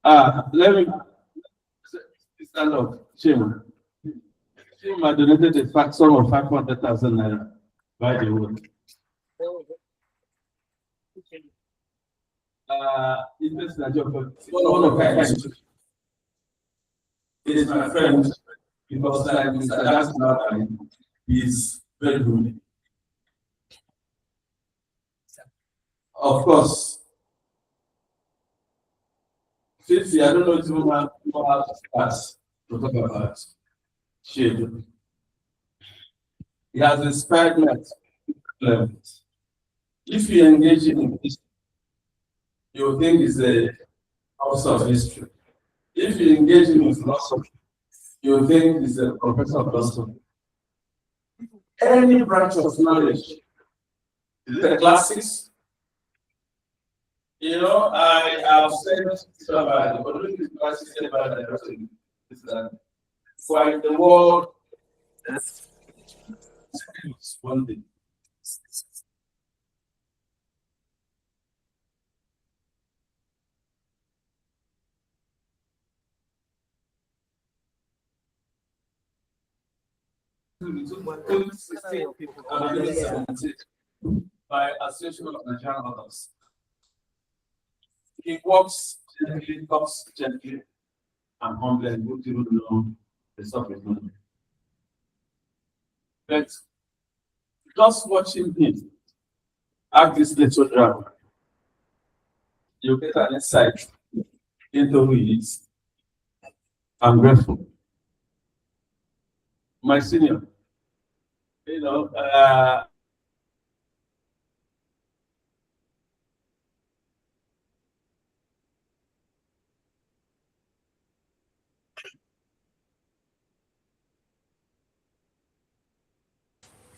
let me stand up, Chairman. Chairman donated a fact sum of 500,000 naira by the way. One of my friends is my friend because like Mr. Jasper is very good. Of course, since I don't know if you have us to talk about shade. It has inspired me. If you engage in this, you think it's a house of history. If you engage in philosophy, you think it's a professor of philosophy. Any branch of knowledge, is it a classics? You know, I have said about the Olympic classics about that for the world, that's one thing. by Association of Nigerian Authors. He walks gently, talks gently, and humbly, and good people know the subject matter. But just watching him act this little drama, you get an insight into who he is. I'm grateful. My senior, you know,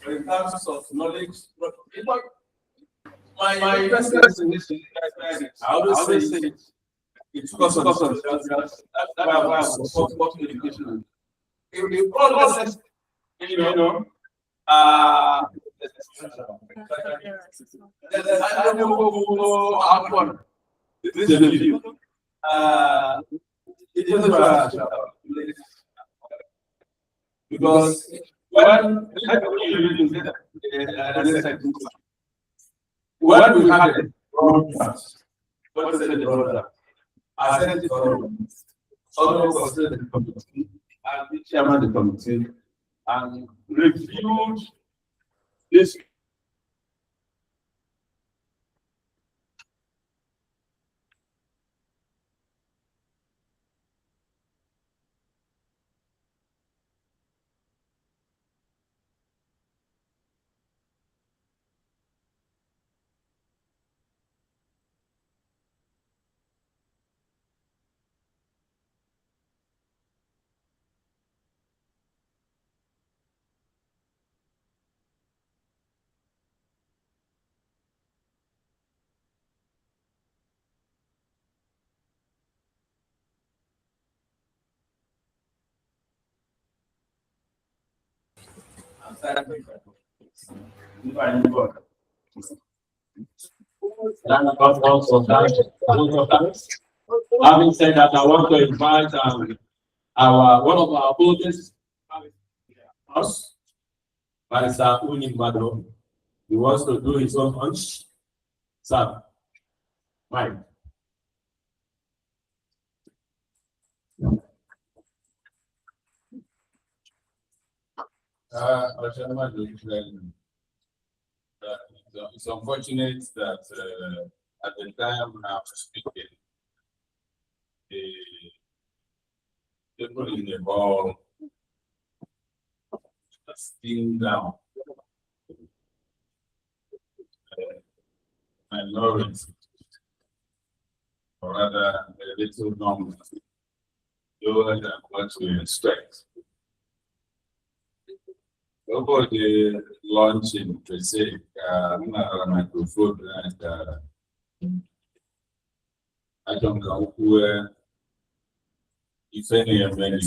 in terms of knowledge, my president in this, I always say it. It took us that's why I was supporting education. If all of us, you know, I don't know how fun this is a video. It is because when we had a broadcast, what said the brother? I sent it on the committee and the chairman of the committee and reviewed this. Having said that, I want to invite one of our opponents, us, Barrister Unimbado. He wants to do his own punch. Sir, Mike. It's unfortunate that at the time I was speaking, the people in the ball are still down. Minorities, or rather a little longer, lower than what we expect. Over the launching, per se, microphone and I don't know who, if any of them,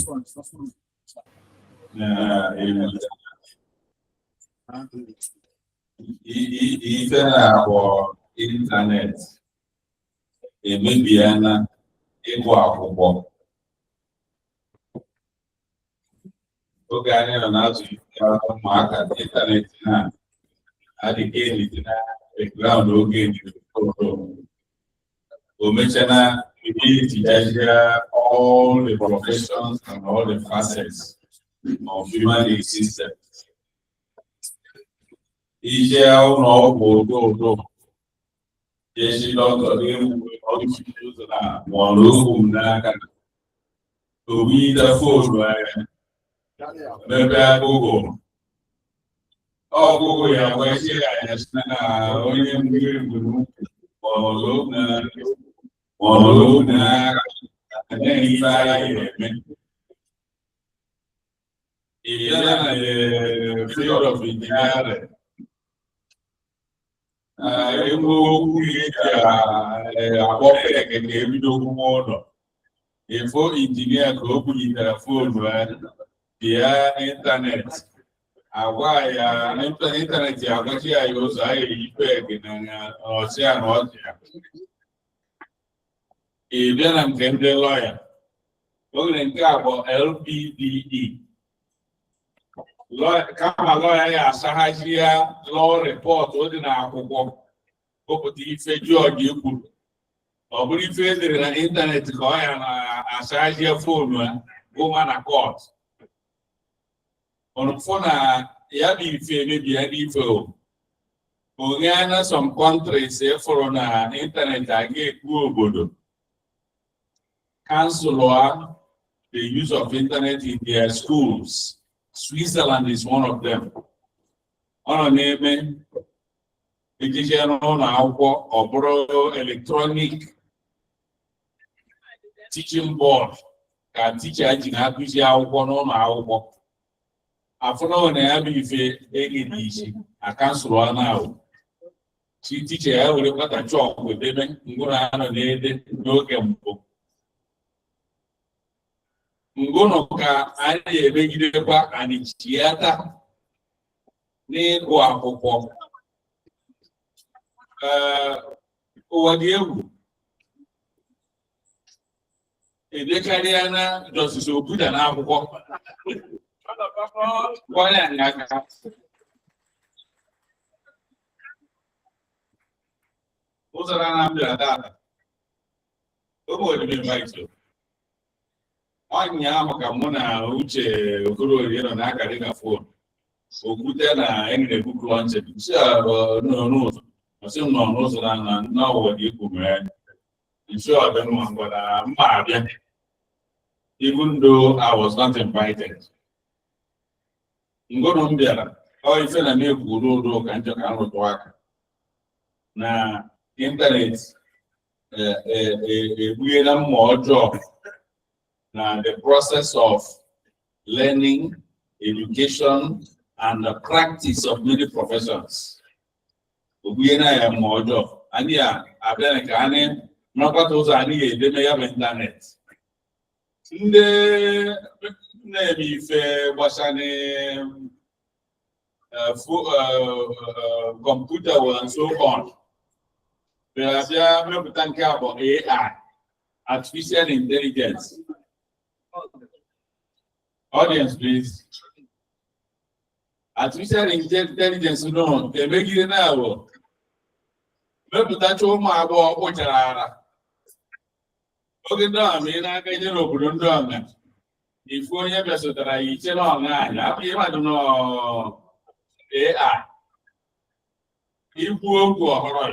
even our internet, it may be an equal. Okay, I don't know to market the internet now. I became it a ground okay. We mention we need to measure all the professions and all the facets of human existence. Israel no yes, doctor, one room to be the phone. Maybe I Google. Oh, Google, yeah, where she is now. And then if I field of engineering, I will create a book and every dog. If for engineer group with a phone, via internet. Why internet? I want to use even I'm the lawyer. We're going to about LPDE. kama lọya ya asaghachi ya lọọ rịpọtụ dị n'akwụkwọ gụpụta ife Jọọjị kwuru ọ bụrụ ife edere na ịntanetị ka ọ ya na-asaghachi ya foonu ya gụma na kọt ọnụfụ na ya bụ ife emebie n'ife onye na some countries efọrọ na ịntanetị aga ekwu obodo cancel the use of internet in their schools. Switzerland is one of them. Ọ na-eme ejije n'ụlọ akwụkwọ ọ bụrụ electronic teaching board ka teacher ji na-akụzi akwụkwọ n'ụlọ akwụkwọ. Afụna na ya bụ ife ege dị isi a kansụl ahụ. Chi teacher ya were kwata chọọkụ edebe ngụrụ anọ na-ede n'oge mbụ. Ngụnụ ka a na-emegidekwa anichiata n'ịgụ akwụkwọ. Ụwa dị egwu edekarịa na Justice Obuda n'akwụkwọ gwara anyị aka ụzara na mbịa data oge odimembaito ọnya ahụ ka mụ na Uche Okororie nọ na-akarị na fon okwute na enwere buku lọnche si n'ụzọ ọsị m nọ n'ụzọ na n'ọwụwa dị ikwu mere nsi ọdịnwa ngwara mma abịa even though I was not invited. Ngụrụ m bịara ọ ife na na-ekwu n'ụdọ ka njọ ka nrụtụ aka na ịntanetị egbughela mma ọjọọ na the process of learning, education, and the practice of many professions. Ogbughela ya mma ọjọọ anyị abịa ka anyị n'ọkpata ụzọ anyị ga-edeme ya bụ ịntanetị. Ndị na-eme ife gbasara kọmputa and so on bịa mepụta nke a bụ AI, artificial intelligence. Audience, please. Artificial intelligence no emegide na awọ mepụtacha ụmụ agbọghọ kpụchara ara oge ndị ọha ma ị na-aka ije n'obodo ndị ọha ifu onye bịasotara ya iche n'ọha anya abụghị mmadụ nọ AI ikwu okwu ọhụrụ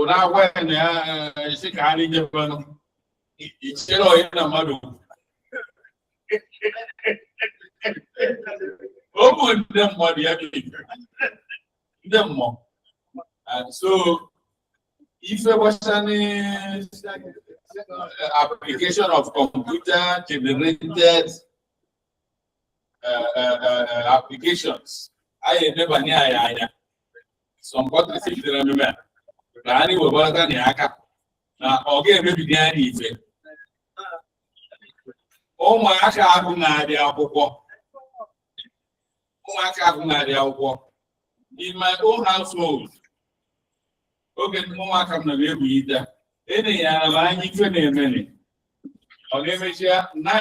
ụra agwa ya na ya isi ka ha n'ijefanụ ichere onye na mmadụ ụmụ ndị mmadụ ya bụ ndị mmụọ. And so ife gbasara application of computer generated applications anyị edebanye anyị anya some countries sitere mmemme ka anyị webalata na aka na ọ ga-emebidi anyị ife. Ụmụaka ahụ na-adị akwụkwọ in my own household oge ụmụaka m na-ebu ite enenyere m anya ife na-emeni ọ ga-emechia na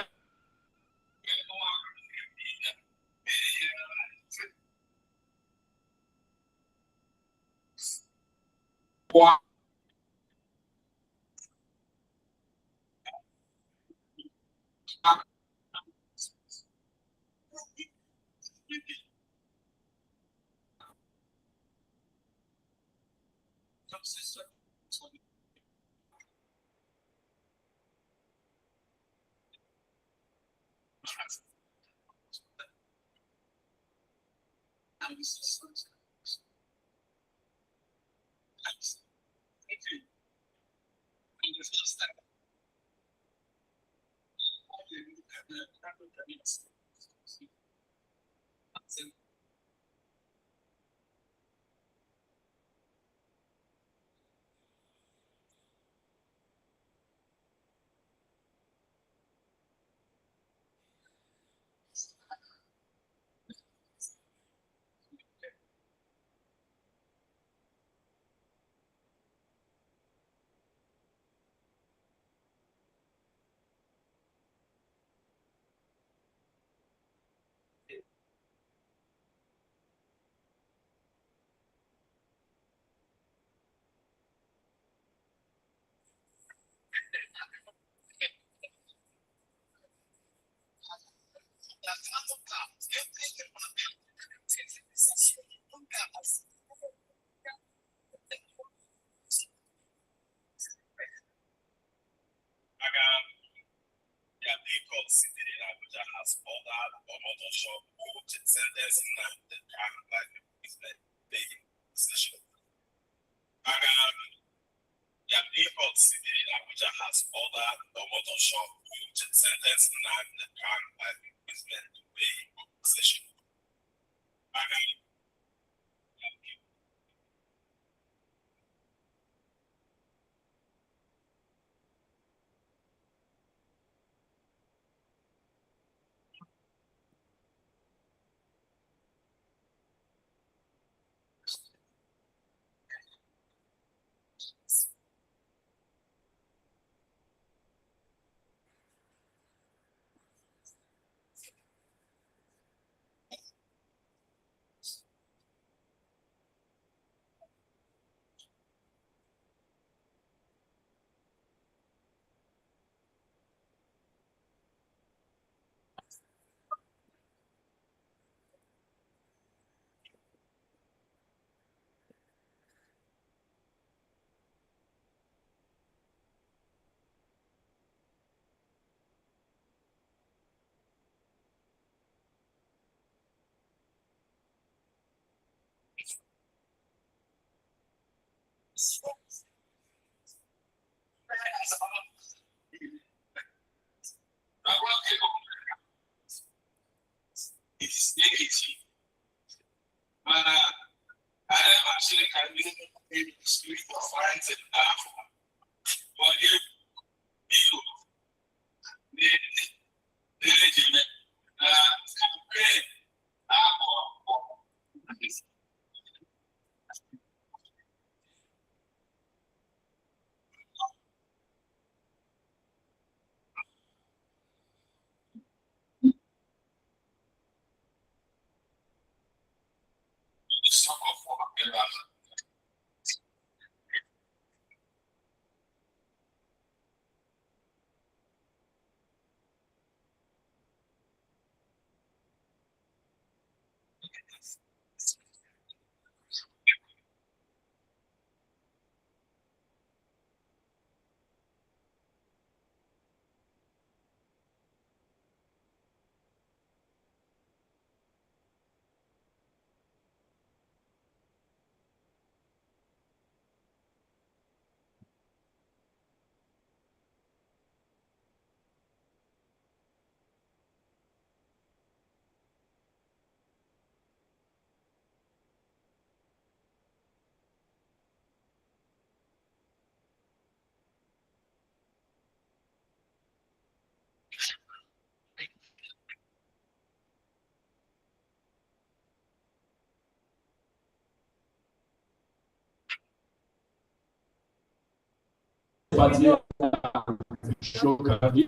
But you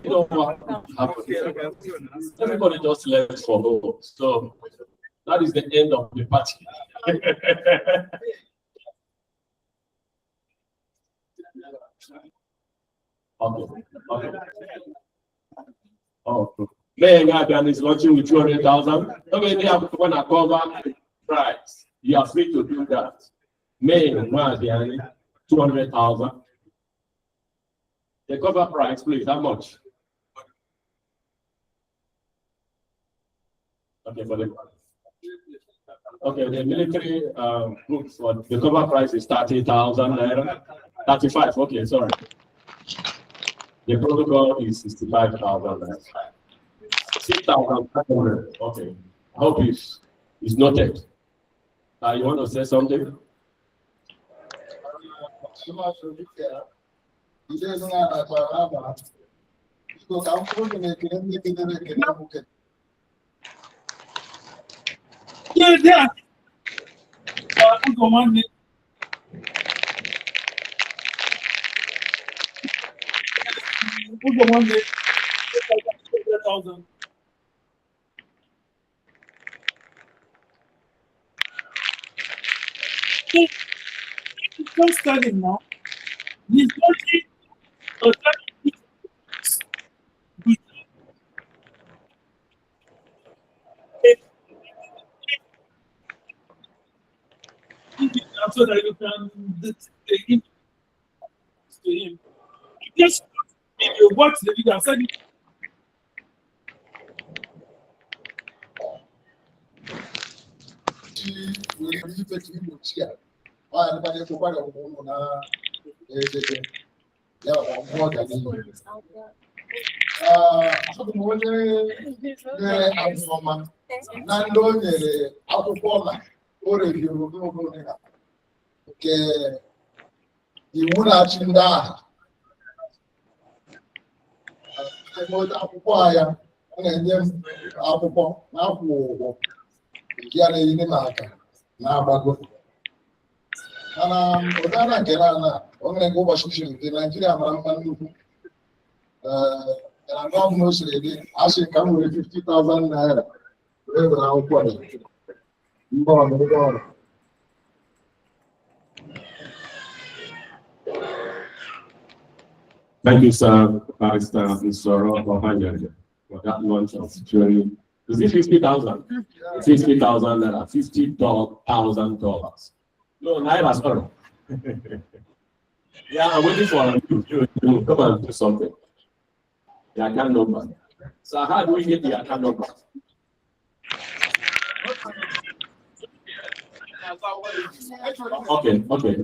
know what happened? Everybody just left for home. So that is the end of the party. Okay. Oh, Mayor Gabian is launching with 200,000. Okay, they have when I cover price. You are free to do that. Mayor Gabian, 200,000. The cover price, please. How much? Okay, for the military groups for the cover price is 30,000 naira. 35. Okay, sorry. The protocol is 65,000 naira. 6,500. Okay. I hope it's noted. You want to say something? Yeah. Good morning. Good morning. 1,000. Don't study now. He's launching a so that you can take him to him. Just if you watch the video, I said iwu na-achị ndị agha akwụkwọ ya ọ na-enye m akwụkwọ na-akwụ ụgwọ ya na-enyere m aka na-agbago mana ụdara nke na o nwere nke ụbọchị chiri nke Naijiria mara mma nnukwu na gọvanọ o siri dị asị ka m were 50,000 naira wee were akwụkwọ mba ọrụ. Thank you, sir, Barrister Nsoro Ohanyanja, for that launch of training. Is it 50,000? 50,000 naira, $50,000. No, naira, sorry. Yeah, I'm waiting for you to come and do something. The account number. So how do we get the account number? Okay, okay.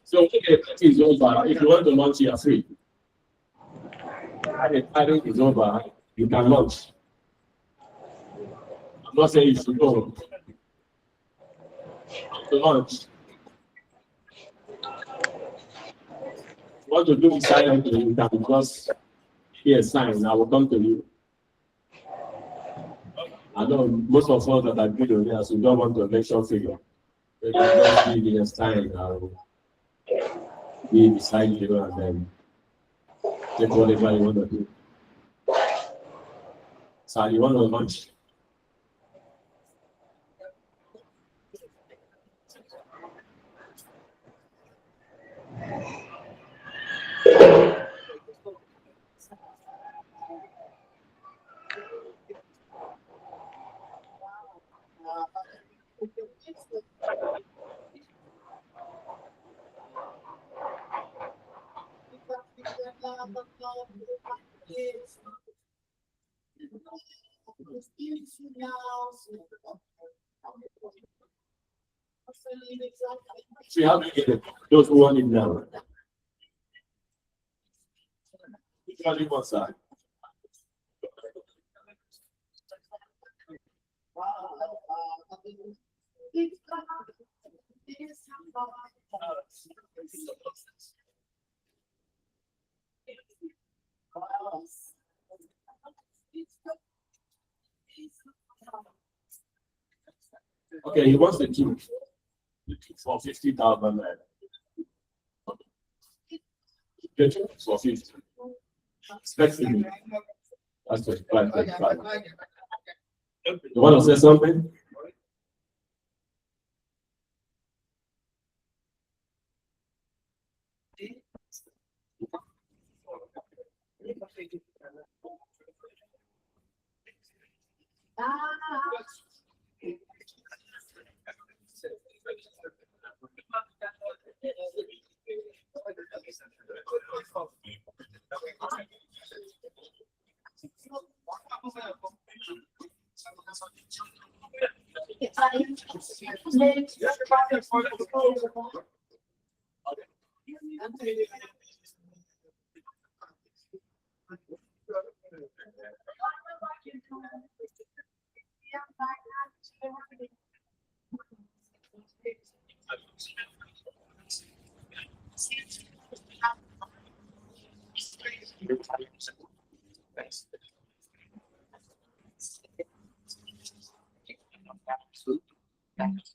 So okay, it is over. If you want to launch, you are free. And the title is over. You can launch. I'm not saying you should go to launch. What to do is silently, you can just hear a sign. I will come to you. I know most of us that are billionaires, we don't want to mention figure. So you can just be the sign. I will be beside you and then take whatever you want to do. So you want to launch? See how to get it. Those who want it now. Which one do you want, sir? Okay, he wants the two for 50,000 naira. The two for 50. Expecting that's 25. You want to say something? Thanks.